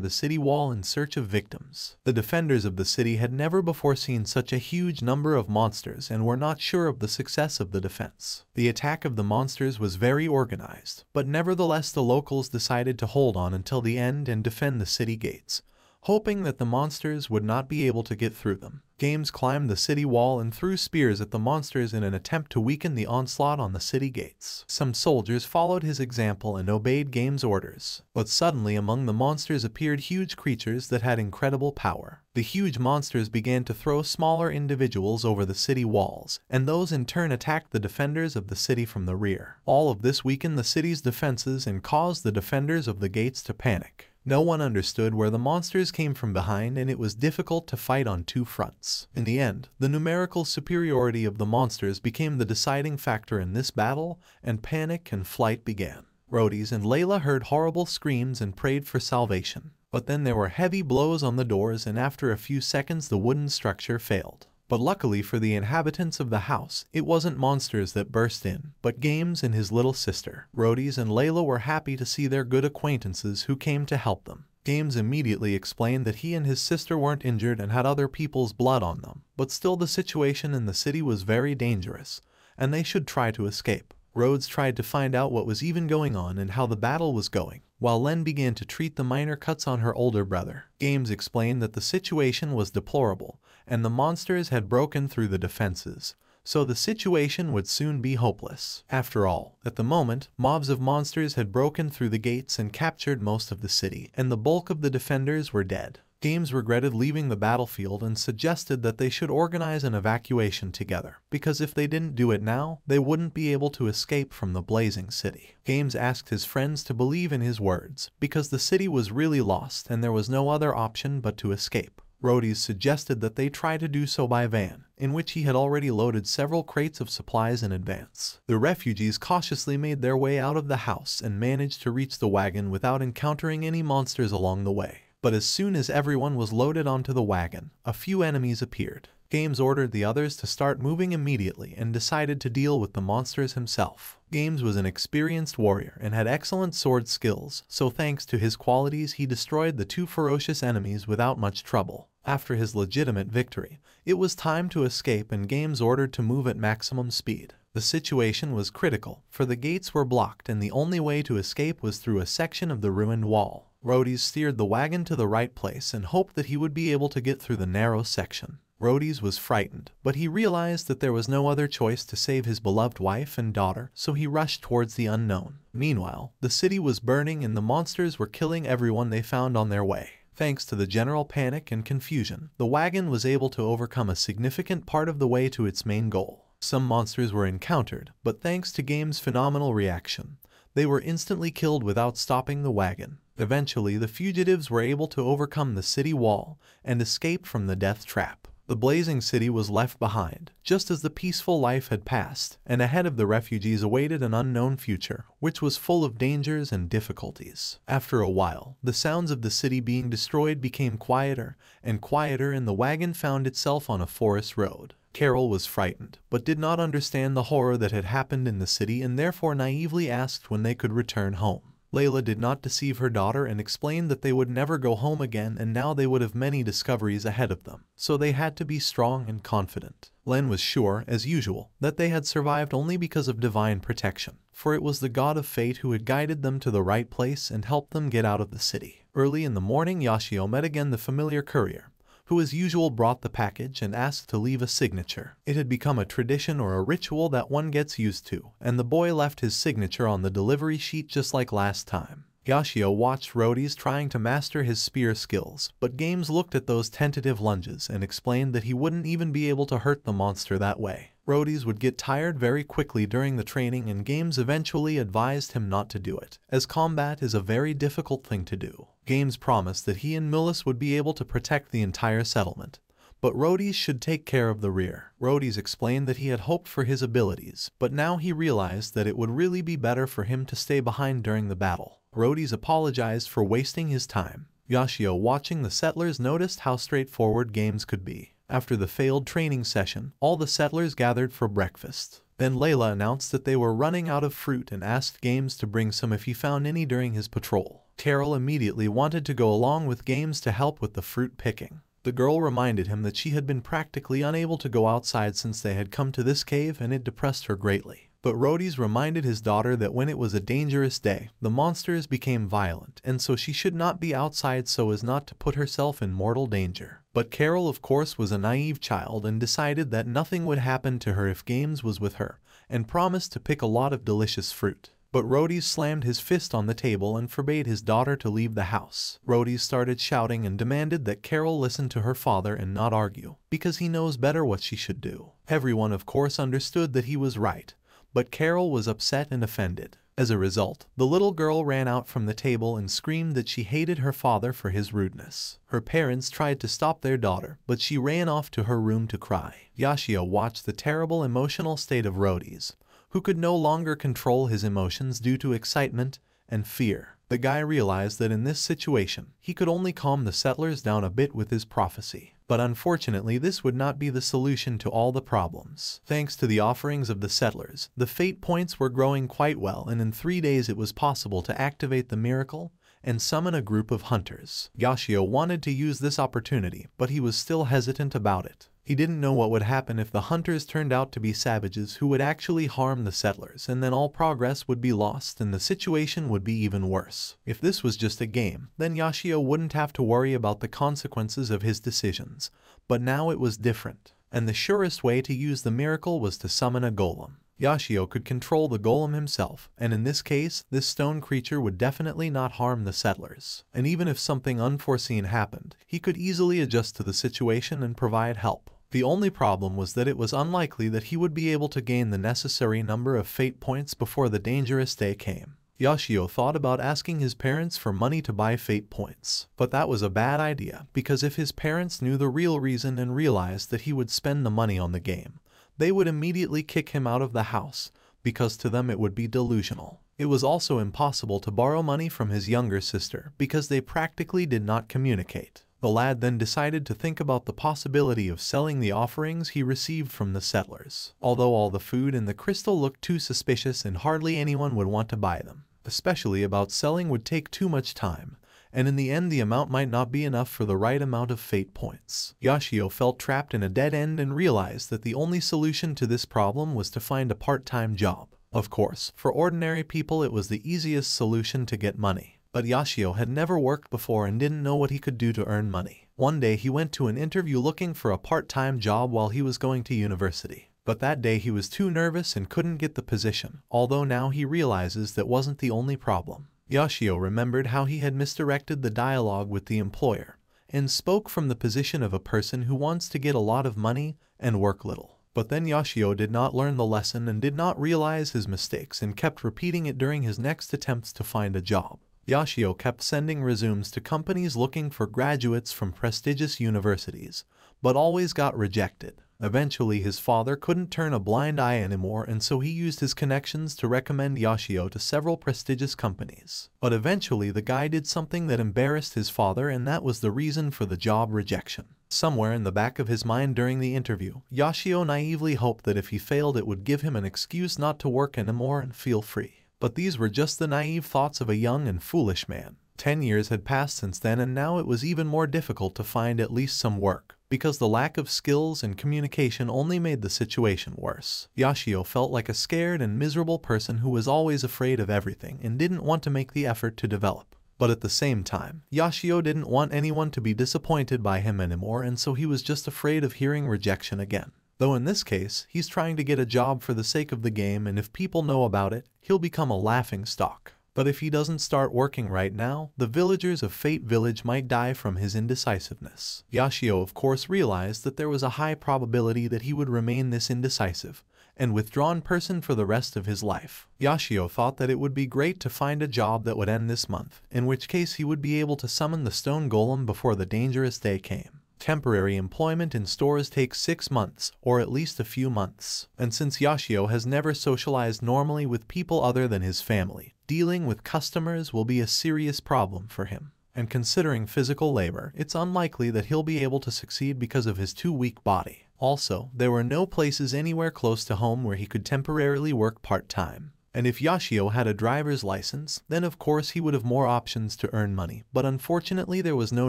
the city wall in search of victims. The defenders of the city had never before seen such a huge number of monsters and were not sure of the success of the defense. The attack of the monsters was very organized, but nevertheless the locals decided to hold on until the end and defend the city gates, hoping that the monsters would not be able to get through them. Games climbed the city wall and threw spears at the monsters in an attempt to weaken the onslaught on the city gates. Some soldiers followed his example and obeyed Games' orders. But suddenly among the monsters appeared huge creatures that had incredible power. The huge monsters began to throw smaller individuals over the city walls, and those in turn attacked the defenders of the city from the rear. All of this weakened the city's defenses and caused the defenders of the gates to panic. No one understood where the monsters came from behind, and it was difficult to fight on two fronts. In the end, the numerical superiority of the monsters became the deciding factor in this battle, and panic and flight began. Rhodys and Layla heard horrible screams and prayed for salvation. But then there were heavy blows on the doors, and after a few seconds the wooden structure failed. But luckily for the inhabitants of the house, it wasn't monsters that burst in, but Games and his little sister. Rhodys and Layla were happy to see their good acquaintances who came to help them. Games immediately explained that he and his sister weren't injured and had other people's blood on them, but still the situation in the city was very dangerous, and they should try to escape. Rhodes tried to find out what was even going on and how the battle was going, while Len began to treat the minor cuts on her older brother. Games explained that the situation was deplorable, and the monsters had broken through the defenses, so the situation would soon be hopeless. After all, at the moment, mobs of monsters had broken through the gates and captured most of the city, and the bulk of the defenders were dead. Games regretted leaving the battlefield and suggested that they should organize an evacuation together, because if they didn't do it now, they wouldn't be able to escape from the blazing city. Games asked his friends to believe in his words, because the city was really lost and there was no other option but to escape. Rhodys suggested that they try to do so by van, in which he had already loaded several crates of supplies in advance. The refugees cautiously made their way out of the house and managed to reach the wagon without encountering any monsters along the way. But as soon as everyone was loaded onto the wagon, a few enemies appeared. Games ordered the others to start moving immediately and decided to deal with the monsters himself. Games was an experienced warrior and had excellent sword skills, so thanks to his qualities he destroyed the two ferocious enemies without much trouble. After his legitimate victory, it was time to escape, and Games ordered to move at maximum speed. The situation was critical, for the gates were blocked and the only way to escape was through a section of the ruined wall. Rhodys steered the wagon to the right place and hoped that he would be able to get through the narrow section. Rhodys was frightened, but he realized that there was no other choice to save his beloved wife and daughter, so he rushed towards the unknown. Meanwhile, the city was burning and the monsters were killing everyone they found on their way. Thanks to the general panic and confusion, the wagon was able to overcome a significant part of the way to its main goal. Some monsters were encountered, but thanks to Game's phenomenal reaction, they were instantly killed without stopping the wagon. Eventually, the fugitives were able to overcome the city wall and escape from the death trap. The blazing city was left behind, just as the peaceful life had passed, and ahead of the refugees awaited an unknown future, which was full of dangers and difficulties. After a while, the sounds of the city being destroyed became quieter and quieter, and the wagon found itself on a forest road. Carol was frightened, but did not understand the horror that had happened in the city and therefore naively asked when they could return home. Layla did not deceive her daughter and explained that they would never go home again and now they would have many discoveries ahead of them, so they had to be strong and confident. Len was sure, as usual, that they had survived only because of divine protection, for it was the god of fate who had guided them to the right place and helped them get out of the city. Early in the morning, Yashio met again the familiar courier, who as usual brought the package and asked to leave a signature. It had become a tradition or a ritual that one gets used to, and the boy left his signature on the delivery sheet just like last time. Yashio watched Rhodys trying to master his spear skills, but Games looked at those tentative lunges and explained that he wouldn't even be able to hurt the monster that way. Rhodys would get tired very quickly during the training and Games eventually advised him not to do it, as combat is a very difficult thing to do. Games promised that he and Millis would be able to protect the entire settlement, but Rhodys should take care of the rear. Rhodys explained that he had hoped for his abilities, but now he realized that it would really be better for him to stay behind during the battle. Rhodys apologized for wasting his time. Yashio, watching the settlers, noticed how straightforward Games could be. After the failed training session, all the settlers gathered for breakfast. Then Layla announced that they were running out of fruit and asked Games to bring some if he found any during his patrol. Carol immediately wanted to go along with Games to help with the fruit picking. The girl reminded him that she had been practically unable to go outside since they had come to this cave and it depressed her greatly. But Rhodys reminded his daughter that when it was a dangerous day, the monsters became violent, and so she should not be outside so as not to put herself in mortal danger. But Carol, of course, was a naive child and decided that nothing would happen to her if Games was with her, and promised to pick a lot of delicious fruit. But Rhodys slammed his fist on the table and forbade his daughter to leave the house. Rhodys started shouting and demanded that Carol listen to her father and not argue, because he knows better what she should do. Everyone, of course, understood that he was right, but Carol was upset and offended. As a result, the little girl ran out from the table and screamed that she hated her father for his rudeness. Her parents tried to stop their daughter, but she ran off to her room to cry. Yashio watched the terrible emotional state of Rhodys, who could no longer control his emotions due to excitement and fear. The guy realized that in this situation, he could only calm the settlers down a bit with his prophecy. But unfortunately, this would not be the solution to all the problems. Thanks to the offerings of the settlers, the fate points were growing quite well, and in 3 days it was possible to activate the miracle and summon a group of hunters. Yashio wanted to use this opportunity, but he was still hesitant about it. He didn't know what would happen if the hunters turned out to be savages who would actually harm the settlers, and then all progress would be lost and the situation would be even worse. If this was just a game, then Yashio wouldn't have to worry about the consequences of his decisions, but now it was different, and the surest way to use the miracle was to summon a golem. Yashio could control the golem himself, and in this case, this stone creature would definitely not harm the settlers. And even if something unforeseen happened, he could easily adjust to the situation and provide help. The only problem was that it was unlikely that he would be able to gain the necessary number of fate points before the dangerous day came. Yashio thought about asking his parents for money to buy fate points, but that was a bad idea, because if his parents knew the real reason and realized that he would spend the money on the game, they would immediately kick him out of the house, because to them it would be delusional. It was also impossible to borrow money from his younger sister, because they practically did not communicate. The lad then decided to think about the possibility of selling the offerings he received from the settlers. Although all the food and the crystal looked too suspicious and hardly anyone would want to buy them, especially about selling would take too much time, and in the end the amount might not be enough for the right amount of fate points. Yashio felt trapped in a dead end and realized that the only solution to this problem was to find a part-time job. Of course, for ordinary people it was the easiest solution to get money. But Yashio had never worked before and didn't know what he could do to earn money. One day he went to an interview looking for a part-time job while he was going to university. But that day he was too nervous and couldn't get the position, although now he realizes that wasn't the only problem. Yoshio remembered how he had misdirected the dialogue with the employer and spoke from the position of a person who wants to get a lot of money and work little. But then Yoshio did not learn the lesson and did not realize his mistakes and kept repeating it during his next attempts to find a job. Yoshio kept sending resumes to companies looking for graduates from prestigious universities, but always got rejected. Eventually his father couldn't turn a blind eye anymore, and so he used his connections to recommend Yoshio to several prestigious companies. But eventually the guy did something that embarrassed his father, and that was the reason for the job rejection. Somewhere in the back of his mind during the interview, Yoshio naively hoped that if he failed it would give him an excuse not to work anymore and feel free. But these were just the naive thoughts of a young and foolish man. 10 years had passed since then, and now it was even more difficult to find at least some work, because the lack of skills and communication only made the situation worse. Yoshio felt like a scared and miserable person who was always afraid of everything and didn't want to make the effort to develop. But at the same time, Yoshio didn't want anyone to be disappointed by him anymore, and so he was just afraid of hearing rejection again. Though in this case, he's trying to get a job for the sake of the game, and if people know about it, he'll become a laughing stock. But if he doesn't start working right now, the villagers of Fate Village might die from his indecisiveness. Yoshio of course realized that there was a high probability that he would remain this indecisive and withdrawn person for the rest of his life. Yoshio thought that it would be great to find a job that would end this month, in which case he would be able to summon the stone golem before the dangerous day came. Temporary employment in stores takes 6 months, or at least a few months. And since Yoshio has never socialized normally with people other than his family, dealing with customers will be a serious problem for him. And considering physical labor, it's unlikely that he'll be able to succeed because of his too weak body. Also, there were no places anywhere close to home where he could temporarily work part-time. And if Yoshio had a driver's license, then of course he would have more options to earn money, but unfortunately there was no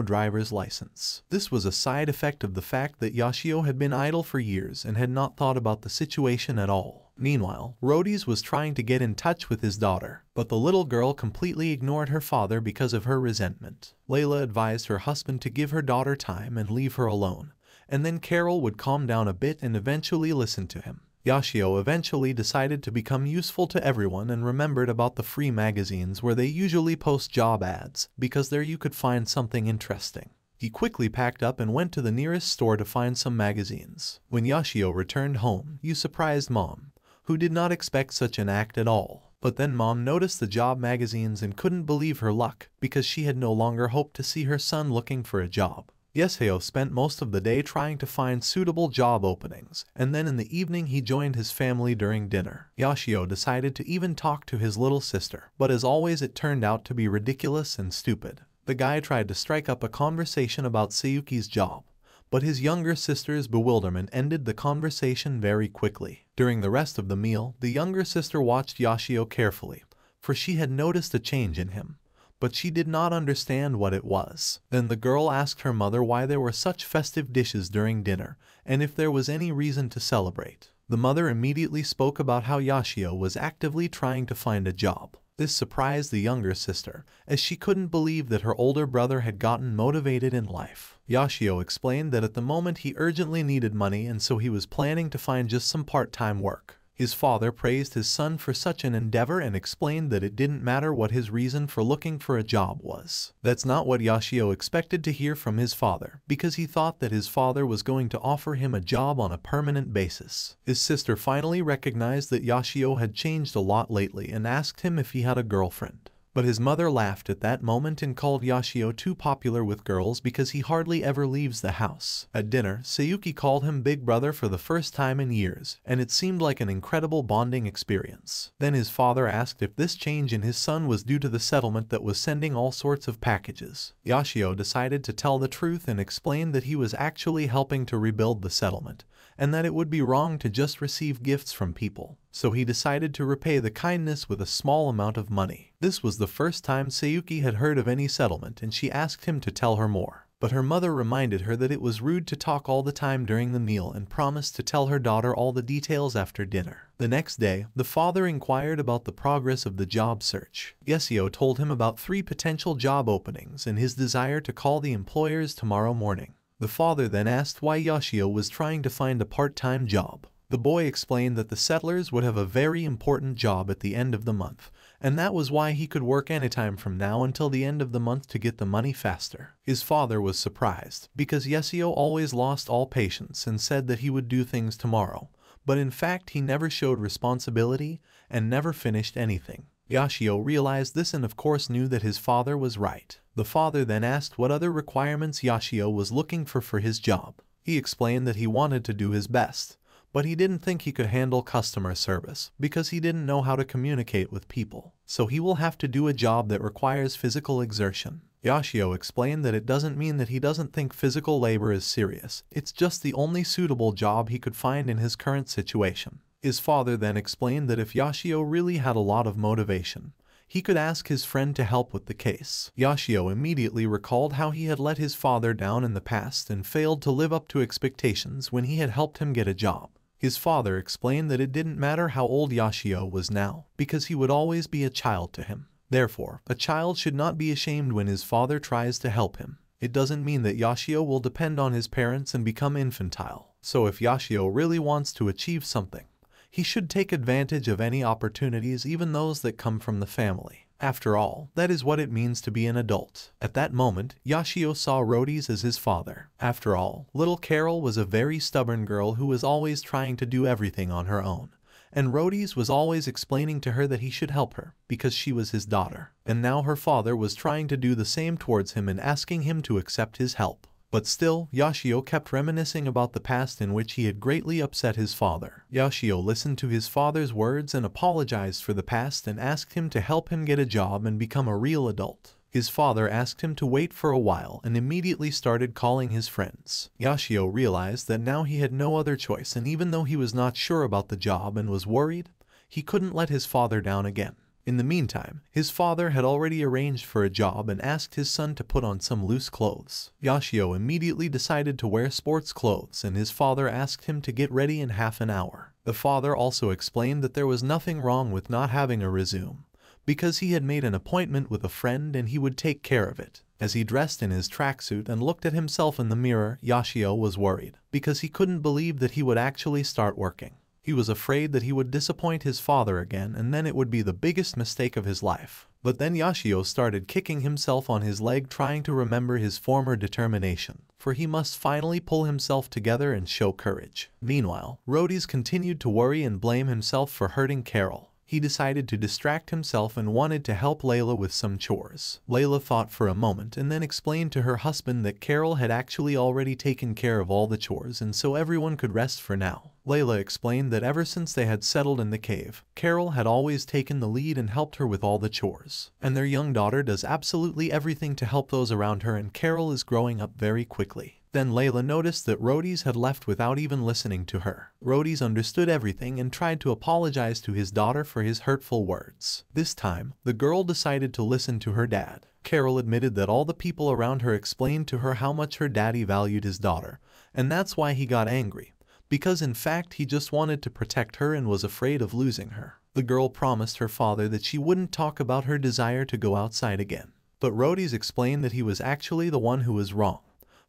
driver's license. This was a side effect of the fact that Yoshio had been idle for years and had not thought about the situation at all. Meanwhile, Rhodys was trying to get in touch with his daughter, but the little girl completely ignored her father because of her resentment. Layla advised her husband to give her daughter time and leave her alone, and then Carol would calm down a bit and eventually listen to him. Yoshio eventually decided to become useful to everyone and remembered about the free magazines where they usually post job ads, because there you could find something interesting. He quickly packed up and went to the nearest store to find some magazines. When Yoshio returned home, you surprised Mom, who did not expect such an act at all. But then Mom noticed the job magazines and couldn't believe her luck, because she had no longer hoped to see her son looking for a job. Yoshio spent most of the day trying to find suitable job openings, and then in the evening he joined his family during dinner. Yoshio decided to even talk to his little sister, but as always it turned out to be ridiculous and stupid. The guy tried to strike up a conversation about Sayuki's job, but his younger sister's bewilderment ended the conversation very quickly. During the rest of the meal, the younger sister watched Yoshio carefully, for she had noticed a change in him, but she did not understand what it was. Then the girl asked her mother why there were such festive dishes during dinner, and if there was any reason to celebrate. The mother immediately spoke about how Yoshio was actively trying to find a job. This surprised the younger sister, as she couldn't believe that her older brother had gotten motivated in life. Yoshio explained that at the moment he urgently needed money, and so he was planning to find just some part-time work. His father praised his son for such an endeavor and explained that it didn't matter what his reason for looking for a job was. That's not what Yoshio expected to hear from his father, because he thought that his father was going to offer him a job on a permanent basis. His sister finally recognized that Yoshio had changed a lot lately and asked him if he had a girlfriend. But his mother laughed at that moment and called Yoshio too popular with girls because he hardly ever leaves the house. At dinner, Sayuki called him Big Brother for the first time in years, and it seemed like an incredible bonding experience. Then his father asked if this change in his son was due to the settlement that was sending all sorts of packages. Yoshio decided to tell the truth and explained that he was actually helping to rebuild the settlement, and that it would be wrong to just receive gifts from people. So he decided to repay the kindness with a small amount of money. This was the first time Sayuki had heard of any settlement, and she asked him to tell her more. But her mother reminded her that it was rude to talk all the time during the meal and promised to tell her daughter all the details after dinner. The next day, the father inquired about the progress of the job search. Yasuo told him about 3 potential job openings and his desire to call the employers tomorrow morning. The father then asked why Yasuo was trying to find a part-time job. The boy explained that the settlers would have a very important job at the end of the month, and that was why he could work anytime from now until the end of the month to get the money faster. His father was surprised, because Yasuo always lost all patience and said that he would do things tomorrow, but in fact he never showed responsibility and never finished anything. Yasuo realized this and of course knew that his father was right. The father then asked what other requirements Yasuo was looking for his job. He explained that he wanted to do his best, but he didn't think he could handle customer service because he didn't know how to communicate with people. So he will have to do a job that requires physical exertion. Yasuo explained that it doesn't mean that he doesn't think physical labor is serious, it's just the only suitable job he could find in his current situation. His father then explained that if Yasuo really had a lot of motivation, he could ask his friend to help with the case. Yasuo immediately recalled how he had let his father down in the past and failed to live up to expectations when he had helped him get a job. His father explained that it didn't matter how old Yasuo was now, because he would always be a child to him. Therefore, a child should not be ashamed when his father tries to help him. It doesn't mean that Yasuo will depend on his parents and become infantile. So if Yasuo really wants to achieve something, he should take advantage of any opportunities, even those that come from the family. After all, that is what it means to be an adult. At that moment, Yasuo saw Rhodys as his father. After all, little Carol was a very stubborn girl who was always trying to do everything on her own. And Rhodys was always explaining to her that he should help her, because she was his daughter. And now her father was trying to do the same towards him and asking him to accept his help. But still, Yasuo kept reminiscing about the past in which he had greatly upset his father. Yasuo listened to his father's words and apologized for the past and asked him to help him get a job and become a real adult. His father asked him to wait for a while and immediately started calling his friends. Yasuo realized that now he had no other choice, and even though he was not sure about the job and was worried, he couldn't let his father down again. In the meantime, his father had already arranged for a job and asked his son to put on some loose clothes. Yasuo immediately decided to wear sports clothes, and his father asked him to get ready in half an hour. The father also explained that there was nothing wrong with not having a resume, because he had made an appointment with a friend and he would take care of it. As he dressed in his tracksuit and looked at himself in the mirror, Yasuo was worried, because he couldn't believe that he would actually start working. He was afraid that he would disappoint his father again, and then it would be the biggest mistake of his life. But then Yasuo started kicking himself on his leg, trying to remember his former determination, for he must finally pull himself together and show courage. Meanwhile, Rhodys continued to worry and blame himself for hurting Carol. He decided to distract himself and wanted to help Layla with some chores. Layla thought for a moment and then explained to her husband that Carol had actually already taken care of all the chores and so everyone could rest for now. Layla explained that ever since they had settled in the cave, Carol had always taken the lead and helped her with all the chores. And their young daughter does absolutely everything to help those around her, and Carol is growing up very quickly. Then Layla noticed that Rhodys had left without even listening to her. Rhodys understood everything and tried to apologize to his daughter for his hurtful words. This time, the girl decided to listen to her dad. Carol admitted that all the people around her explained to her how much her daddy valued his daughter, and that's why he got angry, because in fact he just wanted to protect her and was afraid of losing her. The girl promised her father that she wouldn't talk about her desire to go outside again. But Rhodys explained that he was actually the one who was wrong,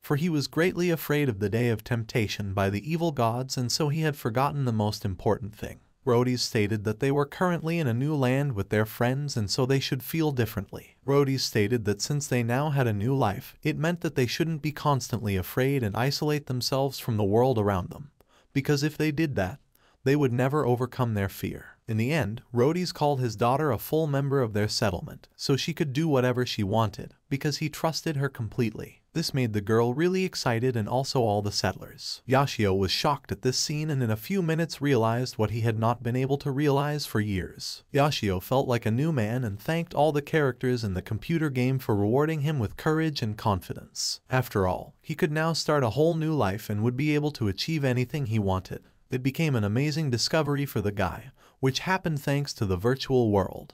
for he was greatly afraid of the day of temptation by the evil gods, and so he had forgotten the most important thing. Rhodys stated that they were currently in a new land with their friends and so they should feel differently. Rhodys stated that since they now had a new life, it meant that they shouldn't be constantly afraid and isolate themselves from the world around them, because if they did that, they would never overcome their fear. In the end, Rhodys called his daughter a full member of their settlement, so she could do whatever she wanted, because he trusted her completely. This made the girl really excited and also all the settlers. Yasuo was shocked at this scene and in a few minutes realized what he had not been able to realize for years. Yasuo felt like a new man and thanked all the characters in the computer game for rewarding him with courage and confidence. After all, he could now start a whole new life and would be able to achieve anything he wanted. It became an amazing discovery for the guy, which happened thanks to the virtual world.